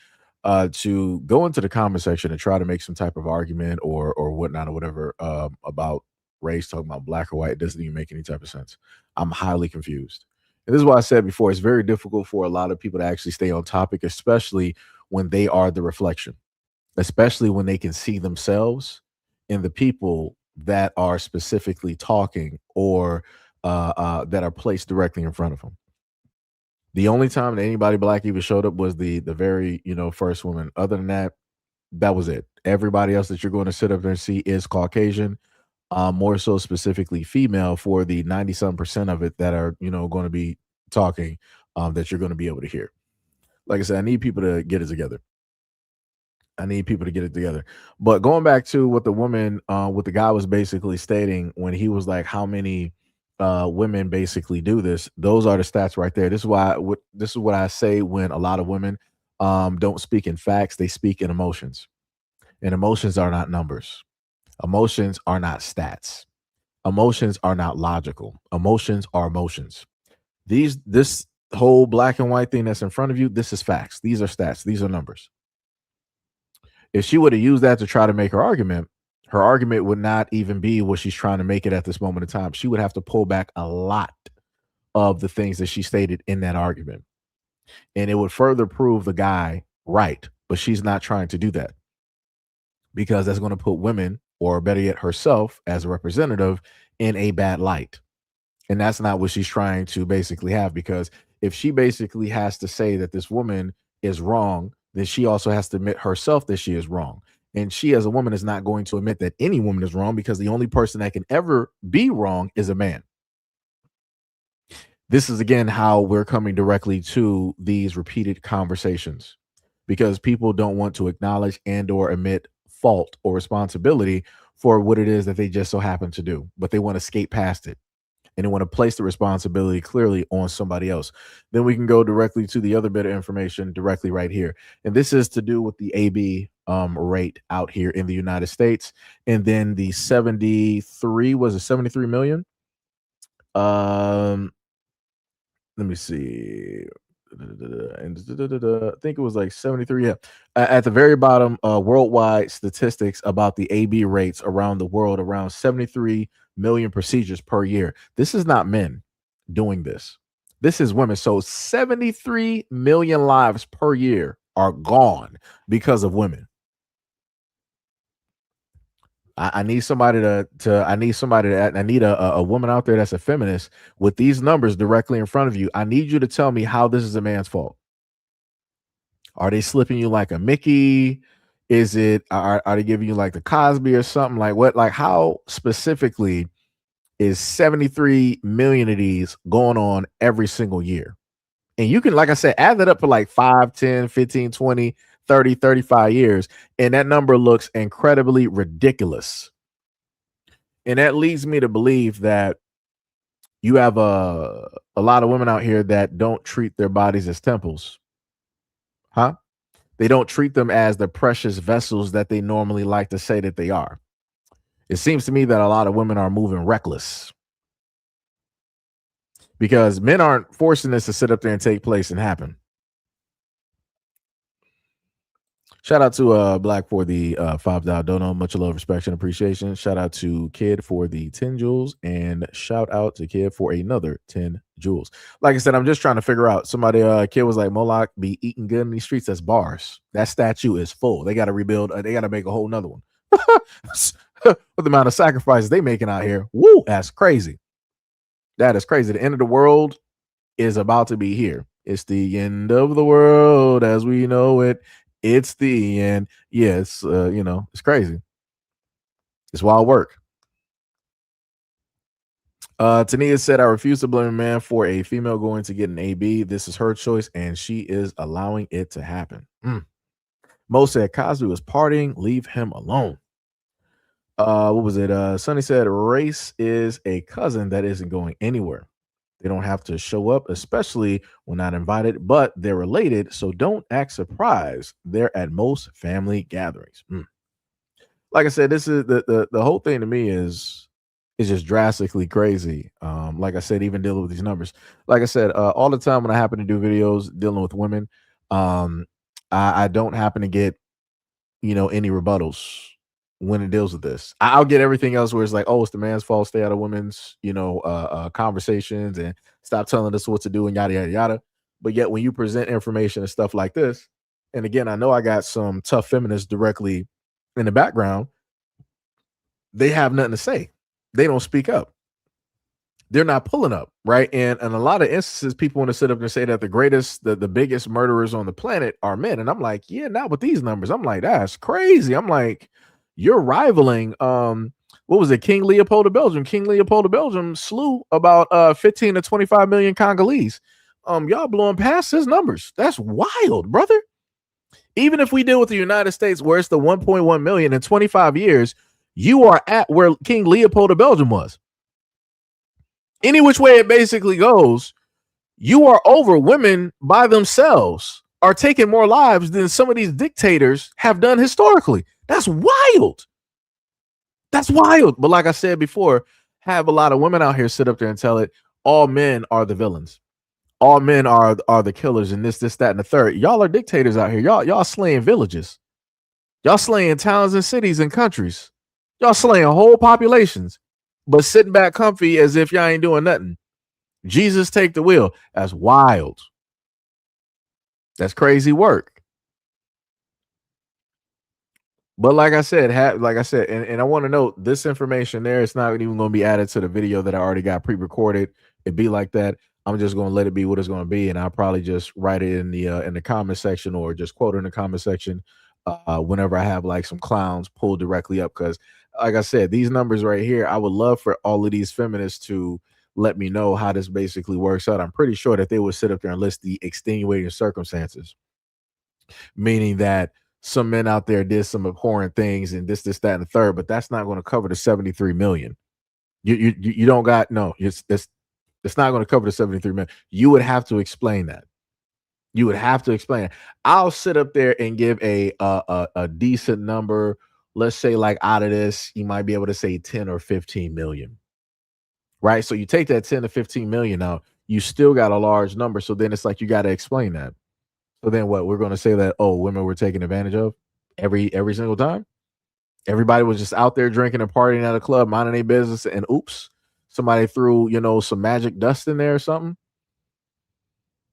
To go into the comment section and try to make some type of argument or whatnot or whatever about race, talking about black or white. It doesn't even make any type of sense. I'm highly confused. And this is why I said before, it's very difficult for a lot of people to actually stay on topic, especially when they are the reflection, especially when they can see themselves in the people that are specifically talking or that are placed directly in front of them. The only time that anybody black even showed up was the very, first woman. Other than that, that was it. Everybody else that you're going to sit up there and see is Caucasian, more so specifically female for the 90-some% of it that are, going to be talking, that you're going to be able to hear. Like I said, I need people to get it together. But going back to what the woman, what the guy was basically stating when he was like, how many women basically do this? Those are the stats right there. This is what I say when a lot of women don't speak in facts, they speak in emotions. And emotions are not numbers. Emotions are not stats. Emotions are not logical. Emotions are emotions. This whole black and white thing that's in front of you, this is facts. These are stats. These are numbers. If she would have used that to try to make her argument would not even be what she's trying to make it at this moment in time. She would have to pull back a lot of the things that she stated in that argument. And it would further prove the guy right. But she's not trying to do that because that's going to put women, or better yet, herself as a representative, in a bad light. And that's not what she's trying to basically have, because if she basically has to say that this woman is wrong, then she also has to admit herself that she is wrong. And she as a woman is not going to admit that any woman is wrong, because the only person that can ever be wrong is a man. This is again how we're coming directly to these repeated conversations, because people don't want to acknowledge and or admit fault or responsibility for what it is that they just so happen to do, but they want to skate past it. And they want to place the responsibility clearly on somebody else. Then we can go directly to the other bit of information directly right here. And this is to do with the AB rate out here in the United States. And then the 73 million? Let me see. I think it was like 73. Yeah. At the very bottom, worldwide statistics about the AB rates around the world, around 73 million procedures per year. This is not men doing this. This is women. So 73 million lives per year are gone because of women. I need somebody I need a woman out there that's a feminist with these numbers directly in front of you. I need you to tell me how this is a man's fault. Are they slipping you like a Mickey? Is it, are they giving you like the Cosby or something? Like what, like how specifically is 73 million of these going on every single year? And you can, like I said, add that up for like 5, 10, 15, 20, 30, 35 years. And that number looks incredibly ridiculous. And that leads me to believe that you have a lot of women out here that don't treat their bodies as temples. Huh? They don't treat them as the precious vessels that they normally like to say that they are. It seems to me that a lot of women are moving reckless, because men aren't forcing this to sit up there and take place and happen. Shout out to Black for the $5 dono. Much love, respect, and appreciation. Shout out to Kid for the 10 jewels, and shout out to Kid for another 10 jewels. Like I said, I'm just trying to figure out. Somebody, Kid was like, Moloch be eating good in these streets. That's bars. That statue is full. They got to rebuild. They got to make a whole nother one. With the amount of sacrifices they making out here. Woo, that's crazy. That is crazy. The end of the world is about to be here. It's the end of the world as we know it. It's the end. Yes, it's crazy. It's wild work. Tania said, I refuse to blame a man for a female going to get an AB. This is her choice, and she is allowing it to happen. Mo said, Cosby was partying. Leave him alone. What was it? Sonny said, race is a cousin that isn't going anywhere. They don't have to show up, especially when not invited, but they're related, so don't act surprised. They're at most family gatherings. Like I said, this is the whole thing to me is just drastically crazy. Like I said, even dealing with these numbers. Like I said, all the time when I happen to do videos dealing with women, I don't happen to get any rebuttals. when it deals with this. I'll get everything else where it's like, oh, it's the man's fault. Stay out of women's, conversations and stop telling us what to do and yada yada yada. But yet, when you present information and stuff like this, and again, I know I got some tough feminists directly in the background. They have nothing to say. They don't speak up. They're not pulling up, right? And in a lot of instances, people want to sit up and say that the biggest murderers on the planet are men. And I'm like, yeah, not with these numbers. I'm like, that's crazy. I'm like, you're rivaling what was it, King Leopold of Belgium? King Leopold of Belgium slew about 15 to 25 million Congolese. Y'all blowing past his numbers. That's wild, brother. Even if we deal with the United States, where it's the 1.1 million in 25 years, you are at where King Leopold of Belgium was. Any which way it basically goes, you are over. Women by themselves are taking more lives than some of these dictators have done historically. That's wild. That's wild. But like I said before, have a lot of women out here sit up there and tell it all men are the villains. All men are the killers and this, that, and the third. Y'all are dictators out here. Y'all slaying villages. Y'all slaying towns and cities and countries. Y'all slaying whole populations, but sitting back comfy as if y'all ain't doing nothing. Jesus take the wheel. That's wild. That's crazy work. But like I said, and I want to note this information there, it's not even going to be added to the video that I already got pre-recorded. It'd be like that. I'm just going to let it be what it's going to be, and I'll probably just write it in the comment section or just quote it in the comment section whenever I have like some clowns pulled directly up. Because like I said, these numbers right here, I would love for all of these feminists to let me know how this basically works out. I'm pretty sure that they would sit up there and list the extenuating circumstances, meaning that some men out there did some abhorrent things and this, that, and the third, but that's not going to cover the 73 million. You don't got, no, it's not going to cover the 73 million. You would have to explain that. You would have to explain it. I'll sit up there and give a decent number. Let's say like out of this, you might be able to say 10 or 15 million. Right? So you take that 10 to 15 million out, you still got a large number. So then it's like you got to explain that. So then what? We're going to say that, oh, women were taken advantage of every single time? Everybody was just out there drinking and partying at a club, minding their business, and oops, somebody threw, some magic dust in there or something.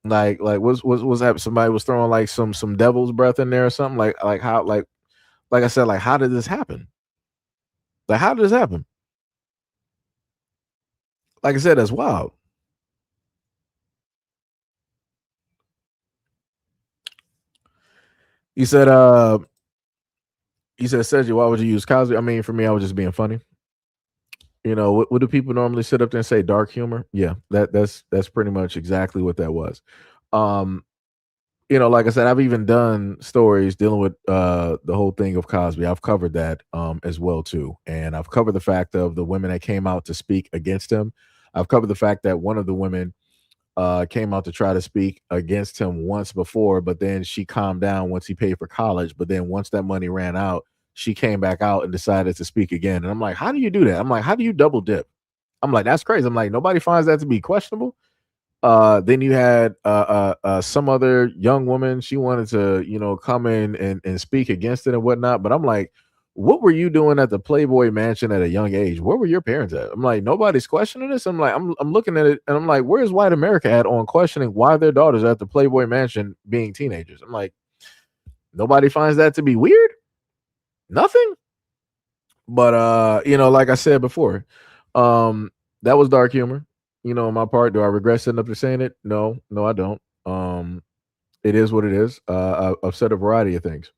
Like what's that? Somebody was throwing like some devil's breath in there or something. Like how like I said, like how did this happen? Like how did this happen? Like I said, that's wild. He said, Sergio, why would you use Cosby? I mean, for me, I was just being funny. What do people normally sit up there and say? Dark humor? Yeah, that's pretty much exactly what that was. Like I said, I've even done stories dealing with the whole thing of Cosby. I've covered that as well too, and I've covered the fact of the women that came out to speak against him. I've covered the fact that one of the women came out to try to speak against him once before, but then she calmed down once he paid for college. But then once that money ran out, she came back out and decided to speak again. And I'm like, how do you do that? I'm like, how do you double dip? I'm like, that's crazy. I'm like, nobody finds that to be questionable. Then you had some other young woman. She wanted to, come in and speak against it and whatnot. But I'm like, what were you doing at the Playboy Mansion at a young age? Where were your parents at? I'm like, nobody's questioning this. I'm like, I'm looking at it and I'm like, where's white America at on questioning why their daughters are at the Playboy Mansion being teenagers? I'm like, nobody finds that to be weird. Nothing. But like I said before, that was dark humor. On my part, do I regret sitting up there saying it? No, I don't. It is what it is. I've said a variety of things.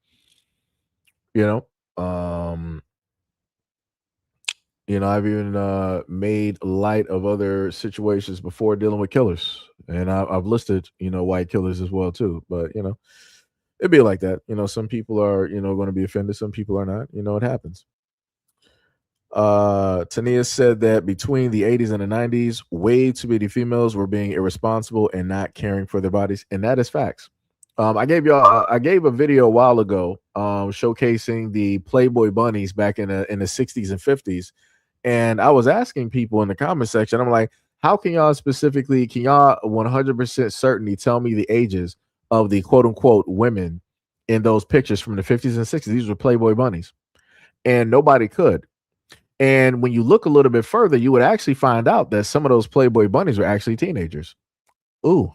I've even made light of other situations before dealing with killers, and I've listed, white killers as well too. But it'd be like that. Some people are, going to be offended. Some people are not. It happens. Tania said that between the 80s and the 90s, way too many females were being irresponsible and not caring for their bodies, and that is facts. I gave a video a while ago showcasing the Playboy bunnies back in the 60s and 50s, and I was asking people in the comment section, I'm like, how can y'all 100% certainty tell me the ages of the quote unquote women in those pictures from the 50s and 60s? These were Playboy bunnies. and nobody could. And when you look a little bit further, you would actually find out that some of those Playboy bunnies were actually teenagers. Ooh,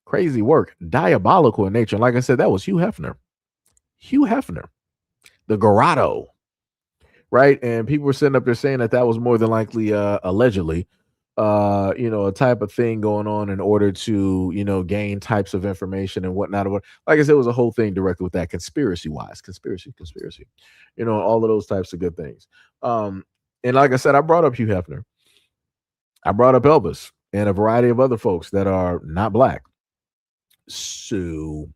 crazy work. Diabolical in nature. And like I said, that was Hugh Hefner. Hugh Hefner, the Garotto, right? And people were sitting up there saying that was more than likely, allegedly, a type of thing going on in order to, gain types of information and whatnot. Like I said, it was a whole thing directly with that conspiracy-wise, conspiracy, all of those types of good things. And like I said, I brought up Hugh Hefner. I brought up Elvis and a variety of other folks that are not black. So,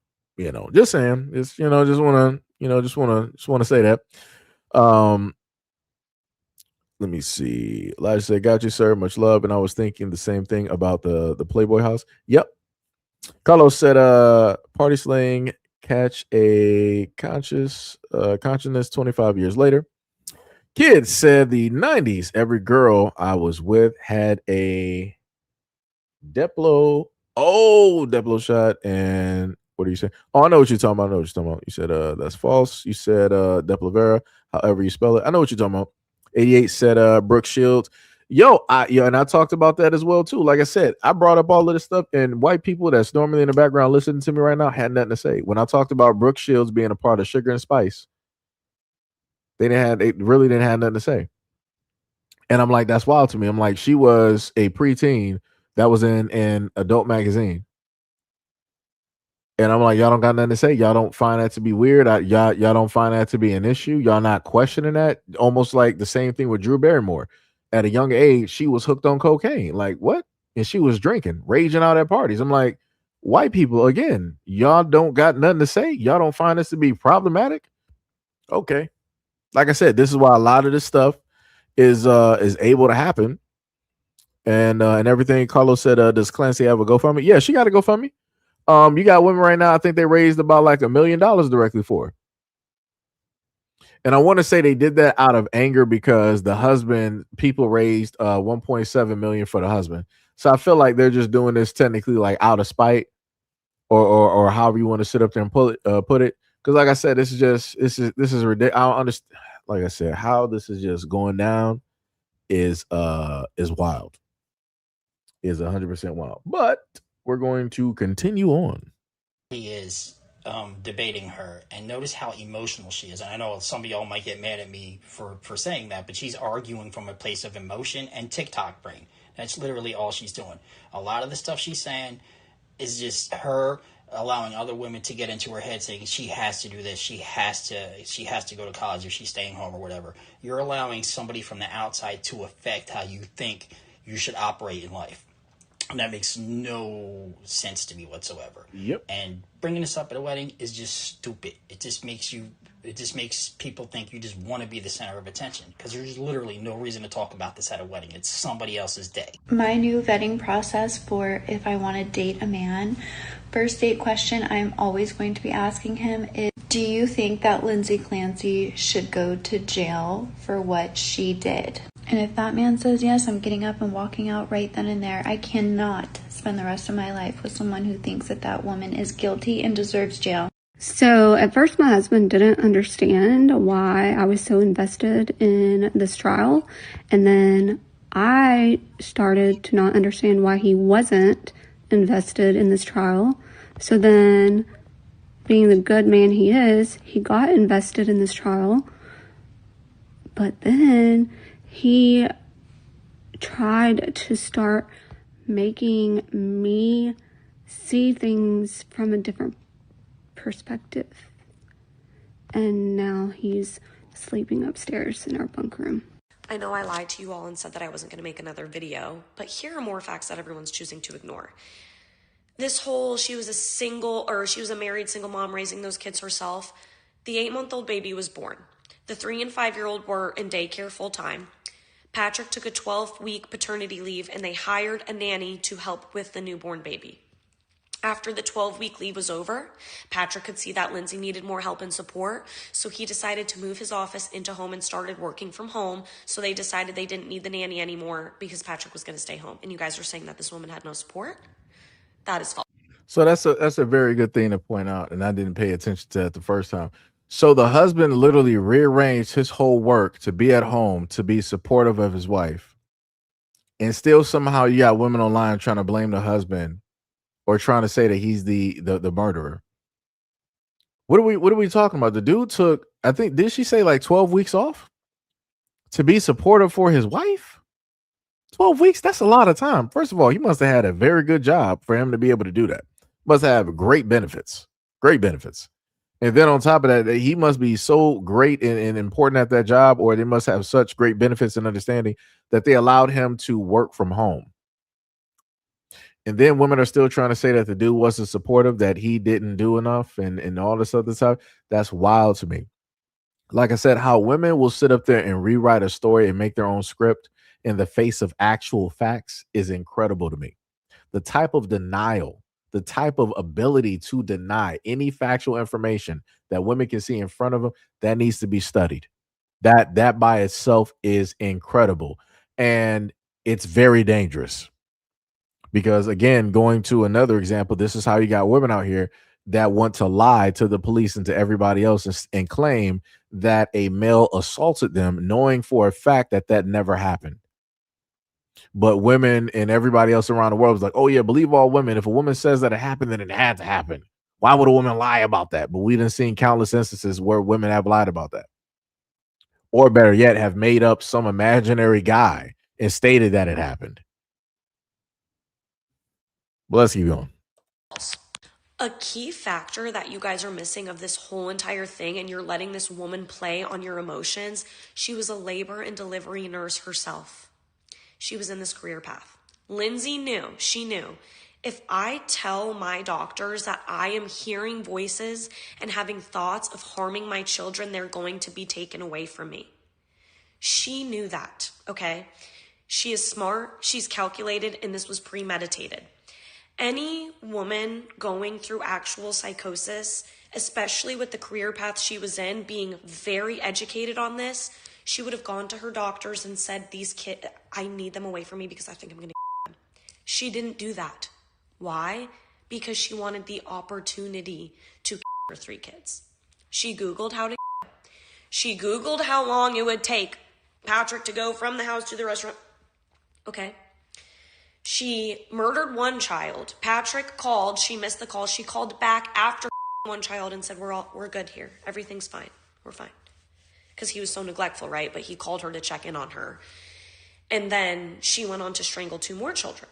just saying, just want to say that. Let me see. Elijah said, "Got you, sir. Much love." And I was thinking the same thing about the Playboy house. Yep. Carlos said, "Party slaying, catch a consciousness 25 years later." Kids said the 90s, every girl I was with had a Diplo shot. And what do you say? Oh, I know what you're talking about. You said that's false. You said Deplavera, however you spell it. I know what you're talking about. 88 said Brooke Shields. And I talked about that as well too. Like I said, I brought up all of this stuff, and white people that's normally in the background listening to me right now had nothing to say. When I talked about Brooke Shields being a part of Sugar and Spice, they really didn't have nothing to say. And I'm like, that's wild to me. I'm like, she was a preteen that was in an adult magazine. And I'm like, y'all don't got nothing to say. Y'all don't find that to be weird. Y'all don't find that to be an issue. Y'all not questioning that. Almost like the same thing with Drew Barrymore. At a young age, she was hooked on cocaine. Like, what? And she was drinking, raging out at parties. I'm like, white people, again, y'all don't got nothing to say. Y'all don't find this to be problematic. Okay. Like I said, this is why a lot of this stuff is able to happen. And everything. Carlos said, does Clancy have a GoFundMe? Yeah, she got a GoFundMe. You got women right now, I think they raised about like $1 million directly for her. And I want to say they did that out of anger because the husband, people raised 1.7 million for the husband. So I feel like they're just doing this technically like out of spite, or however you want to sit up there and put it. Because like I said, this is ridiculous. I don't understand. Like I said, how this is just going down is wild. Is 100% wild. But we're going to continue on. He is debating her, and notice how emotional she is. And I know some of y'all might get mad at me for saying that, but she's arguing from a place of emotion and TikTok brain. That's literally all she's doing. A lot of the stuff she's saying is just her allowing other women to get into her head, saying she has to do this, she has to go to college, or she's staying home or whatever. You're allowing somebody from the outside to affect how you think you should operate in life. And that makes no sense to me whatsoever. Yep. And bringing this up at a wedding is just stupid. It just makes people think you just want to be the center of attention, because there's literally no reason to talk about this at a wedding. It's somebody else's day. My new vetting process for if I want to date a man, first date question I'm always going to be asking him is, do you think that Lindsey Clancy should go to jail for what she did? And if that man says yes, I'm getting up and walking out right then and there. I cannot spend the rest of my life with someone who thinks that woman is guilty and deserves jail. So at first my husband didn't understand why I was so invested in this trial. And then I started to not understand why he wasn't invested in this trial. So then, being the good man he is, he got invested in this trial. But then he tried to start making me see things from a different perspective. And now he's sleeping upstairs in our bunk room. I know I lied to you all and said that I wasn't going to make another video, but here are more facts that everyone's choosing to ignore. This whole she was a married single mom raising those kids herself. The 8-month-old baby was born. The 3 and 5-year-old were in daycare full time. Patrick took a 12-week paternity leave, and they hired a nanny to help with the newborn baby. After the 12-week leave was over, Patrick could see that Lindsey needed more help and support, so he decided to move his office into home and started working from home. So they decided they didn't need the nanny anymore because Patrick was going to stay home. And you guys are saying that this woman had no support? That is false. So that's a very good thing to point out, and I didn't pay attention to that the first time. So the husband literally rearranged his whole work to be at home, to be supportive of his wife. And still somehow you got women online trying to blame the husband or trying to say that he's the murderer. What are we talking about? The dude took, I think, did she say like 12 weeks off to be supportive for his wife? 12 weeks, that's a lot of time. First of all, he must have had a very good job for him to be able to do that. Must have great benefits. Great benefits. And then on top of that, he must be so great and important at that job, or they must have such great benefits and understanding that they allowed him to work from home. And then women are still trying to say that the dude wasn't supportive, that he didn't do enough, and all this other stuff. That's wild to me. Like I said, how women will sit up there and rewrite a story and make their own script in the face of actual facts is incredible to me. The type of denial, the type of ability to deny any factual information that women can see in front of them, that needs to be studied. That by itself is incredible. And it's very dangerous. Because again, going to another example, this is how you got women out here that want to lie to the police and to everybody else and claim that a male assaulted them, knowing for a fact that that never happened. But women and everybody else around the world was like, oh yeah, believe all women. If a woman says that it happened, then it had to happen. Why would a woman lie about that? But we done seen countless instances where women have lied about that. Or better yet, have made up some imaginary guy and stated that it happened. But let's keep going. A key factor that you guys are missing of this whole entire thing, and you're letting this woman play on your emotions, she was a labor and delivery nurse herself. She was in this career path. Lindsey knew, she knew, if I tell my doctors that I am hearing voices and having thoughts of harming my children, they're going to be taken away from me. She knew that, okay? She is smart, she's calculated, and this was premeditated. Any woman going through actual psychosis, especially with the career path she was in, being very educated on this, she would have gone to her doctors and said, these kids, I need them away from me because I think I'm going to them. She didn't do that. Why? Because she wanted the opportunity to her 3 kids. She Googled how to She Googled how long it would take Patrick to go from the house to the restaurant. Okay. She murdered 1 child. Patrick called. She missed the call. She called back after 1 child and said, we're good here. Everything's fine. We're fine. Because he was so neglectful, right? But he called her to check in on her. And then she went on to strangle 2 more children.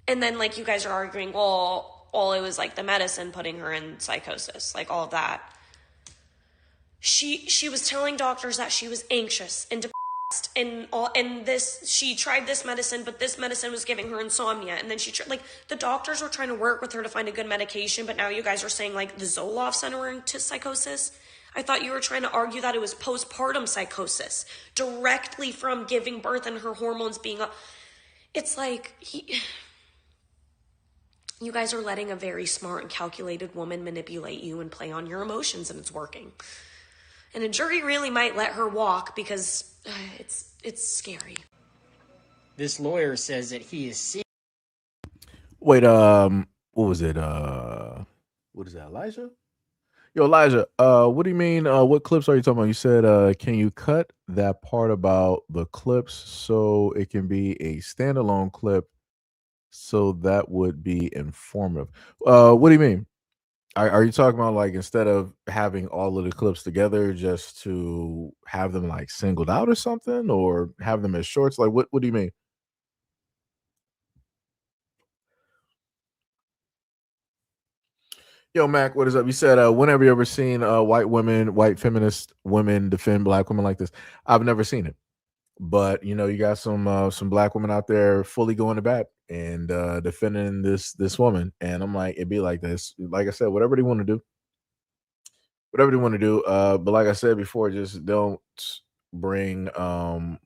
And then, like, you guys are arguing, well, it was like the medicine putting her in psychosis, like all of that. She was telling doctors that she was anxious and depressed and this, she tried this medicine, but this medicine was giving her insomnia. And then like, the doctors were trying to work with her to find a good medication, but now you guys are saying like the Zoloft sent her into psychosis. I thought you were trying to argue that it was postpartum psychosis directly from giving birth and her hormones being up. It's like you guys are letting a very smart and calculated woman manipulate you and play on your emotions, and it's working. And a jury really might let her walk because it's scary. This lawyer says that he is seeing. Wait, what was it? What is that, Elijah? Yo, Elijah, what do you mean? What clips are you talking about? You said, can you cut that part about the clips so it can be a standalone clip so that would be informative? What do you mean? Are you talking about like instead of having all of the clips together, just to have them like singled out or something, or have them as shorts? Like what do you mean? Yo, Mac, what is up? You said, when have you ever seen white feminist women defend black women like this? I've never seen it. But you know, you got some black women out there fully going to bat and defending this woman. And I'm like, it'd be like this. Like I said, whatever they want to do. Whatever they want to do. But like I said before, just don't bring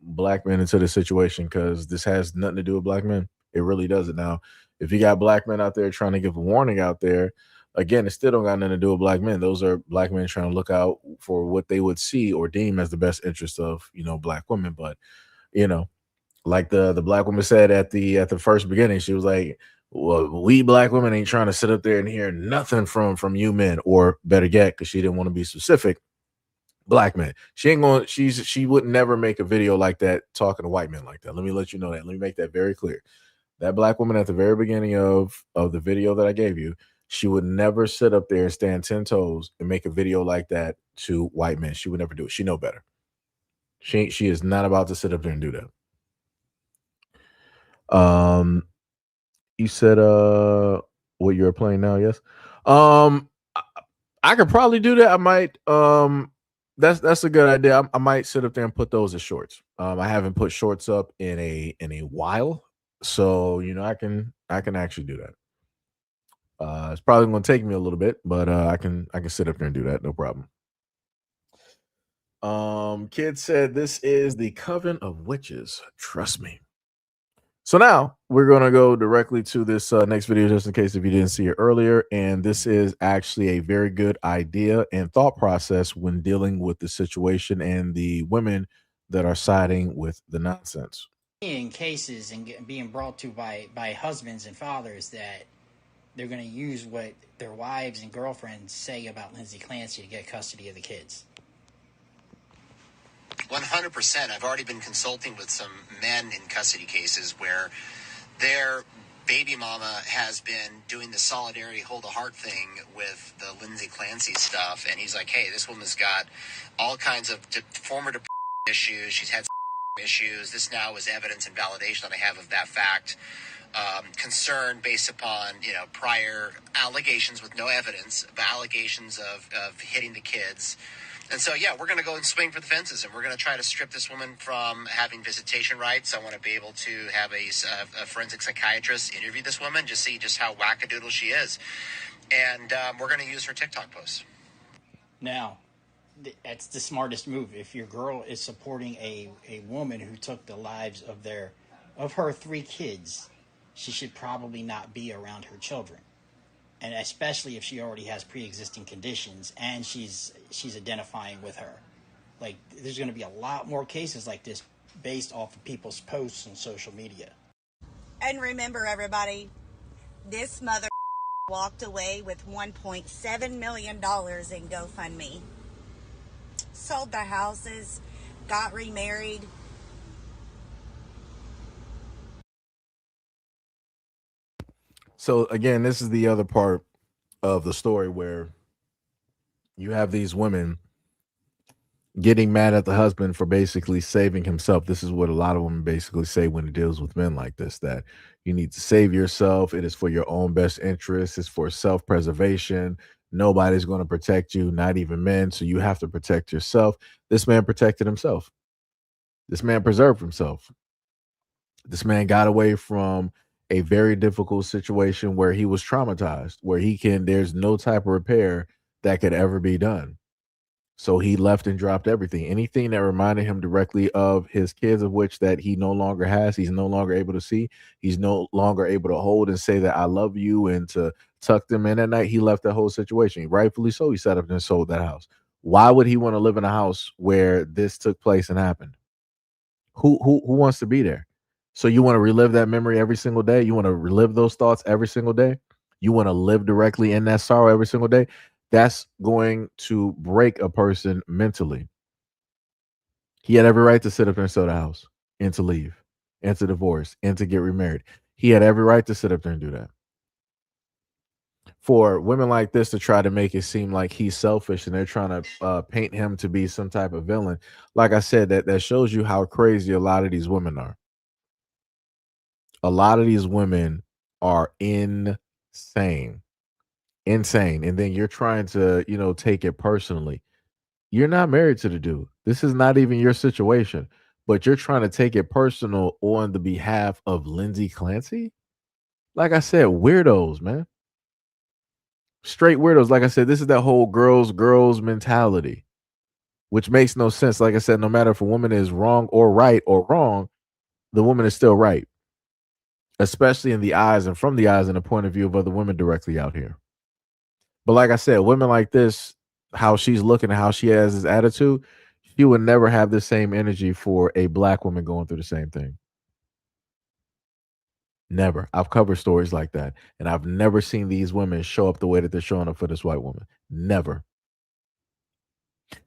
black men into the situation, because this has nothing to do with black men. It really doesn't. Now, if you got black men out there trying to give a warning out there, again, it still don't got nothing to do with black men. Those are black men trying to look out for what they would see or deem as the best interest of, you know, black women. But, you know, like the black woman said at the first beginning, she was like, well, we black women ain't trying to sit up there and hear nothing from you men, or better yet, because she didn't want to be specific, black men. She ain't going. She would never make a video like that talking to white men like that. Let me let you know that. Let me make that very clear. That black woman at the very beginning of the video that I gave you, she would never sit up there and stand 10 toes and make a video like that to white men. She would never do it. She know better. She is not about to sit up there and do that. You said what you're playing now, yes. I could probably do that. I might that's a good idea. I might sit up there and put those as shorts. I haven't put shorts up in a while. So, I can actually do that. It's probably going to take me a little bit, but I can sit up there and do that, no problem. Kid said this is the Coven of Witches. Trust me. So now we're going to go directly to this next video, just in case if you didn't see it earlier. And this is actually a very good idea and thought process when dealing with the situation and the women that are siding with the nonsense. In cases and being brought to by husbands and fathers that they're going to use what their wives and girlfriends say about Lindsey Clancy to get custody of the kids. 100%. I've already been consulting with some men in custody cases where their baby mama has been doing the solidarity hold a heart thing with the Lindsey Clancy stuff. And he's like, hey, this woman's got all kinds of former issues. She's had issues. This now is evidence and validation that I have of that fact. Concern based upon, prior allegations with no evidence, but allegations of hitting the kids. And so, yeah, we're going to go and swing for the fences, and we're going to try to strip this woman from having visitation rights. I want to be able to have a forensic psychiatrist interview this woman, just see just how wackadoodle she is. And we're going to use her TikTok posts. Now, that's the smartest move. If your girl is supporting a woman who took the lives of her 3 kids, she should probably not be around her children. And especially if she already has pre-existing conditions and she's identifying with her. Like, there's going to be a lot more cases like this based off of people's posts on social media. And remember, everybody, this mother walked away with $1.7 million in GoFundMe. Sold their houses, got remarried. So again, this is the other part of the story where you have these women getting mad at the husband for basically saving himself. This is what a lot of women basically say when it deals with men like this, that you need to save yourself. It is for your own best interest. It's for self-preservation. Nobody's going to protect you, not even men. So you have to protect yourself. This man protected himself. This man preserved himself. This man got away from a very difficult situation where he was traumatized, where there's no type of repair that could ever be done. So he left and dropped everything. Anything that reminded him directly of his kids, of which that he no longer has, he's no longer able to see. He's no longer able to hold and say that I love you and to tuck them in at night. He left the whole situation. Rightfully so. He sat up and sold that house. Why would he want to live in a house where this took place and happened? Who wants to be there? So you want to relive that memory every single day? You want to relive those thoughts every single day? You want to live directly in that sorrow every single day? That's going to break a person mentally. He had every right to sit up there and sell the house and to leave and to divorce and to get remarried. He had every right to sit up there and do that. For women like this to try to make it seem like he's selfish and they're trying to paint him to be some type of villain, like I said, that shows you how crazy a lot of these women are. A lot of these women are insane. And then you're trying to, take it personally. You're not married to the dude. This is not even your situation, but you're trying to take it personal on the behalf of Lindsey Clancy. Like I said, weirdos, man. Straight weirdos. Like I said, this is that whole girls mentality, which makes no sense. Like I said, no matter if a woman is wrong or right or wrong, the woman is still right, especially in the eyes and from the eyes and the point of view of other women directly out here. But like I said, women like this, how she's looking and how she has this attitude, she would never have the same energy for a black woman going through the same thing. Never. I've covered stories like that, and I've never seen these women show up the way that they're showing up for this white woman. Never.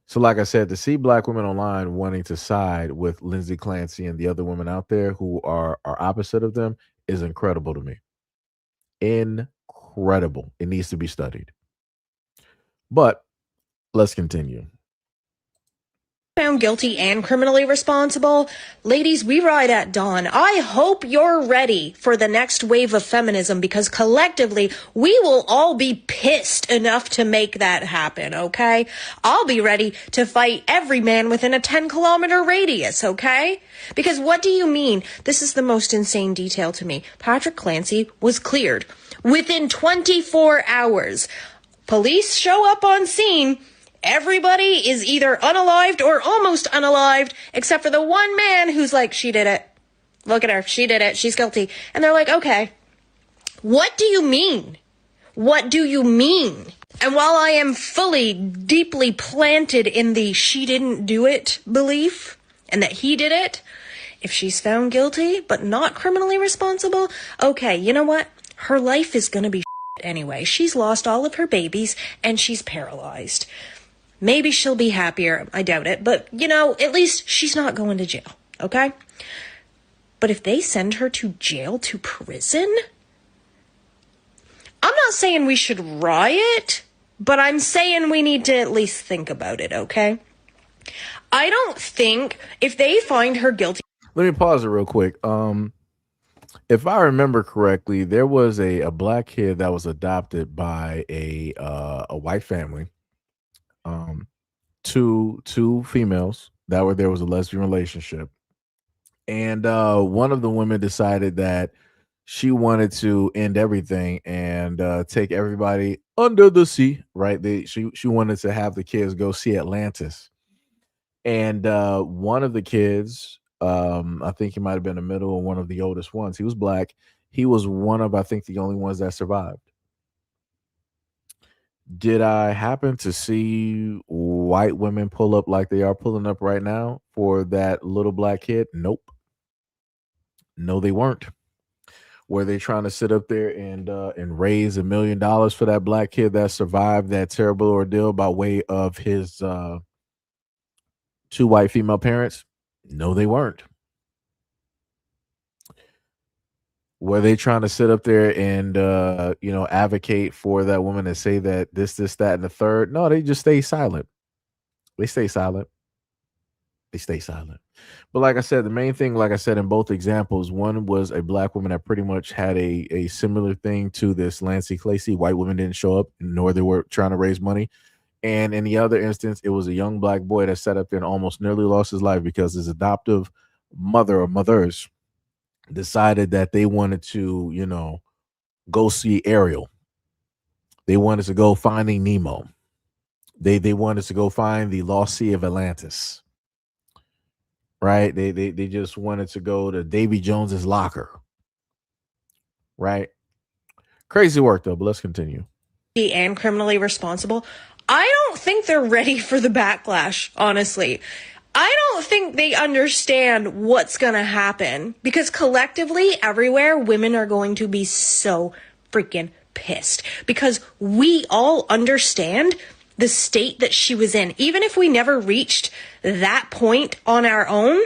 So, like I said, to see black women online wanting to side with Lindsey Clancy and the other women out there who are opposite of them is incredible to me. Incredible. It needs to be studied. But let's continue. Found guilty and criminally responsible. Ladies, we ride at dawn. I hope you're ready for the next wave of feminism, because collectively we will all be pissed enough to make that happen, okay? I'll be ready to fight every man within a 10-kilometer radius, okay? Because what do you mean? This is the most insane detail to me. Patrick Clancy was cleared within 24 hours. Police show up on scene. Everybody is either unalived or almost unalived, except for the one man who's like, she did it. Look at her. She did it. She's guilty. And they're like, okay, what do you mean? What do you mean? And while I am fully, deeply planted in the she didn't do it belief and that he did it, if she's found guilty but not criminally responsible, okay, you know what? Her life is going to be anyway. She's lost all of her babies and she's paralyzed. Maybe she'll be happier. I doubt it. But, you know, at least she's not going to jail. Okay? But if they send her to jail, to prison, I'm not saying we should riot, but I'm saying we need to at least think about it, okay? I don't think if they find her guilty. Let me pause it real quick. If I remember correctly, there was a black kid that was adopted by a white family. Two females that were there was a lesbian relationship, and one of the women decided that she wanted to end everything and take everybody under the sea. Right? She wanted to have the kids go see Atlantis, and one of the kids, I think he might have been the middle or one of the oldest ones. He was black. He was one of, I think, the only ones that survived. Did I happen to see white women pull up like they are pulling up right now for that little black kid? Nope. No, they weren't. Were they trying to sit up there and raise $1 million for that black kid that survived that terrible ordeal by way of his two white female parents? No, they weren't. Were they trying to sit up there and advocate for that woman and say that this, that, and the third? No, they just stay silent. They stay silent. They stay silent. But like I said, the main thing, like I said in both examples, one was a black woman that pretty much had a similar thing to this Lindsey Clancy. White women didn't show up, nor they were trying to raise money. And in the other instance, it was a young black boy that sat up there and almost nearly lost his life because his adoptive mother or mothers decided that they wanted to, go see Ariel. They wanted to go finding Nemo. They wanted to go find the lost sea of Atlantis. Right? They just wanted to go to Davy Jones's locker. Right? Crazy work though, but let's continue. And criminally responsible. I don't think they're ready for the backlash, honestly. I don't think they understand what's going to happen, because collectively everywhere women are going to be so freaking pissed, because we all understand the state that she was in. Even if we never reached that point on our own,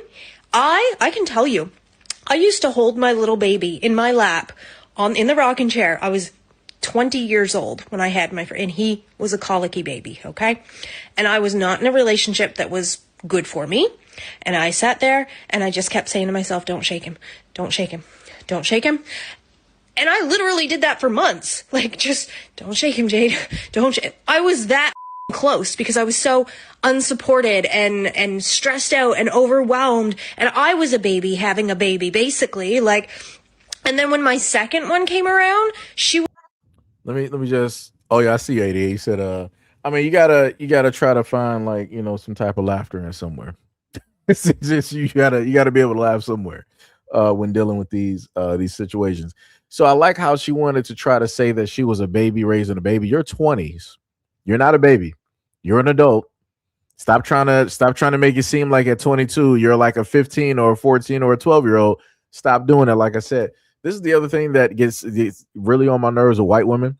I can tell you, I used to hold my little baby in my lap in the rocking chair. I was 20 years old when I had my friend, and he was a colicky baby, okay? And I was not in a relationship that was good for me. And I sat there and I just kept saying to myself, don't shake him, don't shake him, don't shake him. And I literally did that for months. Like, just don't shake him, Jade. I was that close because I was so unsupported and stressed out and overwhelmed. And I was a baby having a baby, basically. Like, and then when my second one came around, Let me just. Oh yeah, I see 80. He said, I mean, you gotta try to find like some type of laughter in somewhere. It's just you gotta be able to laugh somewhere when dealing with these situations. So I like how she wanted to try to say that she was a baby raising a baby. You're 20s. You're not a baby. You're an adult. Stop trying to make it seem like at 22 you're like a 15 or a 14 or a 12-year-old. Stop doing it. Like I said, This is the other thing that gets really on my nerves of white women,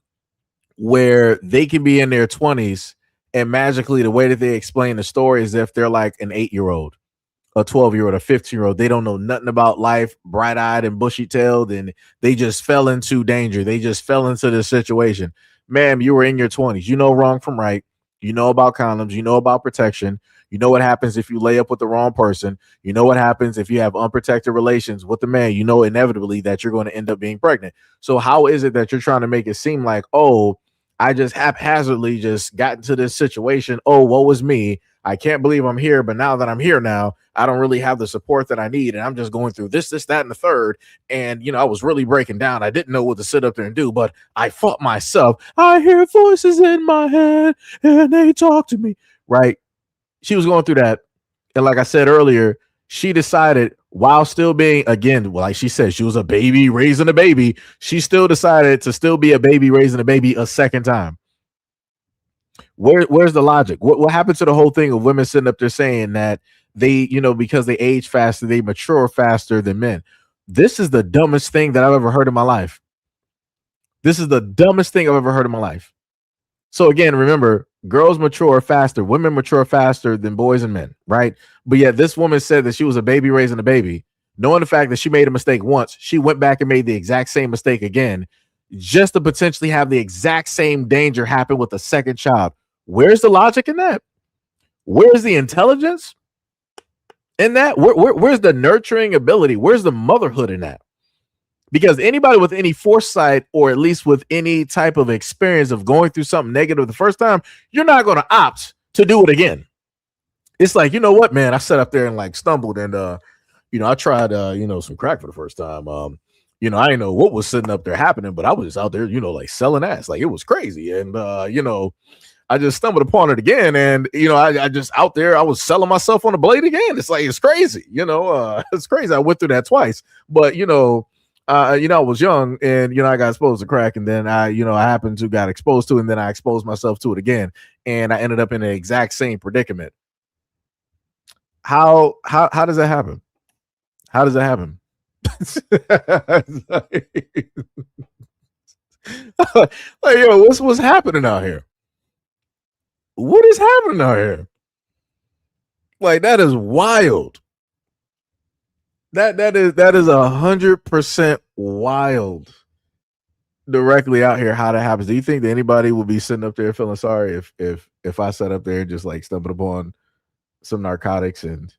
where they can be in their 20s and magically the way that they explain the story is if they're like an 8-year-old, a 12-year-old, a 15-year-old. They don't know nothing about life, bright-eyed and bushy-tailed, and they just fell into danger. They just fell into this situation. Ma'am, you were in your 20s. You know wrong from right. You know about condoms. You know about protection. You know what happens if you lay up with the wrong person. You know what happens if you have unprotected relations with the man. You know inevitably that you're going to end up being pregnant. So how is it that you're trying to make it seem like, oh, I just haphazardly just got into this situation. Oh, woe was me. I can't believe I'm here. But now that I'm here now, I don't really have the support that I need. And I'm just going through this, that, and the third. And, I was really breaking down. I didn't know what to sit up there and do, but I fought myself. I hear voices in my head and they talk to me. Right. She was going through that. And like I said earlier, she decided while still being, again, like she said, she was a baby raising a baby. She still decided to still be a baby raising a baby a second time. Where's the logic? What happened to the whole thing of women sitting up there saying that they, because they age faster, they mature faster than men? This is the dumbest thing that I've ever heard in my life. This is the dumbest thing I've ever heard in my life. So again, remember, girls mature faster, women mature faster than boys and men, right? But yet this woman said that she was a baby raising a baby, knowing the fact that she made a mistake once. She went back and made the exact same mistake again, just to potentially have the exact same danger happen with a second child. Where's the logic in that? Where's the intelligence in that? Where's the nurturing ability? Where's the motherhood in that? Because anybody with any foresight, or at least with any type of experience of going through something negative the first time, you're not going to opt to do it again. It's like, you know what, man, I sat up there and like stumbled and, I tried, some crack for the first time. I didn't know what was sitting up there happening, but I was just out there, like selling ass. Like it was crazy. And, I just stumbled upon it again. And, I just out there, I was selling myself on a blade again. It's like, it's crazy. It's crazy. I went through that twice, but, I was young and, I got exposed to crack, and then I happened to got exposed to it, and then I exposed myself to it again. And I ended up in the exact same predicament. How does that happen? How does that happen? like, yo, what's happening out here? What is happening out here? Like, that is wild. That is 100% wild. Directly out here, how that happens. Do you think that anybody would be sitting up there feeling sorry if I sat up there and just like stumbled upon some narcotics and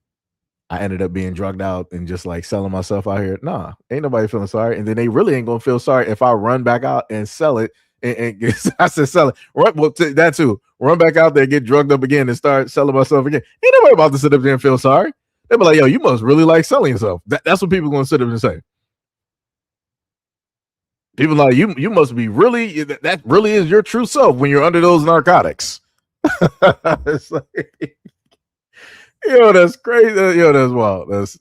I ended up being drugged out and just like selling myself out here? Nah, ain't nobody feeling sorry. And then they really ain't gonna feel sorry if I run back out and sell it. And I said sell it. That too. Run back out there, get drugged up again, and start selling myself again. Ain't nobody about to sit up there and feel sorry. They be like, yo, you must really like selling yourself. That's what people are going to sit up and say. People like, you must be really, that really is your true self when you're under those narcotics. It's like, that's crazy. That's wild. That's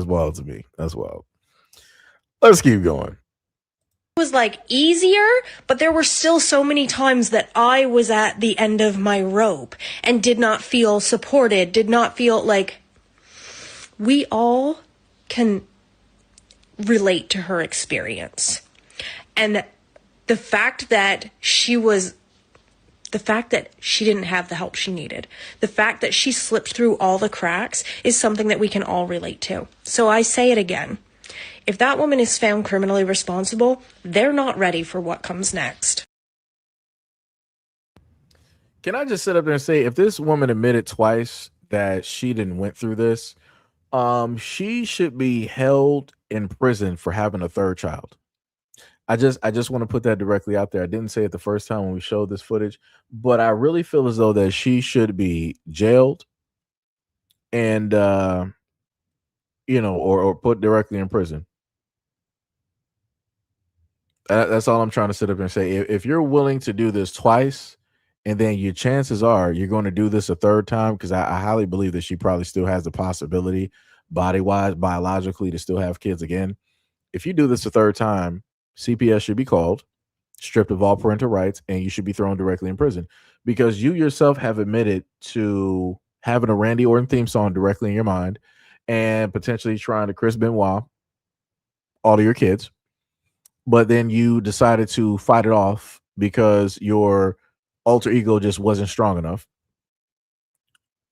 wild to me. That's wild. Let's keep going. Was like easier, but there were still so many times that I was at the end of my rope and did not feel supported, did not feel like we all can relate to her experience. And the fact that she didn't have the help she needed, the fact that she slipped through all the cracks is something that we can all relate to. So I say it again. If that woman is found criminally responsible, they're not ready for what comes next. Can I just sit up there and say, if this woman admitted twice that she didn't went through this, she should be held in prison for having a third child. I just want to put that directly out there. I didn't say it the first time when we showed this footage, but I really feel as though that she should be jailed and or put directly in prison. That's all I'm trying to sit up and say. If you're willing to do this twice, and then your chances are you're going to do this a third time, because I highly believe that she probably still has the possibility, body-wise, biologically, to still have kids again. If you do this a third time, CPS should be called, stripped of all parental rights, and you should be thrown directly in prison, because you yourself have admitted to having a Randy Orton theme song directly in your mind and potentially trying to Chris Benoit all of your kids, but then you decided to fight it off because your alter ego just wasn't strong enough.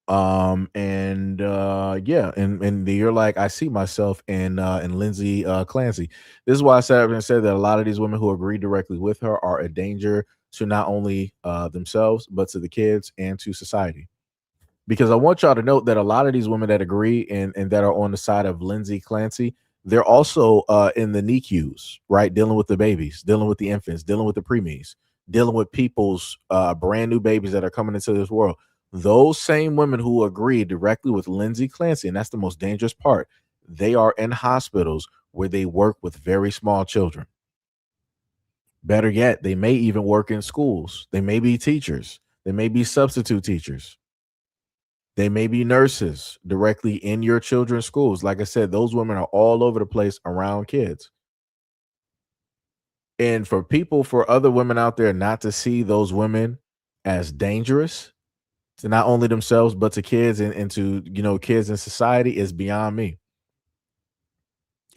And you're like, I see myself in Lindsey Clancy. This is why I said and said that a lot of these women who agree directly with her are a danger to not only themselves but to the kids and to society. Because I want y'all to note that a lot of these women that agree and that are on the side of Lindsey Clancy, they're also in the NICUs, right? Dealing with the babies, dealing with the infants, dealing with the preemies, dealing with people's brand new babies that are coming into this world. Those same women who agree directly with Lindsey Clancy, and that's the most dangerous part, they are in hospitals where they work with very small children. Better yet, they may even work in schools. They may be teachers. They may be substitute teachers. They may be nurses directly in your children's schools. Like I said, those women are all over the place around kids. And for other women out there not to see those women as dangerous to not only themselves, but to kids and to, kids in society is beyond me.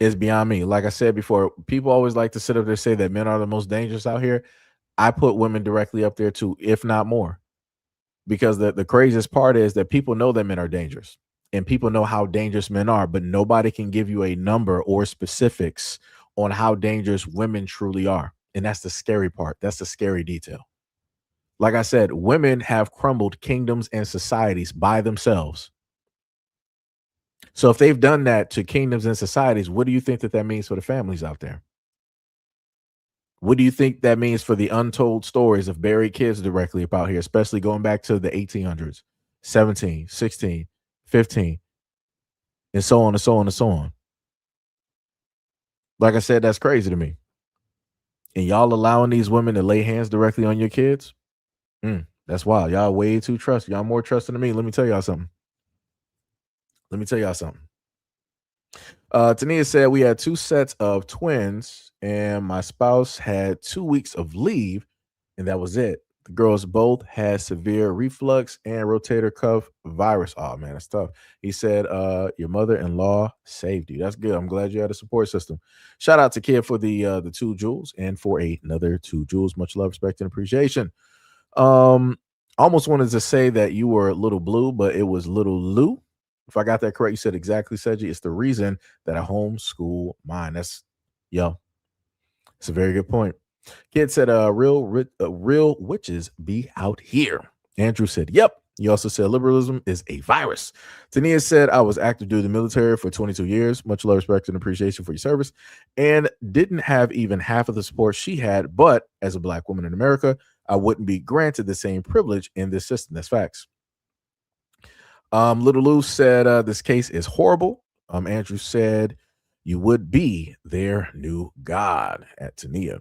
It's beyond me. Like I said before, people always like to sit up there and say that men are the most dangerous out here. I put women directly up there too, if not more. Because the craziest part is that people know that men are dangerous and people know how dangerous men are, but nobody can give you a number or specifics on how dangerous women truly are. And that's the scary part. That's the scary detail. Like I said, women have crumbled kingdoms and societies by themselves. So if they've done that to kingdoms and societies, what do you think that means for the families out there? What do you think that means for the untold stories of buried kids directly about here, especially going back to the 1800s, 17, 16, 15, and so on and so on and so on? Like I said, that's crazy to me. And y'all allowing these women to lay hands directly on your kids? That's wild. Y'all way too trusting. Y'all more trusting than me. Let me tell y'all something. Tania said we had 2 sets of twins and my spouse had 2 weeks of leave and that was it. The girls both had severe reflux and rotator cuff virus. Oh man, that's tough. He said, your mother-in-law saved you. That's good. I'm glad you had a support system. Shout out to Kid for the 2 jewels and for another 2 jewels. Much love, respect, and appreciation. Almost wanted to say that you were Little Blue, but it was Little Lou. If I got that correct, you said exactly, Seji. It's the reason that I homeschool mine. It's a very good point. Kid said, real witches be out here. Andrew said, yep. He also said liberalism is a virus. Tania said, I was active duty in the military for 22 years. Much love, respect, and appreciation for your service. And didn't have even half of the support she had. But as a Black woman in America, I wouldn't be granted the same privilege in this system. That's facts. Little Lou said, this case is horrible. Andrew said, you would be their new god at Tania.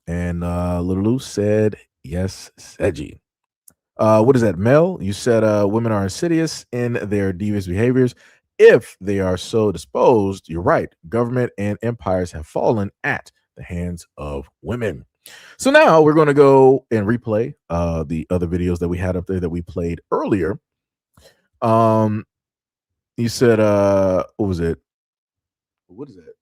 And Little Lou said, yes, Seji. What is that, Mel? You said women are insidious in their devious behaviors. If they are so disposed, you're right. Government and empires have fallen at the hands of women. So now we're going to go and replay the other videos that we had up there that we played earlier. You said, what was it? What is that?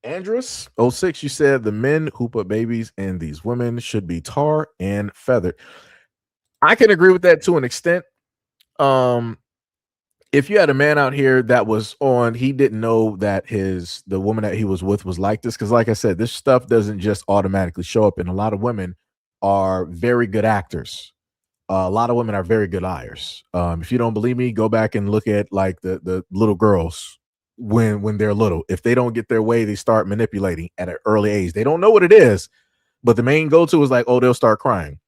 Andrus 06, you said the men who put babies in these women should be tar and feathered. I can agree with that to an extent. If you had a man out here that was on, he didn't know that the woman that he was with was like this. Because like I said, this stuff doesn't just automatically show up. And a lot of women are very good actors. A lot of women are very good liars. If you don't believe me, go back and look at like the little girls when they're little. If they don't get their way, they start manipulating at an early age. They don't know what it is, but the main go-to is like, oh, they'll start crying.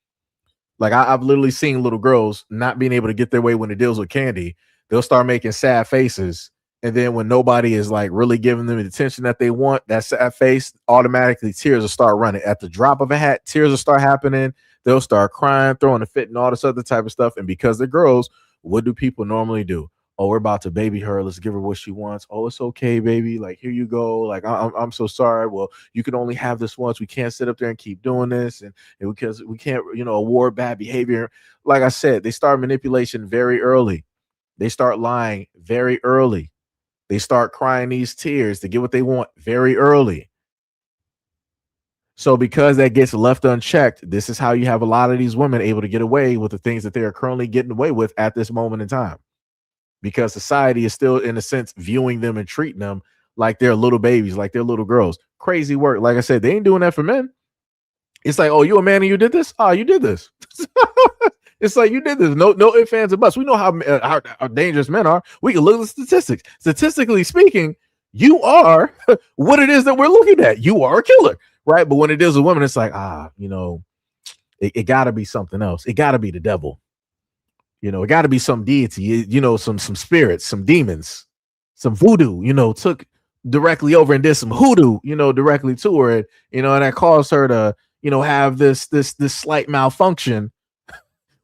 Like I've literally seen little girls not being able to get their way when it deals with candy. They'll start making sad faces. And then when nobody is like really giving them the attention that they want, that sad face, automatically tears will start running. At the drop of a hat, tears will start happening. They'll start crying, throwing a fit and all this other type of stuff. And because they're girls, what do people normally do? Oh, we're about to baby her. Let's give her what she wants. Oh, it's okay, baby. Like, here you go. Like, I'm so sorry. Well, you can only have this once. We can't sit up there and keep doing this. And because we can't, award bad behavior. Like I said, they start manipulation very early. They start lying very early. They start crying these tears to get what they want very early. So because that gets left unchecked, this is how you have a lot of these women able to get away with the things that they are currently getting away with at this moment in time. Because society is still, in a sense, viewing them and treating them like they're little babies, like they're little girls. Crazy work. Like I said, they ain't doing that for men. It's like, oh, you a man and you did this? Oh, you did this. It's like, you did this. No ifs, ands, or buts. We know how dangerous men are. We can look at the statistics. Statistically speaking, you are what it is that we're looking at. You are a killer, right? But when it deals with women, it's like, it got to be something else. It got to be the devil. It got to be some deity, some spirits, some demons, some voodoo, took directly over and did some hoodoo, directly to her. And that caused her to, have this slight malfunction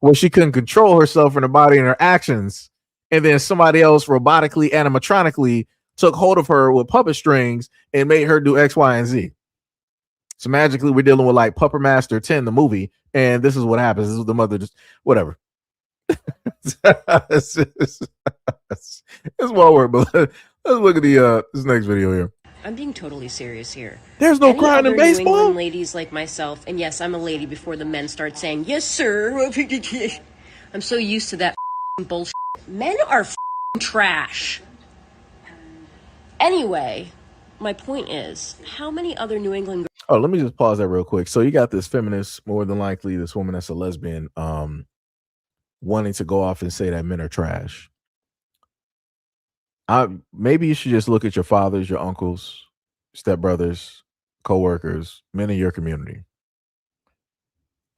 where she couldn't control herself and her body and her actions. And then somebody else robotically, animatronically took hold of her with puppet strings and made her do X, Y, and Z. So magically, we're dealing with like Puppet Master 10, the movie. And this is what happens. This is the mother, just whatever. It's well worth, but let's look at this next video here. I'm being totally serious here. There's no Any crying in other baseball. New England ladies like myself, and yes, I'm a lady before the men start saying, yes, sir. I'm so used to that bullshit. Men are trash. Anyway, my point is, how many other New England girls... Oh, let me just pause that real quick. So you got this feminist, more than likely this woman that's a lesbian, wanting to go off and say that men are trash. Maybe you should just look at your fathers, your uncles, stepbrothers, co-workers, men in your community.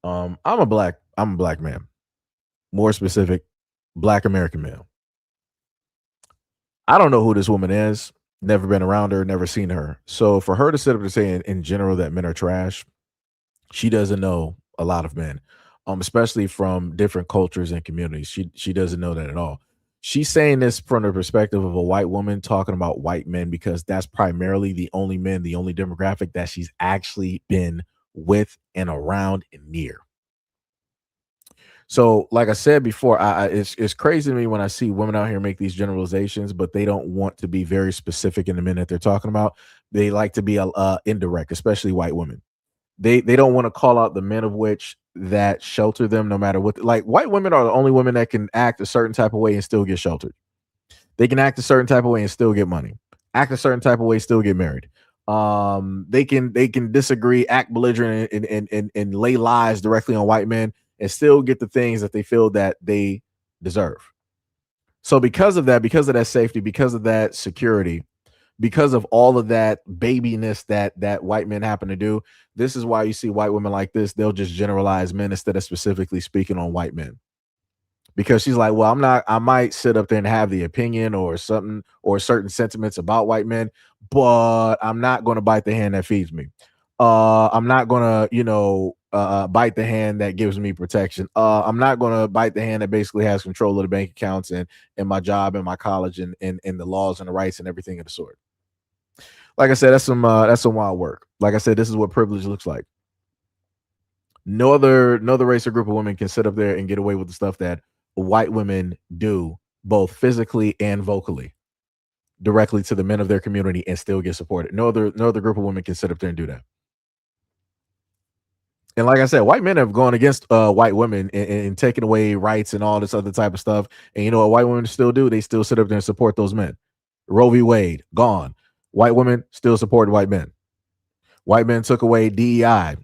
I'm a black man. More specific, black American male. I don't know who this woman is. Never been around her, never seen her. So for her to sit up and say in general that men are trash, she doesn't know a lot of men, especially from different cultures and communities. She doesn't know that at all. She's saying this from the perspective of a white woman talking about white men because that's primarily the only men, the only demographic that she's actually been with and around and near. So, like I said before, it's crazy to me when I see women out here make these generalizations, but they don't want to be very specific in the men that they're talking about. They like to be indirect, especially white women. They don't want to call out the men of which that shelter them no matter what. Like, white women are the only women that can act a certain type of way and still get sheltered. They can act a certain type of way and still get money. Act a certain type of way, still get married. They can disagree, act belligerent, and lay lies directly on white men and still get the things that they feel that they deserve. So because of that safety, because of that security, because of all of that babiness that white men happen to do, this is why you see white women like this. They'll just generalize men instead of specifically speaking on white men. Because she's like, well, I might sit up there and have the opinion or something or certain sentiments about white men, but I'm not going to bite the hand that feeds me. I'm not going to, bite the hand that gives me protection. I'm not going to bite the hand that basically has control of the bank accounts and my job and my college and the laws and the rights and everything of the sort. Like I said, that's some wild work. Like I said, this is what privilege looks like. No other race or group of women can sit up there and get away with the stuff that white women do, both physically and vocally, directly to the men of their community and still get supported. No other group of women can sit up there and do that. And like I said, white men have gone against white women and taken away rights and all this other type of stuff. And you know what white women still do? They still sit up there and support those men. Roe v. Wade, gone. White women still support white men. White men took away DEI.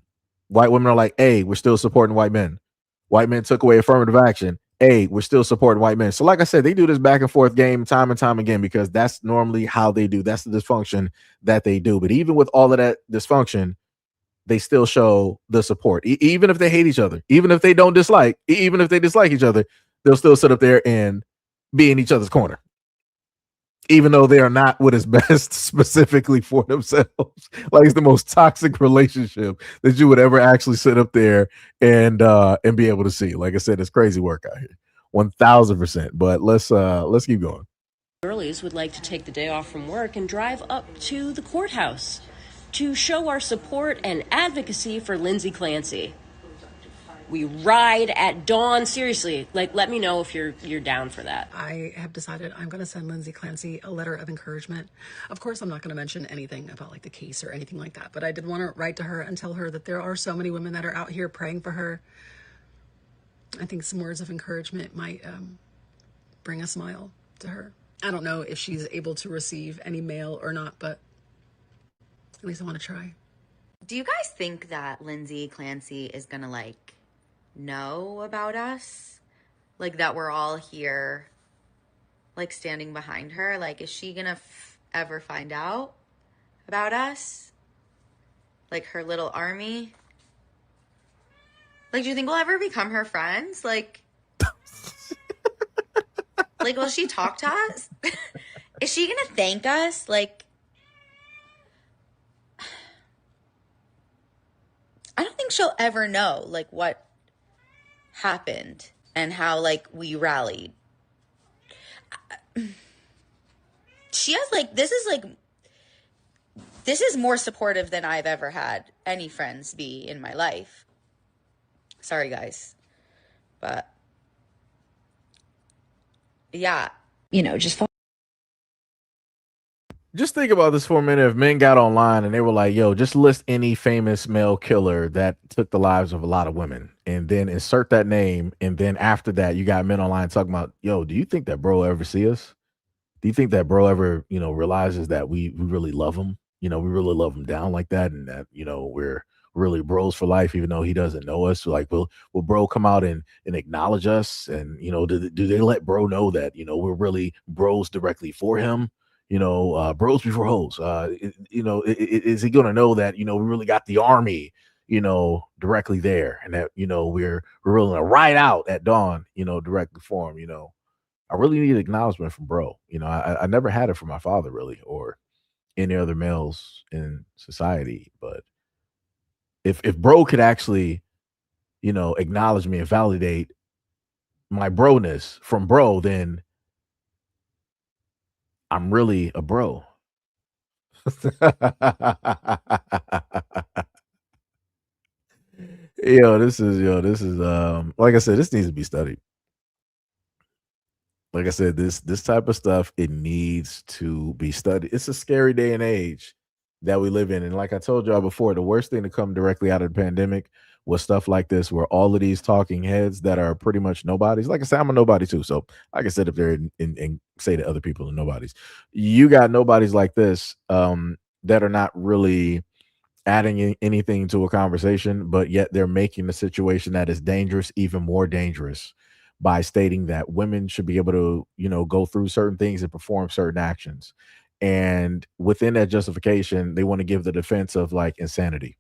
White women are like, hey, we're still supporting white men. White men took away affirmative action. Hey, we're still supporting white men. So like I said, they do this back and forth game time and time again because that's normally how they do. That's the dysfunction that they do. But even with all of that dysfunction, they still show the support. Even if they hate each other, even if they don't dislike, even if they dislike each other, they'll still sit up there and be in each other's corner. Even though they are not what is best specifically for themselves. Like, it's the most toxic relationship that you would ever actually sit up there and be able to see. Like I said, it's crazy work out here. 1000%. But let's keep going. Girlies would like to take the day off from work and drive up to the courthouse to show our support and advocacy for Lindsey Clancy. we ride at dawn. Seriously, like, let me know if you're down for that. I have decided I'm going to send Lindsey Clancy a letter of encouragement. Of course, I'm not going to mention anything about like the case or anything like that, but I did want to write to her and tell her that there are so many women that are out here praying for her. I think some words of encouragement might bring a smile to her. I don't know if she's able to receive any mail or not, but at least I want to try. Do you guys think that Lindsey Clancy is gonna like know about us? Like that we're all here like standing behind her? Like is she gonna ever find out about us? Like her little army? Like do you think we'll ever become her friends? Like will she talk to us? Is she gonna thank us? Like I don't think she'll ever know like what happened and how like we rallied. She has like this is more supportive than I've ever had any friends be in my life. Sorry guys. But yeah, Just think about this for a minute. If men got online and they were like, yo, just list any famous male killer that took the lives of a lot of women and then insert that name. And then after that, you got men online talking about, yo, do you think that bro ever see us? Do you think that bro ever, realizes that we really love him? We really love him down like that. And that, we're really bros for life, even though he doesn't know us. So like, will bro come out and acknowledge us? And, do they let bro know that, we're really bros directly for him? Bros before hoes. Is he gonna know that we really got the army, directly there, and that we're really gonna ride out at dawn, directly for him. I really need acknowledgement from bro. I never had it from my father really, or any other males in society. But if bro could actually, acknowledge me and validate my broness from bro, then I'm really a bro. This is like I said, this needs to be studied. Like I said, this type of stuff, it needs to be studied. It's a scary day and age that we live in. And like I told y'all before, the worst thing to come directly out of the pandemic was stuff like this, where all of these talking heads that are pretty much nobodies. Like I said, I'm a nobody too. So I can sit up there and say to other people are nobodies. You got nobodies like this that are not really adding anything to a conversation, but yet they're making the situation that is dangerous even more dangerous by stating that women should be able to, go through certain things and perform certain actions. And within that justification, they want to give the defense of like insanity.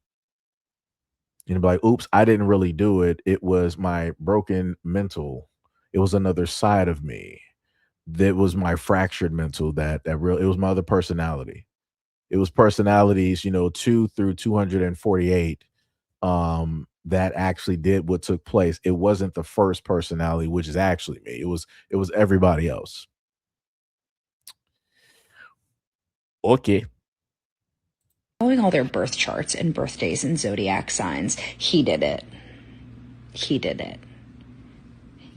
Like, oops, I didn't really do it. It was my broken mental. It was another side of me. That was my fractured mental. It was my other personality. It was personalities, 2 through 248 that actually did what took place. It wasn't the first personality, which is actually me. It was everybody else. Okay. Following all their birth charts and birthdays and zodiac signs. He did it. He did it.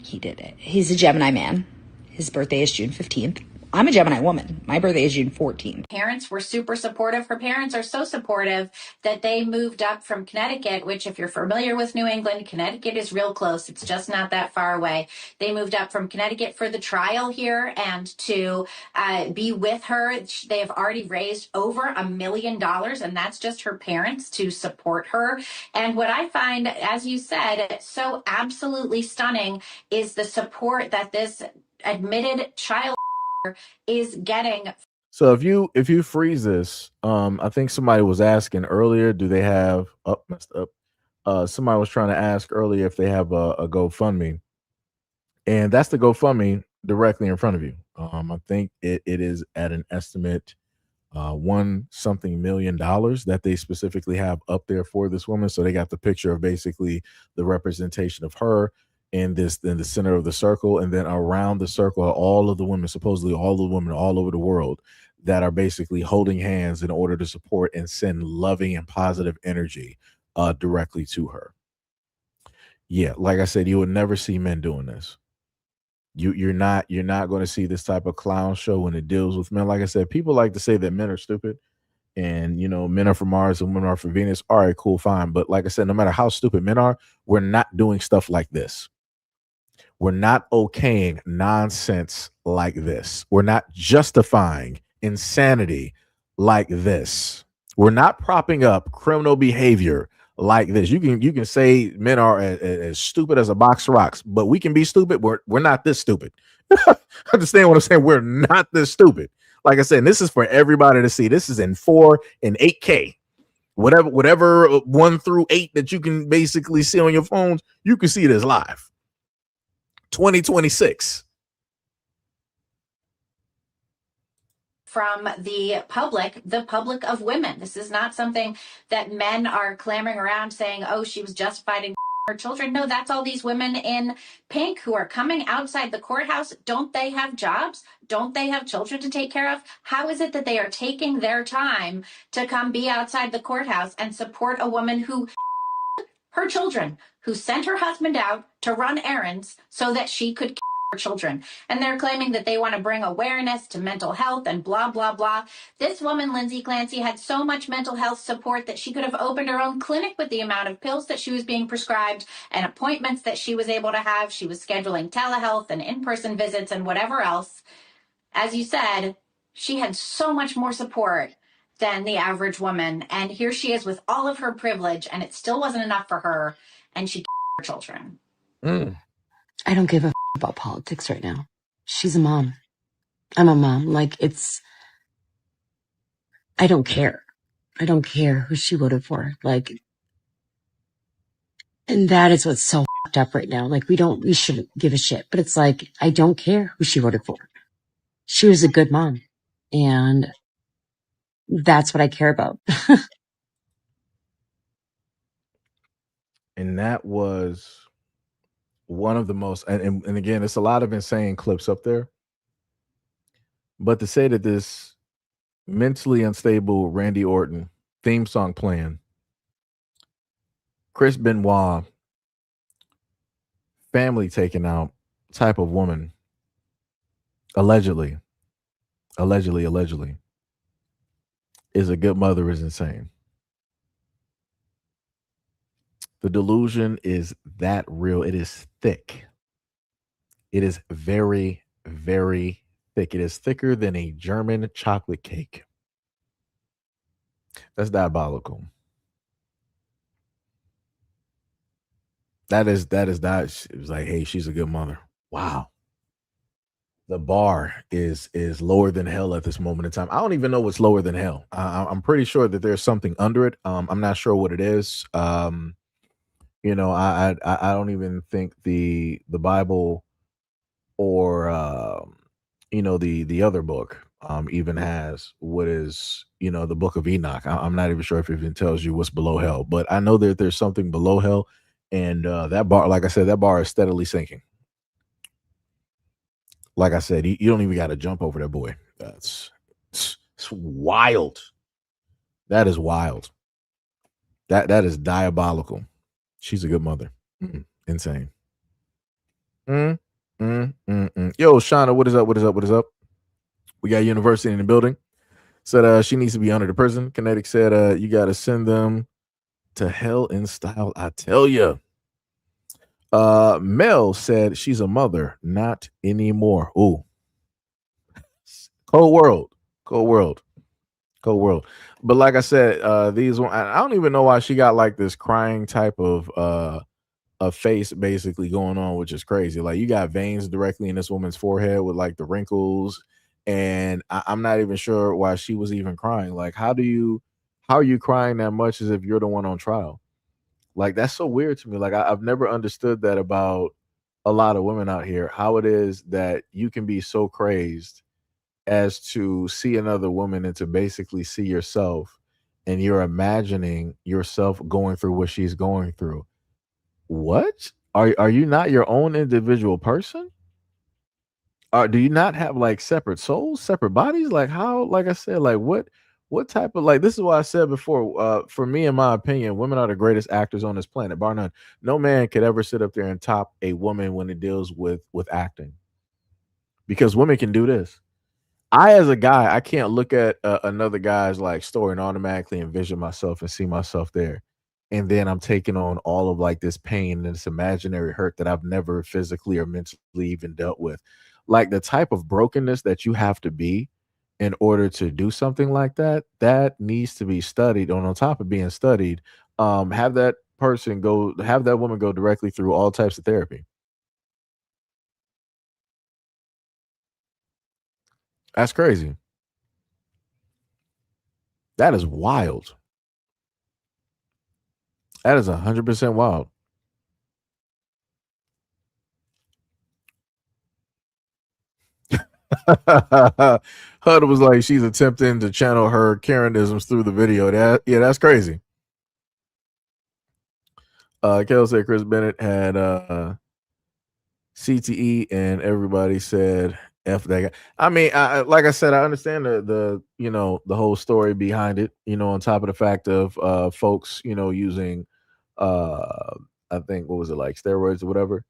He did it. He's a Gemini man. His birthday is June 15th. I'm a Gemini woman. My birthday is June 14th. Parents were super supportive. Her parents are so supportive that they moved up from Connecticut, which if you're familiar with New England, Connecticut is real close. It's just not that far away. They moved up from Connecticut for the trial here and to be with her. They have already raised over $1 million, and that's just her parents to support her. And what I find, as you said, so absolutely stunning is the support that this admitted child is getting. So if you freeze this, I think somebody was asking earlier, do they have messed up? Somebody was trying to ask earlier if they have a GoFundMe, and that's the GoFundMe directly in front of you. I think it is at an estimate $1 million that they specifically have up there for this woman. So they got the picture of basically the representation of her in the center of the circle, and then around the circle are all of the women, supposedly all the women all over the world, that are basically holding hands in order to support and send loving and positive energy directly to her. Yeah, like I said, you would never see men doing this. You're not going to see this type of clown show when it deals with men. Like I said, people like to say that men are stupid and men are from Mars and women are from Venus. All right, cool, fine. But like I said, no matter how stupid men are, we're not doing stuff like this. We're not okaying nonsense like this. We're not justifying insanity like this. We're not propping up criminal behavior like this. You can say men are as stupid as a box of rocks, but we can be stupid. We're not this stupid. Understand what I'm saying? We're not this stupid. Like I said, this is for everybody to see. This is in 4 and 8K. Whatever 1 through 8 that you can basically see on your phones, you can see this live. 2026. From the public of women. This is not something that men are clamoring around saying, oh, she was justified in her children. No, that's all these women in pink who are coming outside the courthouse. Don't they have jobs? Don't they have children to take care of? How is it that they are taking their time to come be outside the courthouse and support a woman who her children, who sent her husband out to run errands so that she could her children? And they're claiming that they want to bring awareness to mental health and blah, blah, blah. This woman, Lindsey Clancy, had so much mental health support that she could have opened her own clinic with the amount of pills that she was being prescribed and appointments that she was able to have. She was scheduling telehealth and in-person visits and whatever else. As you said, she had so much more support than the average woman. And here she is with all of her privilege, and it still wasn't enough for her. And she her children. I don't give a about politics right now. She's a mom. I'm a mom. Like, I don't care. I don't care who she voted for. Like, and that is what's so up right now. Like, we shouldn't give a shit, but it's like, I don't care who she voted for. She was a good mom. And that's what I care about. And that was one of the most, and again, it's a lot of insane clips up there. But to say that this mentally unstable Randy Orton theme song playing, Chris Benoit, family taken out type of woman, allegedly, is a good mother is insane. The delusion is that real. It is thick. It is very, very thick. It is thicker than a German chocolate cake. That's diabolical. That. It was like, hey, she's a good mother. Wow. The bar is lower than hell at this moment in time. I don't even know what's lower than hell. I'm pretty sure that there's something under it. I'm not sure what it is. I don't even think the Bible or the other book even has what is the book of Enoch. I'm not even sure if it even tells you what's below hell, but I know that there's something below hell, and that bar, like I said, that bar is steadily sinking. Like I said, you don't even got to jump over that boy. It's wild. That is wild. That is diabolical. She's a good mother. Insane. Yo, Shauna, what is up? What is up? What is up? We got University in the building. Said she needs to be under the prison. Kinetic said you got to send them to hell in style. I tell you. Mel said she's a mother, not anymore. Ooh. Cold world. But like I said, I don't even know why she got like this crying type of a face basically going on, which is crazy. Like, you got veins directly in this woman's forehead with like the wrinkles, and I'm not even sure why she was even crying. Like, how are you crying that much as if you're the one on trial? Like, that's so weird to me. Like, I've never understood that about a lot of women out here, how it is that you can be so crazed as to see another woman and to basically see yourself, and you're imagining yourself going through what she's going through. What? Are you not your own individual person? Do you not have like separate souls, separate bodies? Like, how, like I said, like what what type of like this is why I said before, for me, in my opinion, women are the greatest actors on this planet, bar none. No man could ever sit up there and top a woman when it deals with acting because women can do this. I, as a guy, I can't look at another guy's like story and automatically envision myself and see myself there, and then I'm taking on all of like this pain and this imaginary hurt that I've never physically or mentally even dealt with. Like the type of brokenness that you have to be in order to do something like that, that needs to be studied. On top of being studied, have that have that woman go directly through all types of therapy. That's crazy. That is wild. That is 100% wild. Hud was like she's attempting to channel her Karenisms through the video. That's crazy. Kel said Chris Bennett had CTE and everybody said F that guy. I mean, like I said, I understand the the whole story behind it, on top of the fact of folks, using I think what was it like steroids or whatever,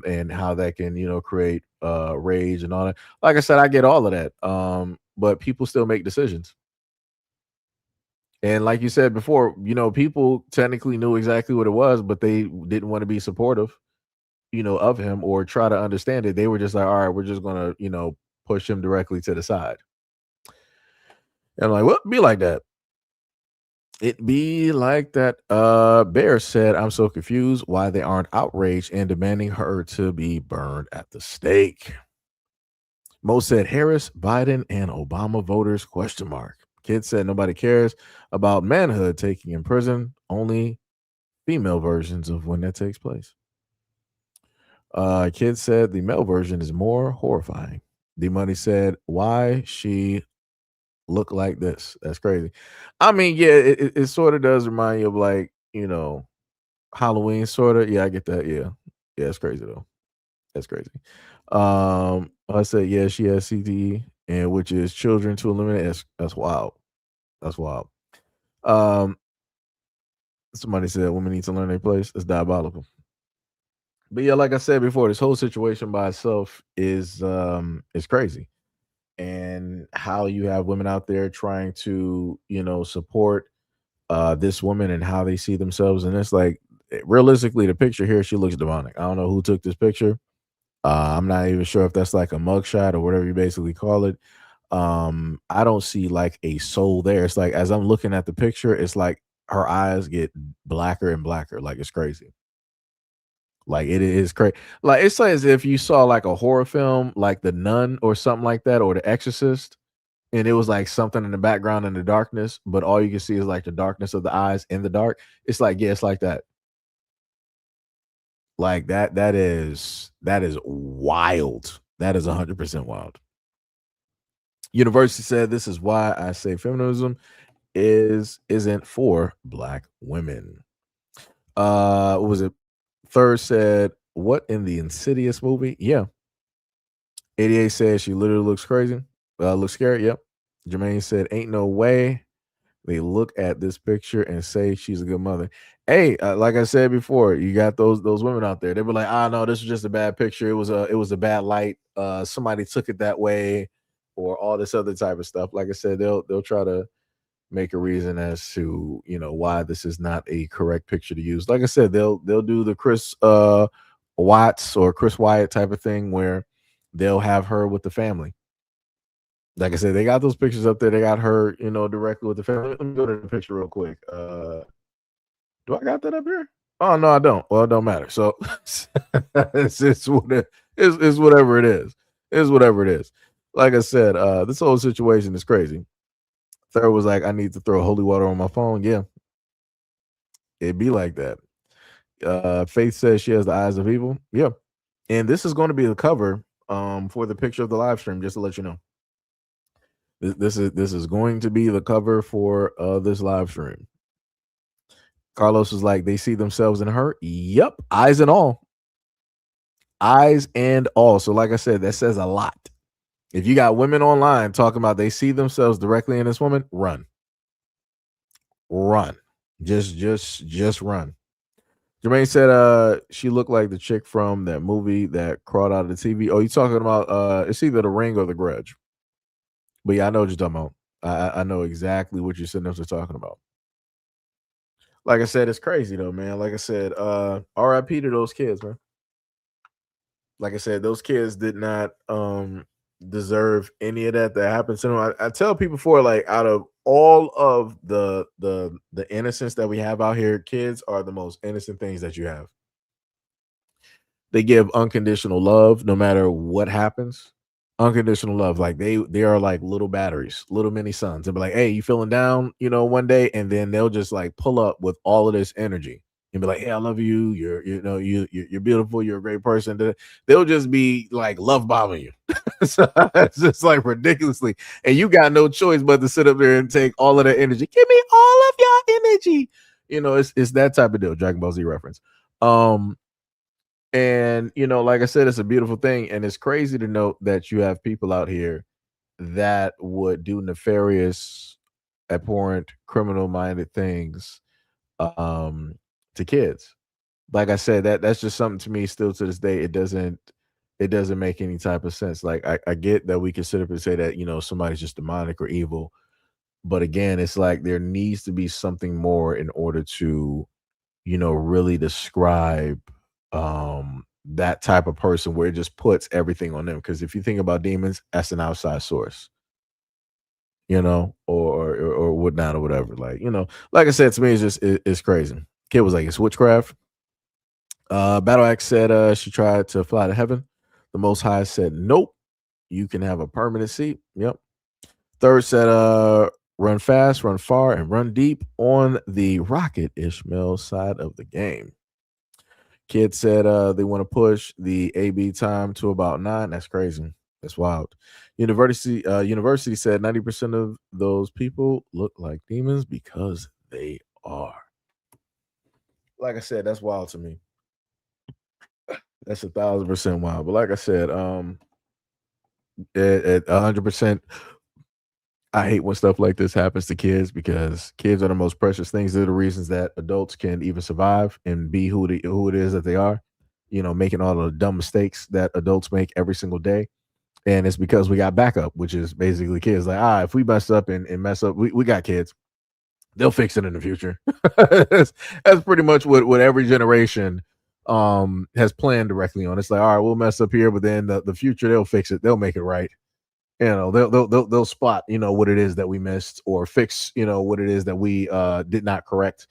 and how that can create rage and all that. Like I said, I get all of that, but people still make decisions. And like you said before, people technically knew exactly what it was, but they didn't want to be supportive, of him or try to understand it. They were just like, all right, we're just gonna, push him directly to the side. And I'm like, what? Be like that. It be like that. Bear said, I'm so confused why they aren't outraged and demanding her to be burned at the stake. Mo said Harris, Biden, and Obama voters, question mark. Kid said nobody cares about manhood taking in prison, only female versions of when that takes place. Kid said the male version is more horrifying. D Money said, why she look like this? That's crazy. I mean, yeah, it sort of does remind you of like, Halloween sort of. Yeah, I get that. Yeah. Yeah, it's crazy though. That's crazy. I said, yeah, she has CTE, and which is children to eliminate. That's wild. That's wild. Somebody said women need to learn their place. It's diabolical. But yeah, like I said before, this whole situation by itself is crazy. And how you have women out there trying to, support this woman and how they see themselves. And it's like realistically, the picture here, she looks demonic. I don't know who took this picture. I'm not even sure if that's like a mugshot or whatever you basically call it. I don't see like a soul there. It's like as I'm looking at the picture, it's like her eyes get blacker and blacker. Like it's crazy. Like it is crazy. Like it's like as if you saw like a horror film, like The Nun or something like that, or The Exorcist, and it was like something in the background in the darkness, but all you can see is like the darkness of the eyes in the dark. It's like, yeah, it's like that. Like that is wild. That is 100% wild. University said this is why I say feminism isn't for black women. What was it? Third said, what in the Insidious movie? Yeah. 88 said she literally looks crazy. Looks scary. Yep. Jermaine said, ain't no way they look at this picture and say she's a good mother. Hey, like I said before, you got those women out there. They were like, no, this was just a bad picture. It was a bad light. Somebody took it that way, or all this other type of stuff. Like I said, they'll try to make a reason as to why this is not a correct picture to use. Like I said, they'll do the Chris Watts or Chris Wyatt type of thing where they'll have her with the family. Like I said, they got those pictures up there. They got her, directly with the family. Let me go to the picture real quick. Do I got that up here? Oh no, I don't. Well, it don't matter. So it's whatever it is. It's whatever it is. Like I said, this whole situation is crazy. Third was like, I need to throw holy water on my phone. Yeah, it'd be like that. Faith says she has the eyes of evil. Yeah, and this is going to be the cover for the picture of the live stream. Just to let you know. This is going to be the cover for this live stream. Carlos was like, they see themselves in her. Yep, eyes and all. Eyes and all. So, like I said, that says a lot. If you got women online talking about they see themselves directly in this woman, run. Just run. Jermaine said she looked like the chick from that movie that crawled out of the TV. Oh, you talking about it's either The Ring or The Grudge. But yeah, I know what you're talking about. I know exactly what you're sitting there talking about. Like I said, it's crazy though, man. Like I said, RIP to those kids, man. Like I said, those kids did not deserve any of that happened to them. I tell people like out of all of the innocence that we have out here, kids are the most innocent things that you have. They give unconditional love no matter what happens. Unconditional love, like they are like little batteries, little mini suns. They'll be like, "Hey, you feeling down?" One day, and then they'll just like pull up with all of this energy and be like, "Hey, I love you. You're beautiful. You're a great person." They'll just be like love bombing you. So it's just like ridiculously, and you got no choice but to sit up there and take all of that energy. Give me all of your energy. It's that type of deal. Dragon Ball Z reference. And like I said, it's a beautiful thing, and it's crazy to note that you have people out here that would do nefarious, abhorrent, criminal-minded things to kids. Like I said, that's just something to me still to this day. It doesn't make any type of sense. Like I get that we can sit up and say that somebody's just demonic or evil, but again, it's like there needs to be something more in order to really describe that type of person where it just puts everything on them. Because if you think about demons, that's an outside source, or whatnot or whatever. Like I said, to me, it's crazy. Kid was like, it's witchcraft. Battle Axe said she tried to fly to heaven. The Most High said, nope, you can have a permanent seat. Yep. Third said, run fast, run far, and run deep on the Rocket Ishmael side of the game. Kid said they want to push the AB time to about 9. That's crazy. That's wild. University said 90% of those people look like demons because they are. Like I said, that's wild to me. That's 1,000% wild. But like I said, at 100%, I hate when stuff like this happens to kids because kids are the most precious things. They're the reasons that adults can even survive and be who it is that they are. Making all the dumb mistakes that adults make every single day. And it's because we got backup, which is basically kids. Like, if we mess up and mess up, we got kids. They'll fix it in the future. that's pretty much what every generation has planned directly on. It's like, all right, we'll mess up here, but then the future, they'll fix it. They'll make it right. They'll spot what it is that we missed or fix what it is that we did not correct.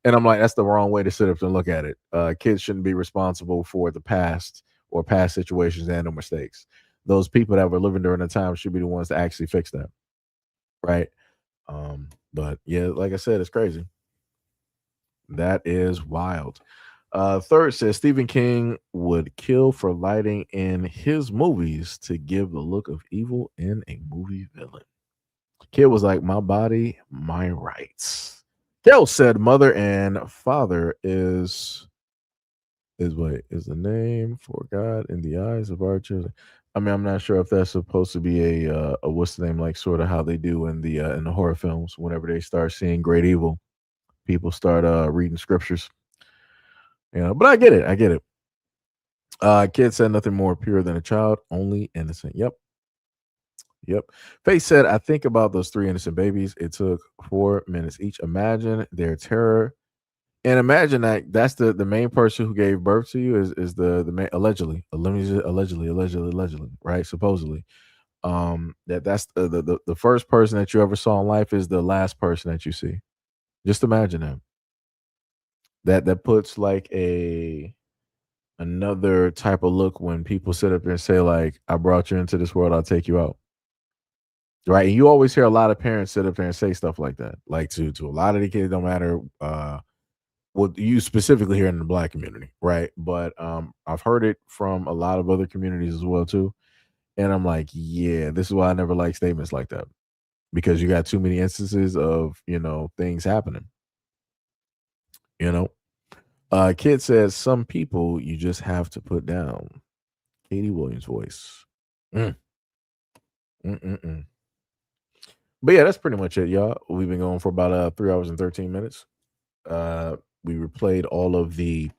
And I'm like, that's the wrong way to sit up and look at it. Kids shouldn't be responsible for the past or past situations and no mistakes. Those people that were living during the time should be the ones to actually fix that, right? But yeah, like I said, it's crazy. That is wild. Third says Stephen King would kill for lighting in his movies to give the look of evil in a movie villain. Kid was like, my body, my rights. Kel said mother and father is the name for God in the eyes of our children. I mean, I'm not sure if that's supposed to be a what's the name, like sort of how they do in the horror films. Whenever they start seeing great evil, people start reading scriptures. But I get it. Kid said nothing more pure than a child, only innocent. Yep. Faith said, I think about those 3 innocent babies. It took 4 minutes each. Imagine their terror. And imagine that's the main person who gave birth to you is the main, allegedly, right? Supposedly. That's the first person that you ever saw in life is the last person that you see. Just imagine him. That puts like another type of look when people sit up there and say, like, I brought you into this world, I'll take you out. Right. And you always hear a lot of parents sit up there and say stuff like that. Like to a lot of the kids, don't matter what you specifically here in the Black community, right? But I've heard it from a lot of other communities as well too. And I'm like, yeah, this is why I never like statements like that. Because you got too many instances of, things happening. Kid says some people you just have to put down. Katie Williams' voice. Mm-mm-mm. But yeah, that's pretty much it, y'all. We've been going for about 3 hours and 13 minutes. Uh, we replayed all of the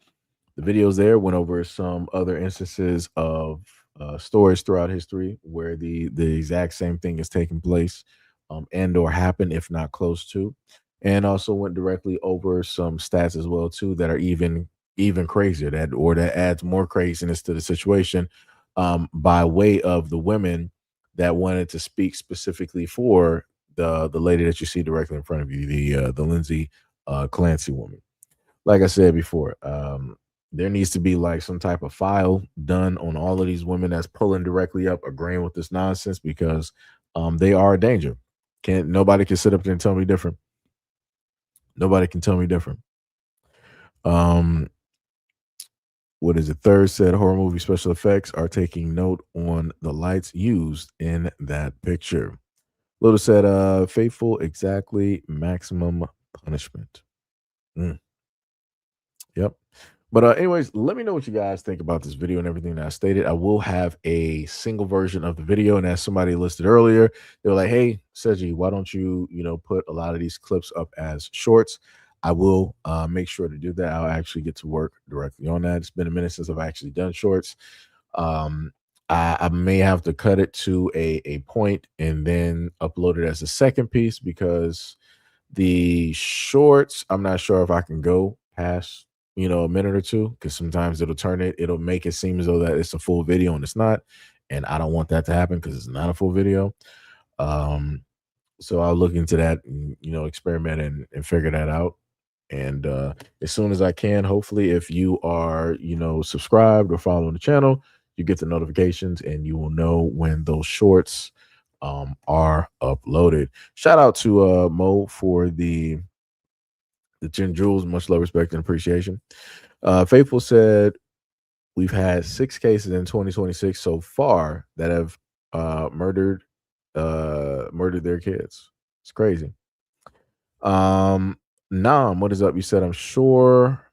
videos there, went over some other instances of stories throughout history where the exact same thing is taking place, and or happened, if not close to, and also went directly over some stats as well too that are even crazier, that adds more craziness to the situation, by way of the women that wanted to speak specifically for the lady that you see directly in front of you, the Lindsey Clancy woman. Like I said before, there needs to be like some type of file done on all of these women that's pulling directly up, agreeing with this nonsense, because they are a danger. Can't Nobody can sit up there and tell me different. Nobody can tell me different. Um, what is it? Third said horror movie special effects are taking note on the lights used in that picture. Little said, faithful, exactly maximum punishment. Mm. Yep. But anyways, let me know what you guys think about this video and everything that I stated. I will have a single version of the video, and as somebody listed earlier, they were like, "Hey, Seji, why don't you, put a lot of these clips up as shorts?" I will make sure to do that. I'll actually get to work directly on that. It's been a minute since I've actually done shorts. Um, I may have to cut it to a point and then upload it as a second piece, because the shorts, I'm not sure if I can go past, a minute or two, because sometimes it'll make it seem as though that it's a full video and it's not. And I don't want that to happen because it's not a full video. Um, so I'll look into that and, experiment and figure that out. And as soon as I can, hopefully, if you are, subscribed or following the channel, you get the notifications and you will know when those shorts are uploaded. Shout out to Mo for the 10 jewels. Much love, respect, and appreciation. Faithful said, we've had 6 cases in 2026 so far that have murdered their kids. It's crazy. Nam, what is up? You said, I'm sure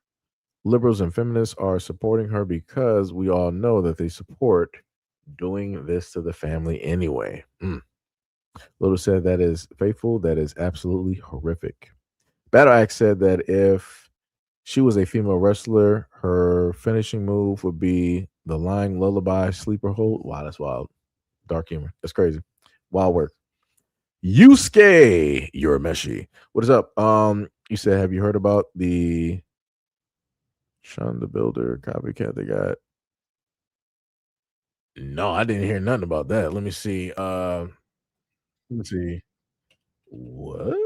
liberals and feminists are supporting her because we all know that they support doing this to the family anyway. Little said, that is faithful. That is absolutely horrific. Battle Axe said that if she was a female wrestler, her finishing move would be the lying lullaby sleeper hold. Wow, that's wild. Dark humor. That's crazy. Wild work. Yusuke, you're meshy. What is up? You said, have you heard about the Sean the Builder copycat they got? No, I didn't hear nothing about that. Let me see. Let me see. What?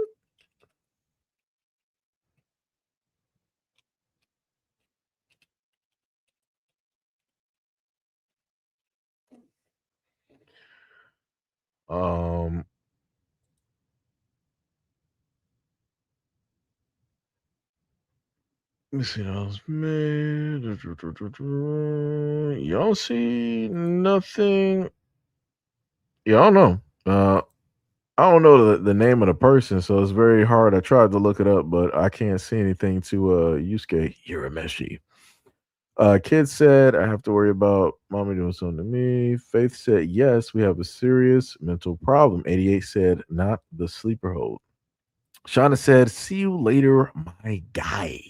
Um, let me see those. Man, y'all see nothing? Yeah, I don't know. I don't know the name of the person, so it's very hard. I tried to look it up, but I can't see anything to Yusuke Urameshi. Kid said, I have to worry about mommy doing something to me. Faith said, yes, we have a serious mental problem. 88 said, not the sleeper hold. Shauna said, see you later, my guy.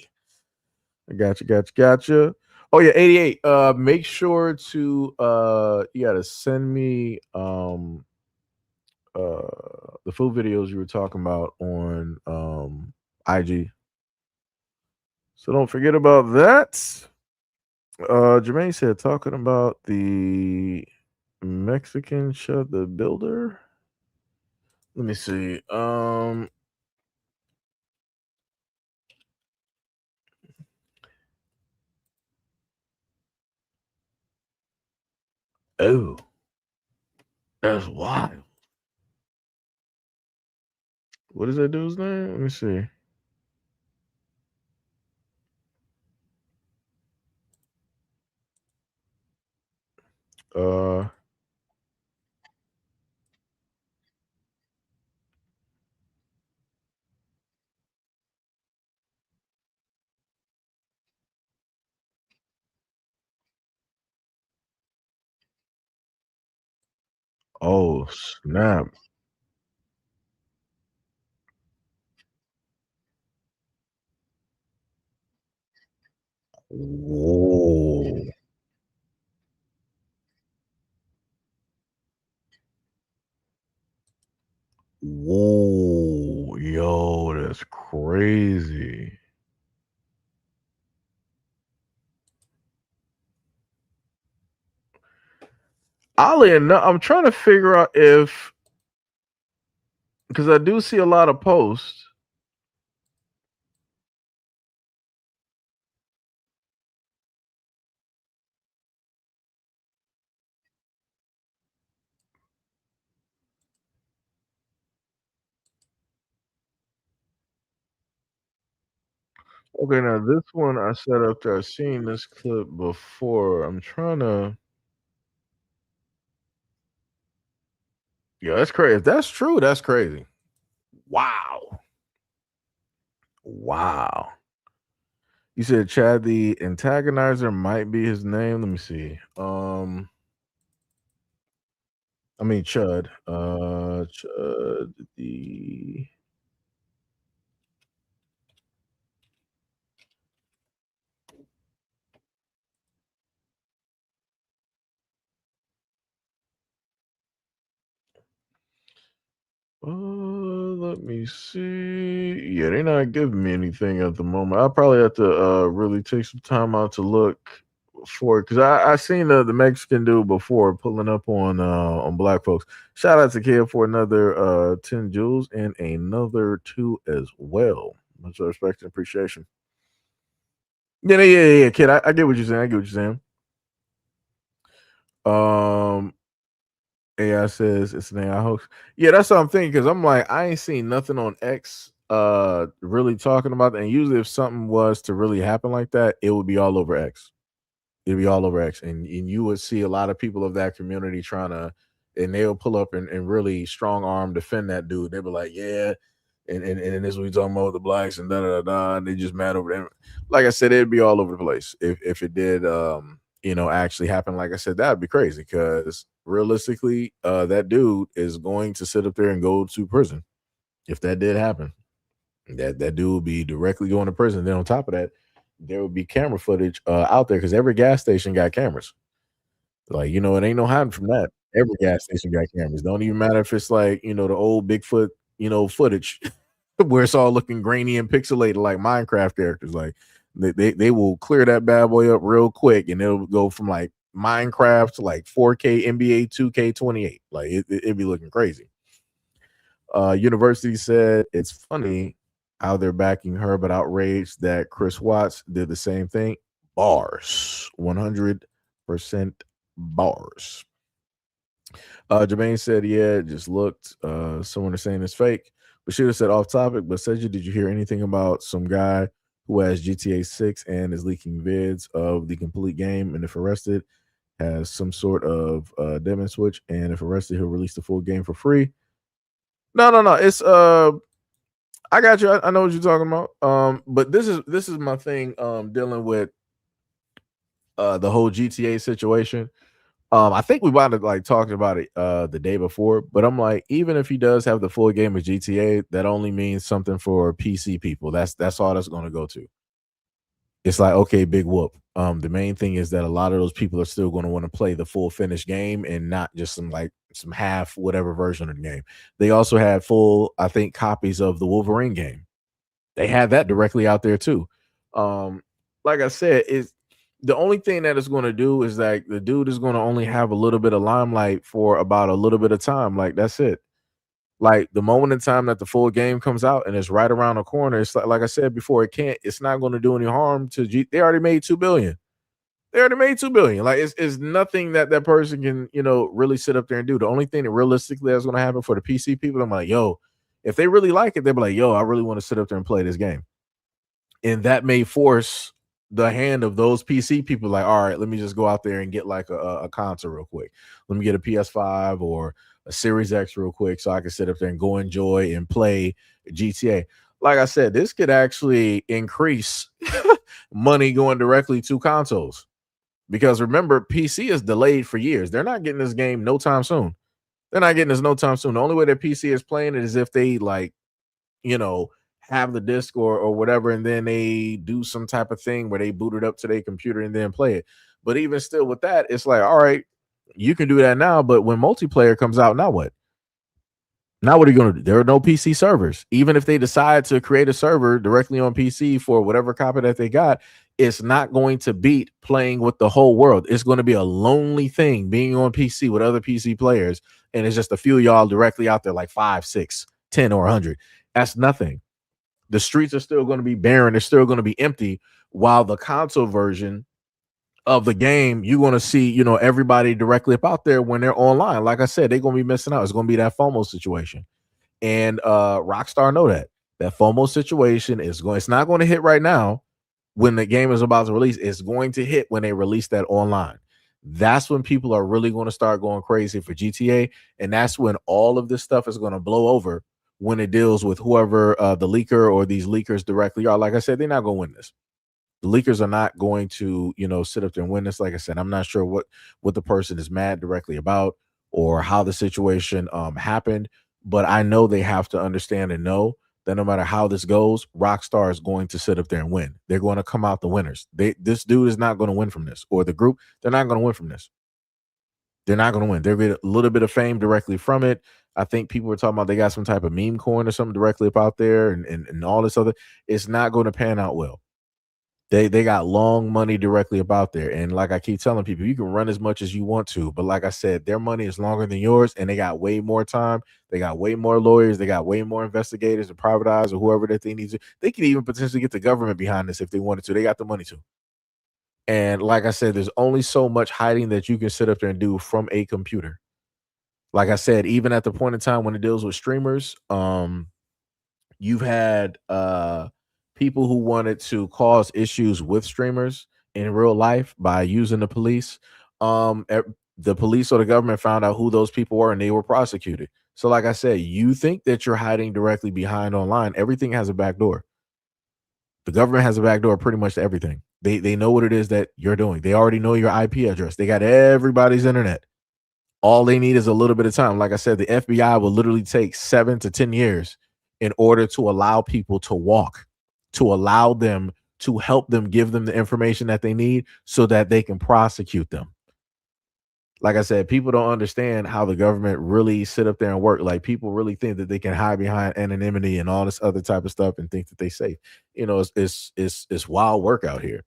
I gotcha. Oh yeah, 88. Make sure to you gotta send me the full videos you were talking about on IG. So don't forget about that. Jermaine said, talking about the Mexican shut the builder. Let me see. Oh, that's wild. What is that dude's name? Let me see. Uh, Oh, snap. Whoa. Whoa. Yo, that's crazy. Oddly enough, I'm trying to figure out if because I do see a lot of posts. Okay, now this one I set up there. I've seen this clip before. I'm trying to. Yeah, that's crazy. If that's true, that's crazy. Wow. Wow. You said Chad the antagonizer might be his name. Let me see. I mean Chud. Chud the let me see. Yeah, they're not giving me anything at the moment. I'll probably have to really take some time out to look for it because I seen the Mexican dude before pulling up on black folks. Shout out to Kid for another 10 jewels and another 2 as well. Much respect and appreciation. Yeah, kid. I get what you're saying. I get what you're saying. Um AI says it's an AI hoax. Yeah, that's what I'm thinking because I'm like, I ain't seen nothing on X really talking about that. And usually if something was to really happen like that, it would be all over X. It'd be all over X. And you would see a lot of people of that community trying to and they'll pull up and really strong arm defend that dude. They'll be like, yeah, and this we talking about the blacks and da da da da, and they just mad over them. Like I said, it'd be all over the place if it did actually happen. Like I said, that'd be crazy because realistically, that dude is going to sit up there and go to prison if that did happen. That dude would be directly going to prison. Then on top of that, there would be camera footage out there because every gas station got cameras. Like, it ain't no hiding from that. Every gas station got cameras. Don't even matter if it's like, the old Bigfoot, footage where it's all looking grainy and pixelated like Minecraft characters. Like they will clear that bad boy up real quick and it'll go from like Minecraft to like 4K NBA 2K28. Like it'd be looking crazy. University said it's funny how they're backing her, but outraged that Chris Watts did the same thing. Bars. 100% bars. Jermaine said, yeah, it just looked. Someone is saying it's fake. But should have said off topic. But said did you hear anything about some guy who has GTA 6 and is leaking vids of the complete game? And if arrested, has some sort of demon switch. And if arrested, he'll release the full game for free. No. It's I got you. I know what you're talking about. But this is my thing. Dealing with the whole GTA situation. I think we might have like talked about it the day before, but I'm like, even if he does have the full game of GTA, that only means something for PC people. That's all that's going to go to. It's like, okay, big whoop. The main thing is that a lot of those people are still going to want to play the full finished game and not just some half whatever version of the game. They also had full, I think, copies of the Wolverine game. They had that directly out there too. Like I said, is the only thing that it's going to do is that the dude is going to only have a little bit of limelight for about a little bit of time. Like that's it. Like the moment in time that the full game comes out and it's right around the corner, it's like I said before, it's not going to do any harm to They already made 2 billion. They already made 2 billion. Like it's nothing that person can, really sit up there and do. The only thing that realistically is going to happen for the PC people, I'm like, yo, if they really like it, they'll be like, yo, I really want to sit up there and play this game. And that may force the hand of those PC people, like, all right, let me just go out there and get like a console real quick. Let me get a PS5 or a Series X real quick so I can sit up there and go enjoy and play GTA. Like I said, this could actually increase money going directly to consoles. Because remember, PC is delayed for years. They're not getting this game no time soon. They're not getting this no time soon. The only way that PC is playing it is if they like, you know, have the disc or whatever, and then they do some type of thing where they boot it up to their computer and then play it. But even still with that, it's like, all right, you can do that now, but when multiplayer comes out, now what? Now what are you going to do? There are no PC servers. Even if they decide to create a server directly on PC for whatever copy that they got, it's not going to beat playing with the whole world. It's going to be a lonely thing being on PC with other PC players, and it's just a few of y'all directly out there, like 5, 6, 10, or 100. That's nothing. The streets are still going to be barren. They're still going to be empty, while the console version of the game, you're going to see, you know, everybody directly up out there when they're online. Like I said, they're going to be missing out. It's going to be that FOMO situation. And Rockstar know that FOMO situation it's not going to hit right now when the game is about to release. It's going to hit when they release that online. That's when people are really going to start going crazy for GTA. And that's when all of this stuff is going to blow over, when it deals with whoever the leaker or these leakers directly are. Like I said, they're not going to win this. The leakers are not going to, you know, sit up there and win this. Like I said, I'm not sure what the person is mad directly about or how the situation happened, but I know they have to understand and know that no matter how this goes, Rockstar is going to sit up there and win. They're going to come out the winners. This dude is not going to win from this, or the group, they're not going to win from this. They're not going to win. They're going to get a little bit of fame directly from it. I think people were talking about they got some type of meme coin or something directly up out there and all this other. It's not going to pan out well. They got long money directly about there. And like I keep telling people, you can run as much as you want to. But like I said, their money is longer than yours, and they got way more time. They got way more lawyers. They got way more investigators and private eyes or whoever that they need to. They can even potentially get the government behind this if they wanted to. They got the money to. And like I said, there's only so much hiding that you can sit up there and do from a computer. Like I said, even at the point in time when it deals with streamers, you've had people who wanted to cause issues with streamers in real life by using the police. The police or the government found out who those people were, and they were prosecuted. So like I said, you think that you're hiding directly behind online. Everything has a back door. The government has a back door pretty much to everything. They know what it is that you're doing. They already know your IP address. They got everybody's internet. All they need is a little bit of time. Like I said, the FBI will literally take 7 to 10 years in order to allow people to walk, to allow them, to help them, give them the information that they need so that they can prosecute them. Like I said, people don't understand how the government really sit up there and work. Like, people really think that they can hide behind anonymity and all this other type of stuff and think that they safe. You know, it's wild work out here.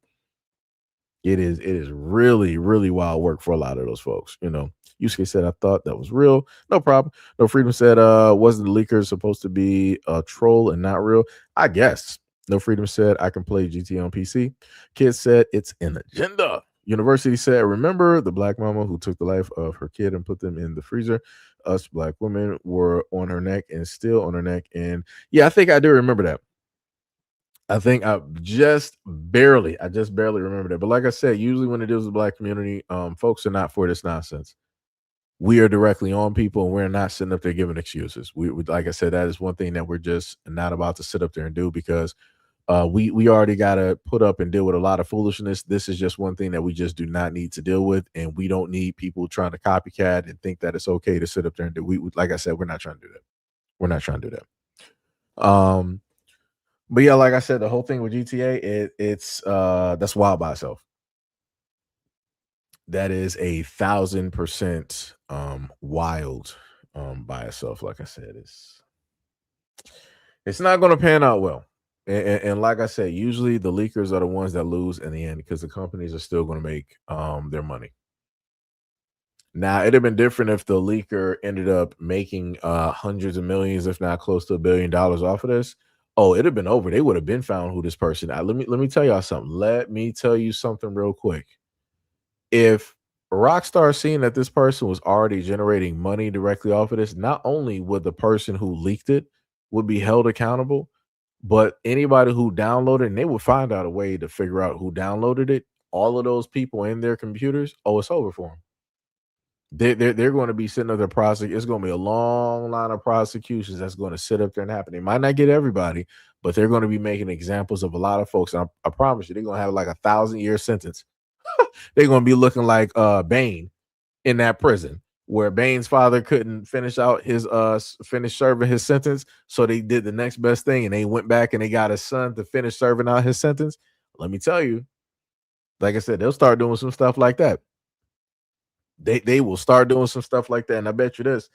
It is really, really wild work for a lot of those folks. You know, Yusuke said, I thought that was real. No problem. No Freedom said, wasn't the leaker supposed to be a troll and not real? I guess. No Freedom said, I can play GTA on PC. Kid said, it's an agenda. University said, remember the black mama who took the life of her kid and put them in the freezer? Us black women were on her neck and still on her neck. And yeah, I think I do remember that. I think I just barely remember that. But like I said, usually when it deals with the black community, folks are not for this nonsense. We are directly on people, and we're not sitting up there giving excuses. We like I said, that is one thing that we're just not about to sit up there and do, because we already got to put up and deal with a lot of foolishness. This is just one thing that we just do not need to deal with, and we don't need people trying to copycat and think that it's okay to sit up there and do. We like I said, we're not trying to do that. We're not trying to do that. But yeah, like I said, the whole thing with GTA, it's that's wild by itself. That is 1,000% wild by itself. Like I said, it's not going to pan out well. And like I said, usually the leakers are the ones that lose in the end, because the companies are still going to make their money. Now, it'd have been different if the leaker ended up making hundreds of millions, if not close to $1 billion off of this. Oh, it'd have been over. They would have been found who this person. Let me tell y'all something. Let me tell you something real quick. If Rockstar seen that this person was already generating money directly off of this, not only would the person who leaked it would be held accountable, but anybody who downloaded, and they would find out a way to figure out who downloaded it. All of those people in their computers, oh, it's over for them. They're going to be sitting up there prosecuting. It's going to be a long line of prosecutions that's going to sit up there and happen. They might not get everybody, but they're going to be making examples of a lot of folks. And I promise you, they're going to have like 1,000-year sentence. They're going to be looking like Bane in that prison. where Bane's father couldn't finish out his finish serving his sentence, so they did the next best thing and they went back and they got his son to finish serving out his sentence. Let me tell you, like I said, they'll start doing some stuff like that. They will start doing some stuff like that, and I bet you this.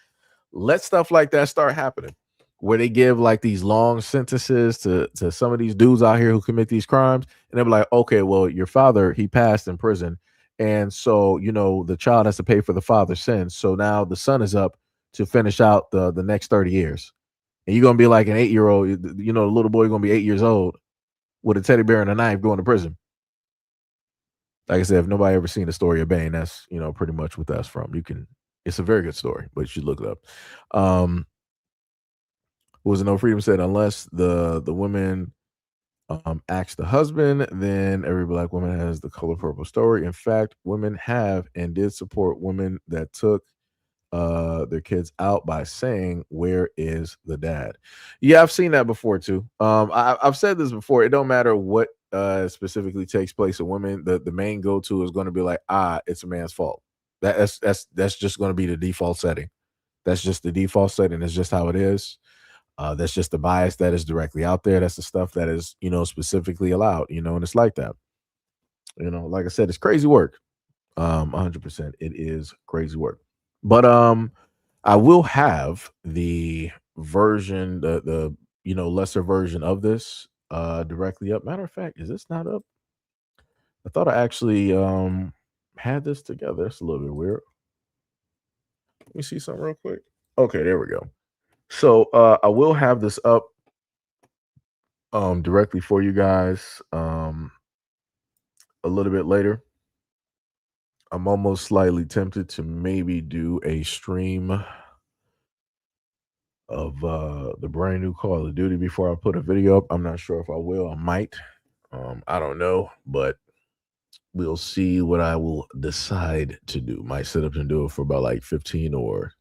Let stuff like that start happening, where they give like these long sentences to some of these dudes out here who commit these crimes, and they'll be like, okay, well, your father, he passed in prison, and so the child has to pay for the father's sins. So now the son is up to finish out the next 30 years, and you're gonna be like an 8-year-old, the little boy gonna be 8 years old with a teddy bear and a knife going to prison. Like I said, if nobody ever seen the story of Bane, that's pretty much what that's from. It's a very good story, but you should look it up. Was No Freedom said, unless the women ask the husband, then every black woman has the color purple story. In fact, women have and did support women that took their kids out by saying, where is the dad? Yeah, I've seen that before too. I've said this before. It don't matter what specifically takes place in women, the main go-to is going to be like, it's a man's fault. That's just going to be the default setting. That's just the default setting. It's just how it is. That's just the bias that is directly out there. That's the stuff that is specifically allowed, and it's like that. Like I said, it's crazy work. 100%, it is crazy work. But I will have the version, the lesser version of this directly up. Matter of fact, is this not up? I thought I actually had this together. It's a little bit weird. Let me see something real quick. Okay, there we go. So I will have this up directly for you guys a little bit later. I'm almost slightly tempted to maybe do a stream of the brand new Call of Duty before I put a video up. I'm not sure if I will. I might. I don't know, but we'll see what I will decide to do. Might sit up and do it for about like 15 or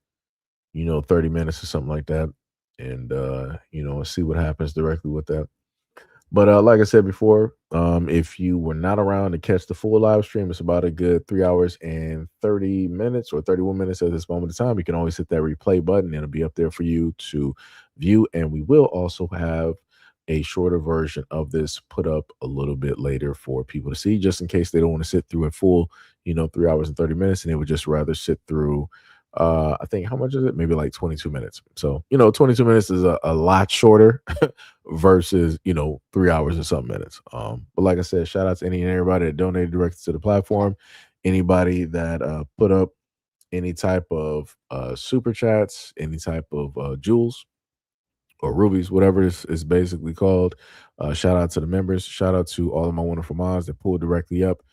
30 minutes or something like that, and see what happens directly with that. But like I said before, if you were not around to catch the full live stream, it's about a good 3 hours and 30 minutes or 31 minutes at this moment in time. You can always hit that replay button. It'll be up there for you to view. And we will also have a shorter version of this put up a little bit later for people to see, just in case they don't want to sit through a full, 3 hours and 30 minutes, and they would just rather sit through I think, how much is it? Maybe like 22 minutes. So 22 minutes is a lot shorter versus 3 hours and some minutes. But like I said, shout out to any and everybody that donated directly to the platform, anybody that put up any type of super chats, any type of jewels or rubies, whatever is basically called. Shout out to the members. Shout out to all of my wonderful moms that pull directly up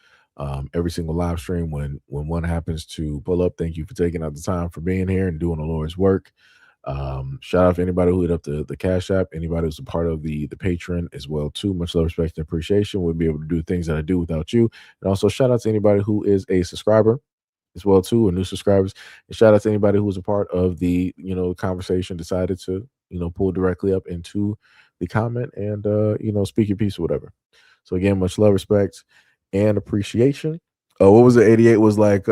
every single live stream when one happens to pull up. Thank you for taking out the time for being here and doing the Lord's work. Shout out to anybody who hit up the Cash App, anybody who's a part of the Patreon as well too. Much love, respect, and appreciation. We'll be able to do things that I do without you. And also shout out to anybody who is a subscriber as well too, or new subscribers. And shout out to anybody who was a part of the conversation, decided to pull directly up into the comment and speak your piece or whatever. So again, much love, respect, and appreciation. What was it? 88 was like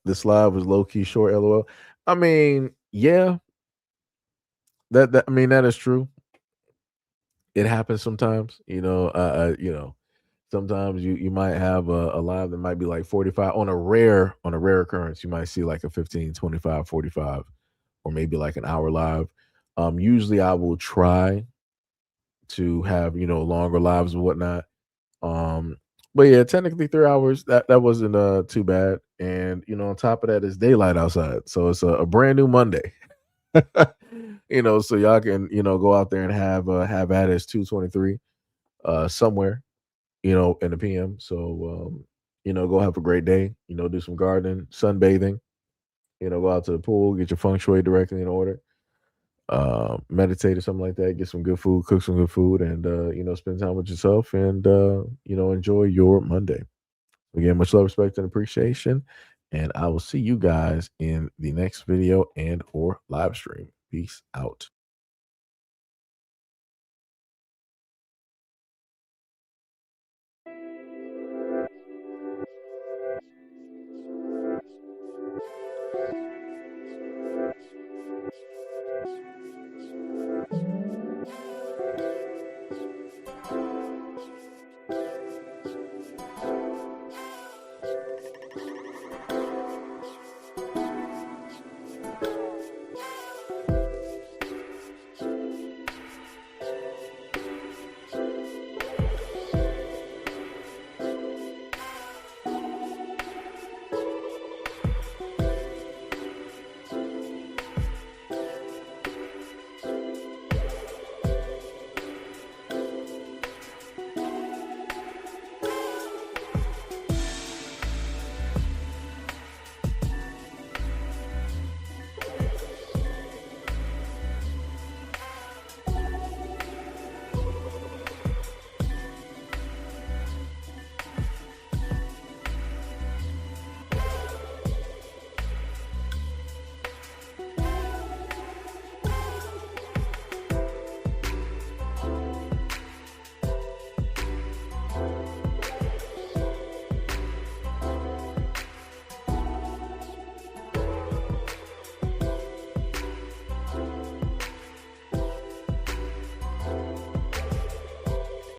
this live was low key short. LOL. I mean, yeah, that I mean that is true. It happens sometimes. Sometimes you might have a live that might be like 45 on a rare occurrence. You might see like a 15, 25, 45, or maybe like an hour live. Usually I will try to have longer lives and whatnot. But yeah, technically 3 hours, that wasn't too bad. And on top of that, it's daylight outside, so it's a brand new Monday. So y'all can go out there and have at it. It's 2:23 somewhere in the PM. So go have a great day. Do some gardening, sunbathing. Go out to the pool, get your feng shui directly in order. Meditate or something like that. Get some good food, cook some good food, and spend time with yourself and enjoy your Monday. Again, much love, respect, and appreciation. And I will see you guys in the next video and or live stream. Peace out.